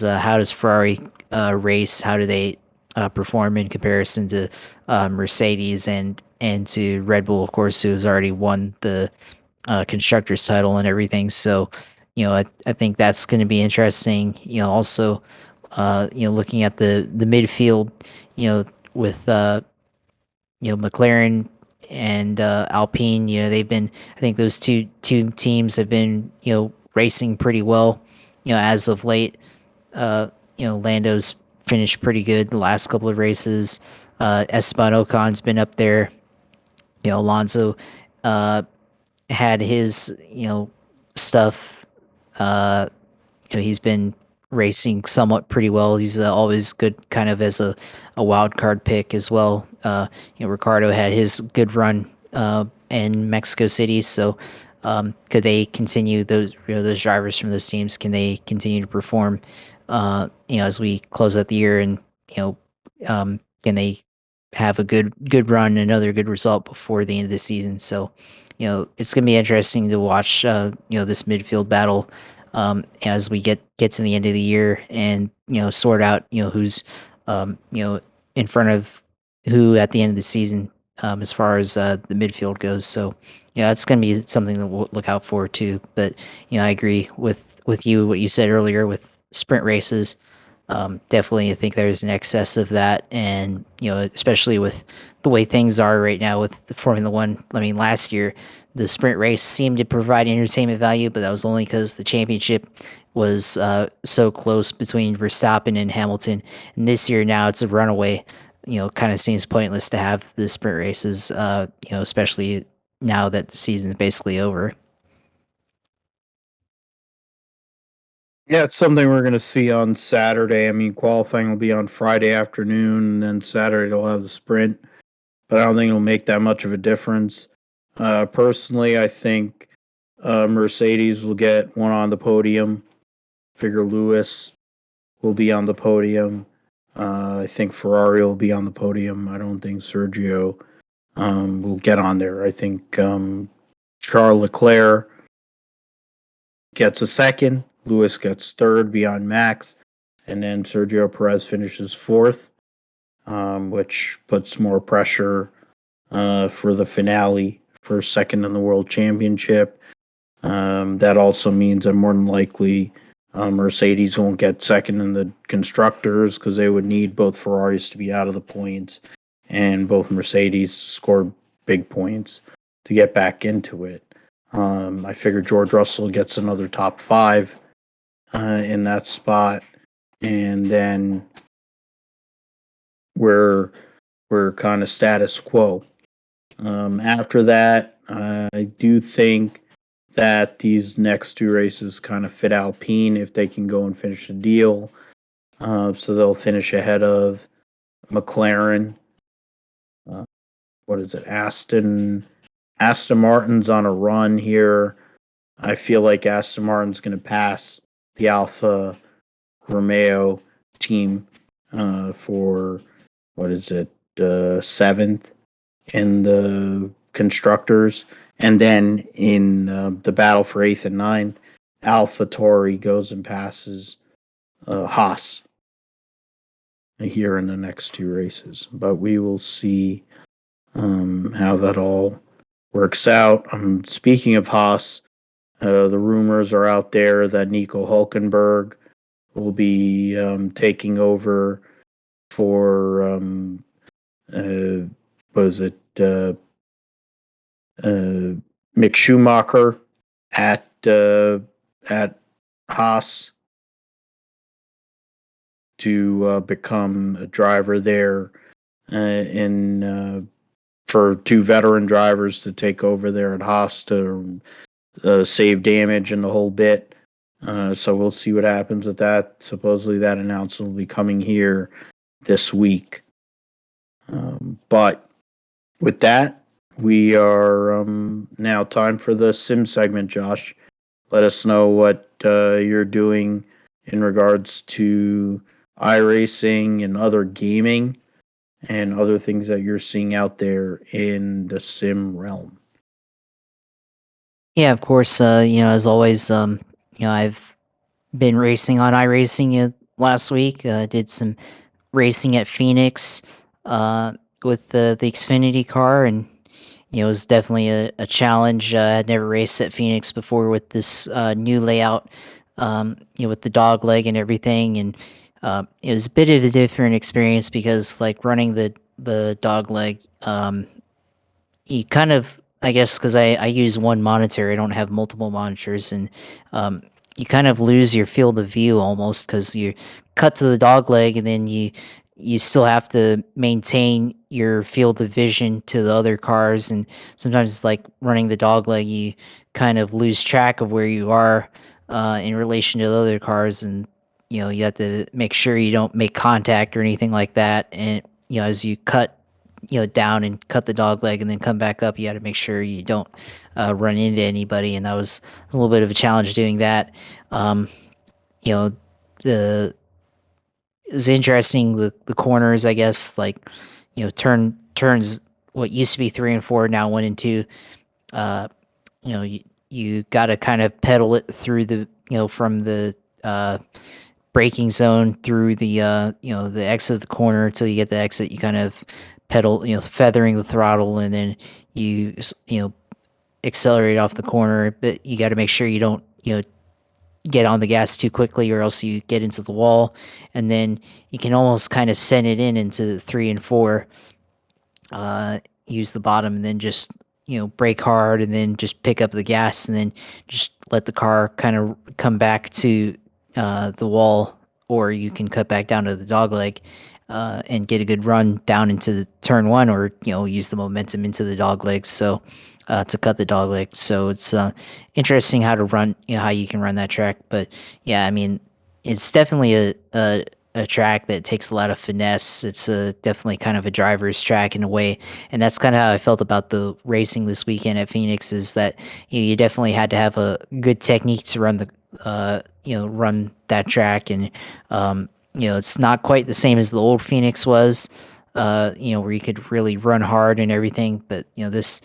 [SPEAKER 2] how does Ferrari race? How do they perform in comparison to Mercedes and to Red Bull, of course, who has already won the constructors title and everything. So I think that's going to be interesting. Also looking at the midfield, with McLaren and Alpine. They've been. I think those two teams have been racing pretty well. As of late. Lando's finished pretty good the last couple of races. Esteban Ocon's been up there. Alonso had his stuff. He's been racing somewhat pretty well. He's always good, kind of as a wild card pick as well. Ricardo had his good run in Mexico City, so could they continue those drivers from those teams? Can they continue to perform? As we close out the year, and can they have a good run, another good result before the end of the season? So, it's gonna be interesting to watch. This midfield battle as we get to the end of the year, and sort out who's in front of who at the end of the season as far as the midfield goes. So it's going to be something that we'll look out for too. But I agree with you what you said earlier with sprint races. Definitely, I think there's an excess of that, and especially with the way things are right now with the Formula One. I mean, last year the sprint race seemed to provide entertainment value, but that was only because the championship was so close between Verstappen and Hamilton. And this year, now it's a runaway. Kind of seems pointless to have the sprint races. Especially now that the season's basically over.
[SPEAKER 1] Yeah, it's something we're going to see on Saturday. I mean, qualifying will be on Friday afternoon, and then Saturday they'll have the sprint. But I don't think it'll make that much of a difference. Personally, I think Mercedes will get one on the podium. Figure Lewis will be on the podium. I think Ferrari will be on the podium. I don't think Sergio will get on there. I think Charles Leclerc gets a second. Lewis gets third beyond Max. And then Sergio Perez finishes fourth, which puts more pressure for the finale for second in the World Championship. That also means that more than likely Mercedes won't get second in the constructors because they would need both Ferraris to be out of the points and both Mercedes to score big points to get back into it. I figure George Russell gets another top five in that spot, and then we're kind of status quo. After that, I do think that these next two races kind of fit Alpine if they can go and finish the deal. So they'll finish ahead of McLaren. What is it? Aston Martin's on a run here. I feel like Aston Martin's going to pass the Alfa Romeo team for what is it, seventh in the constructors, and then in the battle for eighth and ninth, AlphaTauri goes and passes Haas here in the next two races. But we will see how that all works out. Speaking of Haas, the rumors are out there that Nico Hulkenberg will be taking over for was it Mick Schumacher at Haas to become a driver there in for two veteran drivers to take over there at Haas to save damage and the whole bit. So we'll see what happens with that. Supposedly that announcement will be coming here this week. But with that, we are now time for the sim segment, Josh. Let us know what you're doing in regards to iRacing and other gaming and other things that you're seeing out there in the sim realm.
[SPEAKER 2] Yeah, of course. As always, I've been racing on iRacing last week. Did some racing at Phoenix with the Xfinity car, and it was definitely a challenge. I had never raced at Phoenix before with this new layout, with the dog leg and everything, and it was a bit of a different experience because like running the dog leg, you kind of, I guess, because I use one monitor, I don't have multiple monitors, and you kind of lose your field of view almost because you cut to the dog leg, and then you still have to maintain your field of vision to the other cars, and sometimes like running the dog leg, you kind of lose track of where you are in relation to the other cars, and you have to make sure you don't make contact or anything like that, and as you cut down and cut the dog leg and then come back up, you got to make sure you don't run into anybody. And that was a little bit of a challenge doing that. Um, you know, the it was interesting the corners, I guess, like turns what used to be 3 and 4 now 1 and 2. Uh, you got to kind of pedal it through the from the braking zone through the the exit of the corner until you get the exit. You kind of pedal, feathering the throttle, and then you accelerate off the corner. But you got to make sure you don't get on the gas too quickly, or else you get into the wall. And then you can almost kind of send it into 3 and 4. Use the bottom, and then just brake hard, and then just pick up the gas, and then just let the car kind of come back to the wall, or you can cut back down to the dog leg and get a good run down into the turn 1, or use the momentum into the dog leg. So to cut the dog leg. So it's interesting how to run, how you can run that track. But yeah, I mean, it's definitely a track that takes a lot of finesse. It's definitely kind of a driver's track in a way, and that's kind of how I felt about the racing this weekend at Phoenix. Is that you definitely had to have a good technique to run the run that track, and it's not quite the same as the old Phoenix was, where you could really run hard and everything. But this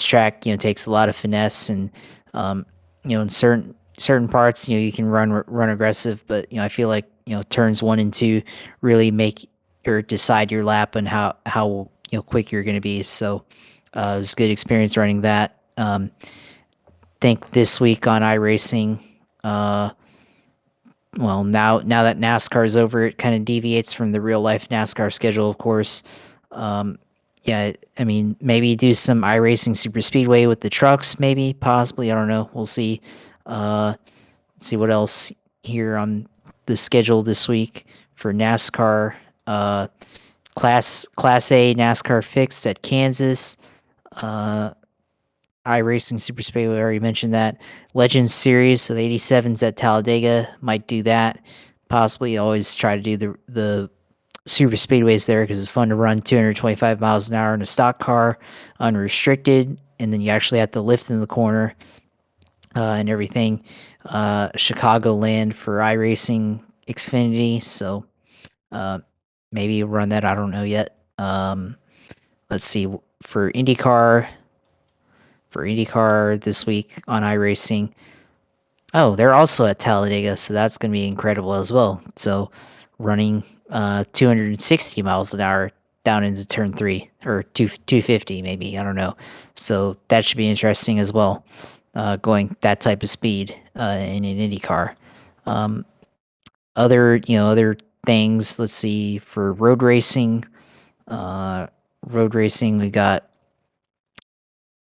[SPEAKER 2] track takes a lot of finesse, and in certain parts you can run aggressive, but I feel like turns 1 and 2 really make or decide your lap and how quick you're going to be. So it was a good experience running that. Think this week on iRacing, well, now that NASCAR is over, it kind of deviates from the real life NASCAR schedule, of course. Yeah, I mean, maybe do some iRacing super speedway with the trucks, maybe, possibly. I don't know. We'll see. See what else here on the schedule this week for NASCAR. Class A NASCAR fixed at Kansas. iRacing Super Speedway, I already mentioned that. Legends Series, so the 87s at Talladega, might do that. Possibly always try to do the super speedways there because it's fun to run 225 miles an hour in a stock car unrestricted, and then you actually have to lift in the corner and everything. Chicagoland for iRacing Xfinity, so Maybe run that. I don't know yet. Let's see for IndyCar. For IndyCar this week on iRacing. Oh, they're also at Talladega, so that's going to be incredible as well. So, running 260 miles an hour down into turn 3 or 250 maybe, I don't know. So that should be interesting as well. Going that type of speed in an Indy car. Other things. Let's see for road racing. We got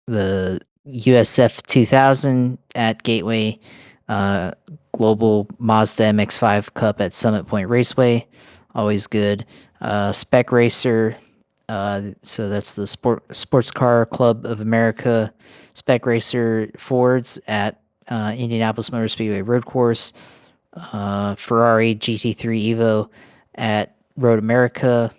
[SPEAKER 2] the USF 2000 at Gateway, Global Mazda MX-5 Cup at Summit Point Raceway, always good. Spec Racer, so that's the Sports Car Club of America. Spec Racer Fords at Indianapolis Motor Speedway Road Course. Ferrari GT3 Evo at Road America.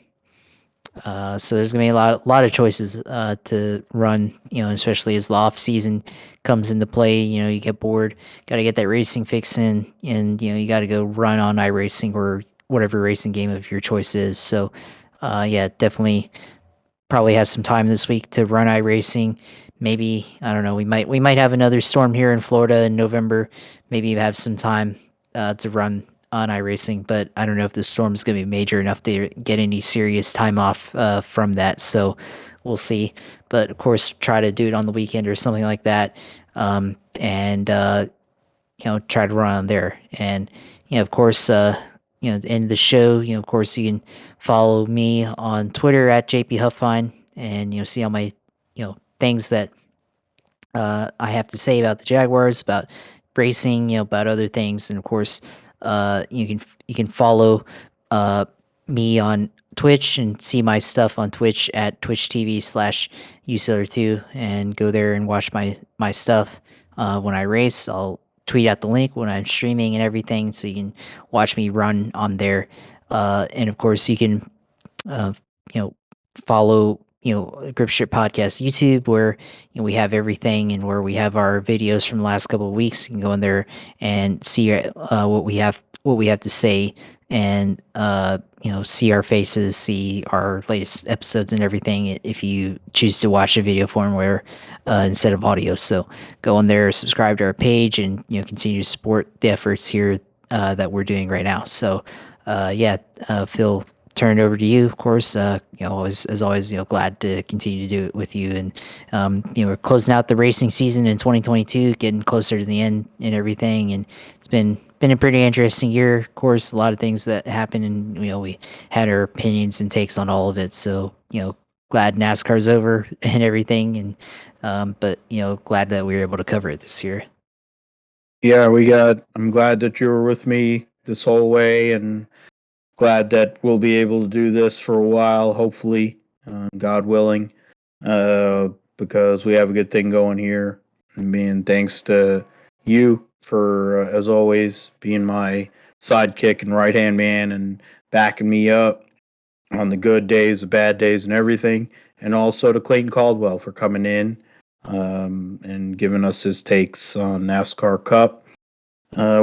[SPEAKER 2] So there's gonna be a lot of choices to run, especially as the off season comes into play. You get bored, got to get that racing fix in, and you got to go run on iRacing or whatever racing game of your choice is. So, yeah, definitely probably have some time this week to run iRacing. Maybe I don't know. We might have another storm here in Florida in November. Maybe have some time to run on iRacing, but I don't know if the storm is going to be major enough to get any serious time off from that. So we'll see. But of course, try to do it on the weekend or something like that, and try to run on there. And of course, the end of the show, of course, you can follow me on Twitter at JP Huffine, and see all my things that I have to say about the Jaguars, about racing, about other things, and of course, you can follow me on Twitch and see my stuff on Twitch at Twitch TV/useller2, and go there and watch my stuff when I race. I'll tweet out the link when I'm streaming and everything, so you can watch me run on there. And of course, you can uh, follow Grip Strip Podcast YouTube, where we have everything, and where we have our videos from the last couple of weeks. You can go in there and see what we have to say, and see our faces, see our latest episodes and everything, if you choose to watch a video form where instead of audio. So go in there, subscribe to our page, and continue to support the efforts here that we're doing right now. So yeah, Phil, turn it over to you, of course. Always, as always, glad to continue to do it with you. And we're closing out the racing season in 2022, getting closer to the end and everything. And it's been a pretty interesting year. Of course, a lot of things that happened, and we had our opinions and takes on all of it. So glad NASCAR's over and everything. And but glad that we were able to cover it this year.
[SPEAKER 1] Yeah, I'm glad that you were with me this whole way, and glad that we'll be able to do this for a while, hopefully, God willing, because we have a good thing going here. And thanks to you for, as always, being my sidekick and right-hand man and backing me up on the good days, the bad days, and everything. And also to Clayton Caldwell for coming in and giving us his takes on NASCAR Cup.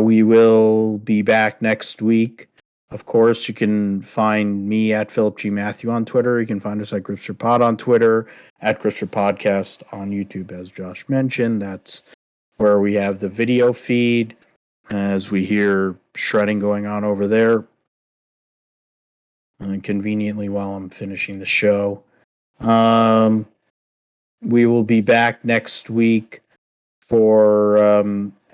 [SPEAKER 1] We will be back next week. Of course, you can find me at Philip G. Matthew on Twitter. You can find us at Gripster Pod on Twitter, at Gripster Podcast on YouTube, as Josh mentioned. That's where we have the video feed, as we hear shredding going on over there. Conveniently while I'm finishing the show. We will be back next week for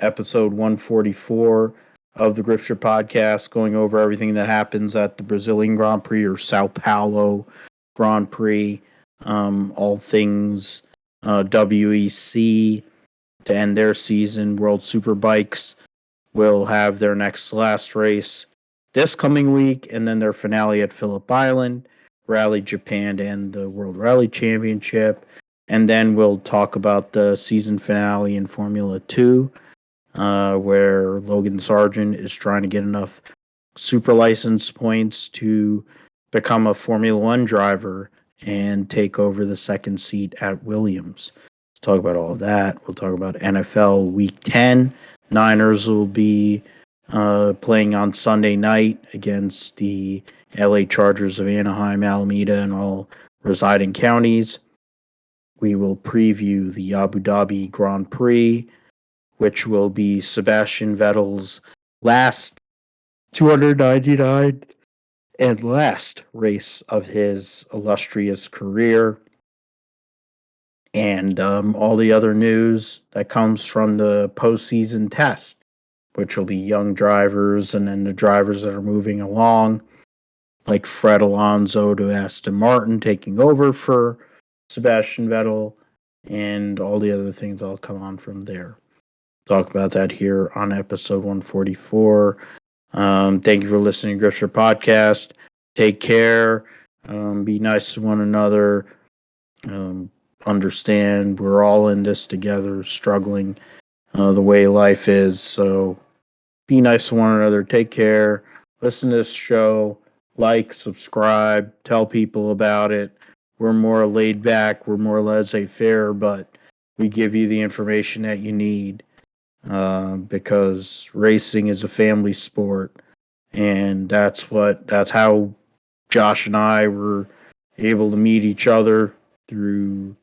[SPEAKER 1] episode 144 of the Gripster Podcast, going over everything that happens at the Brazilian Grand Prix or Sao Paulo Grand Prix, all things WEC to end their season. World Superbikes will have their last race this coming week, and then their finale at Phillip Island, Rally Japan, and the World Rally Championship. And then we'll talk about the season finale in Formula 2, where Logan Sargent is trying to get enough super license points to become a Formula 1 driver and take over the second seat at Williams. We'll talk about all of that. We'll talk about NFL Week 10. Niners will be playing on Sunday night against the LA Chargers of Anaheim, Alameda, and all residing counties. We will preview the Abu Dhabi Grand Prix, which will be Sebastian Vettel's last 299 and last race of his illustrious career. And all the other news that comes from the postseason test, which will be young drivers and then the drivers that are moving along, like Fred Alonso to Aston Martin taking over for Sebastian Vettel, and all the other things that'll come on from there. Talk about that here on episode 144. Thank you for listening to Gripster Podcast. Take care. Be nice to one another. Understand we're all in this together, struggling the way life is. So be nice to one another. Take care. Listen to this show. Like, subscribe, tell people about it. We're more laid back. We're more laissez-faire, but we give you the information that you need because racing is a family sport. And that's how Josh and I were able to meet each other through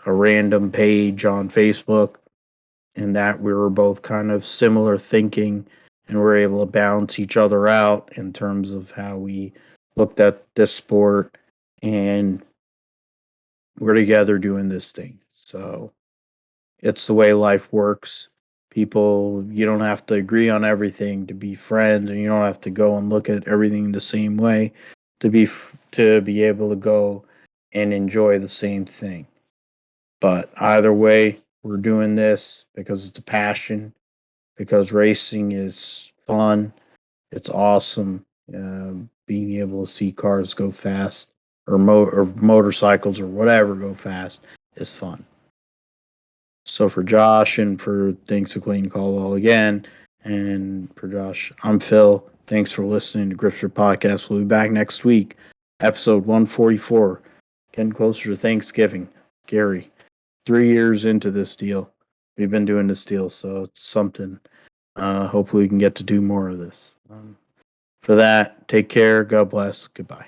[SPEAKER 1] a random page on Facebook, and that we were both kind of similar thinking and we're able to balance each other out in terms of how we looked at this sport, and we're together doing this thing. So it's the way life works. People, you don't have to agree on everything to be friends, and you don't have to go and look at everything the same way to be able to go and enjoy the same thing. But either way, we're doing this because it's a passion, because racing is fun. It's awesome. Being able to see cars go fast or motorcycles or whatever go fast is fun. So for Josh and for thanks to Clayton Caldwell again, and for Josh, I'm Phil. Thanks for listening to Gripster Podcast. We'll be back next week, episode 144. Getting closer to Thanksgiving. Gary, 3 years into this deal. We've been doing this deal, so it's something. Hopefully we can get to do more of this. For that, take care. God bless. Goodbye.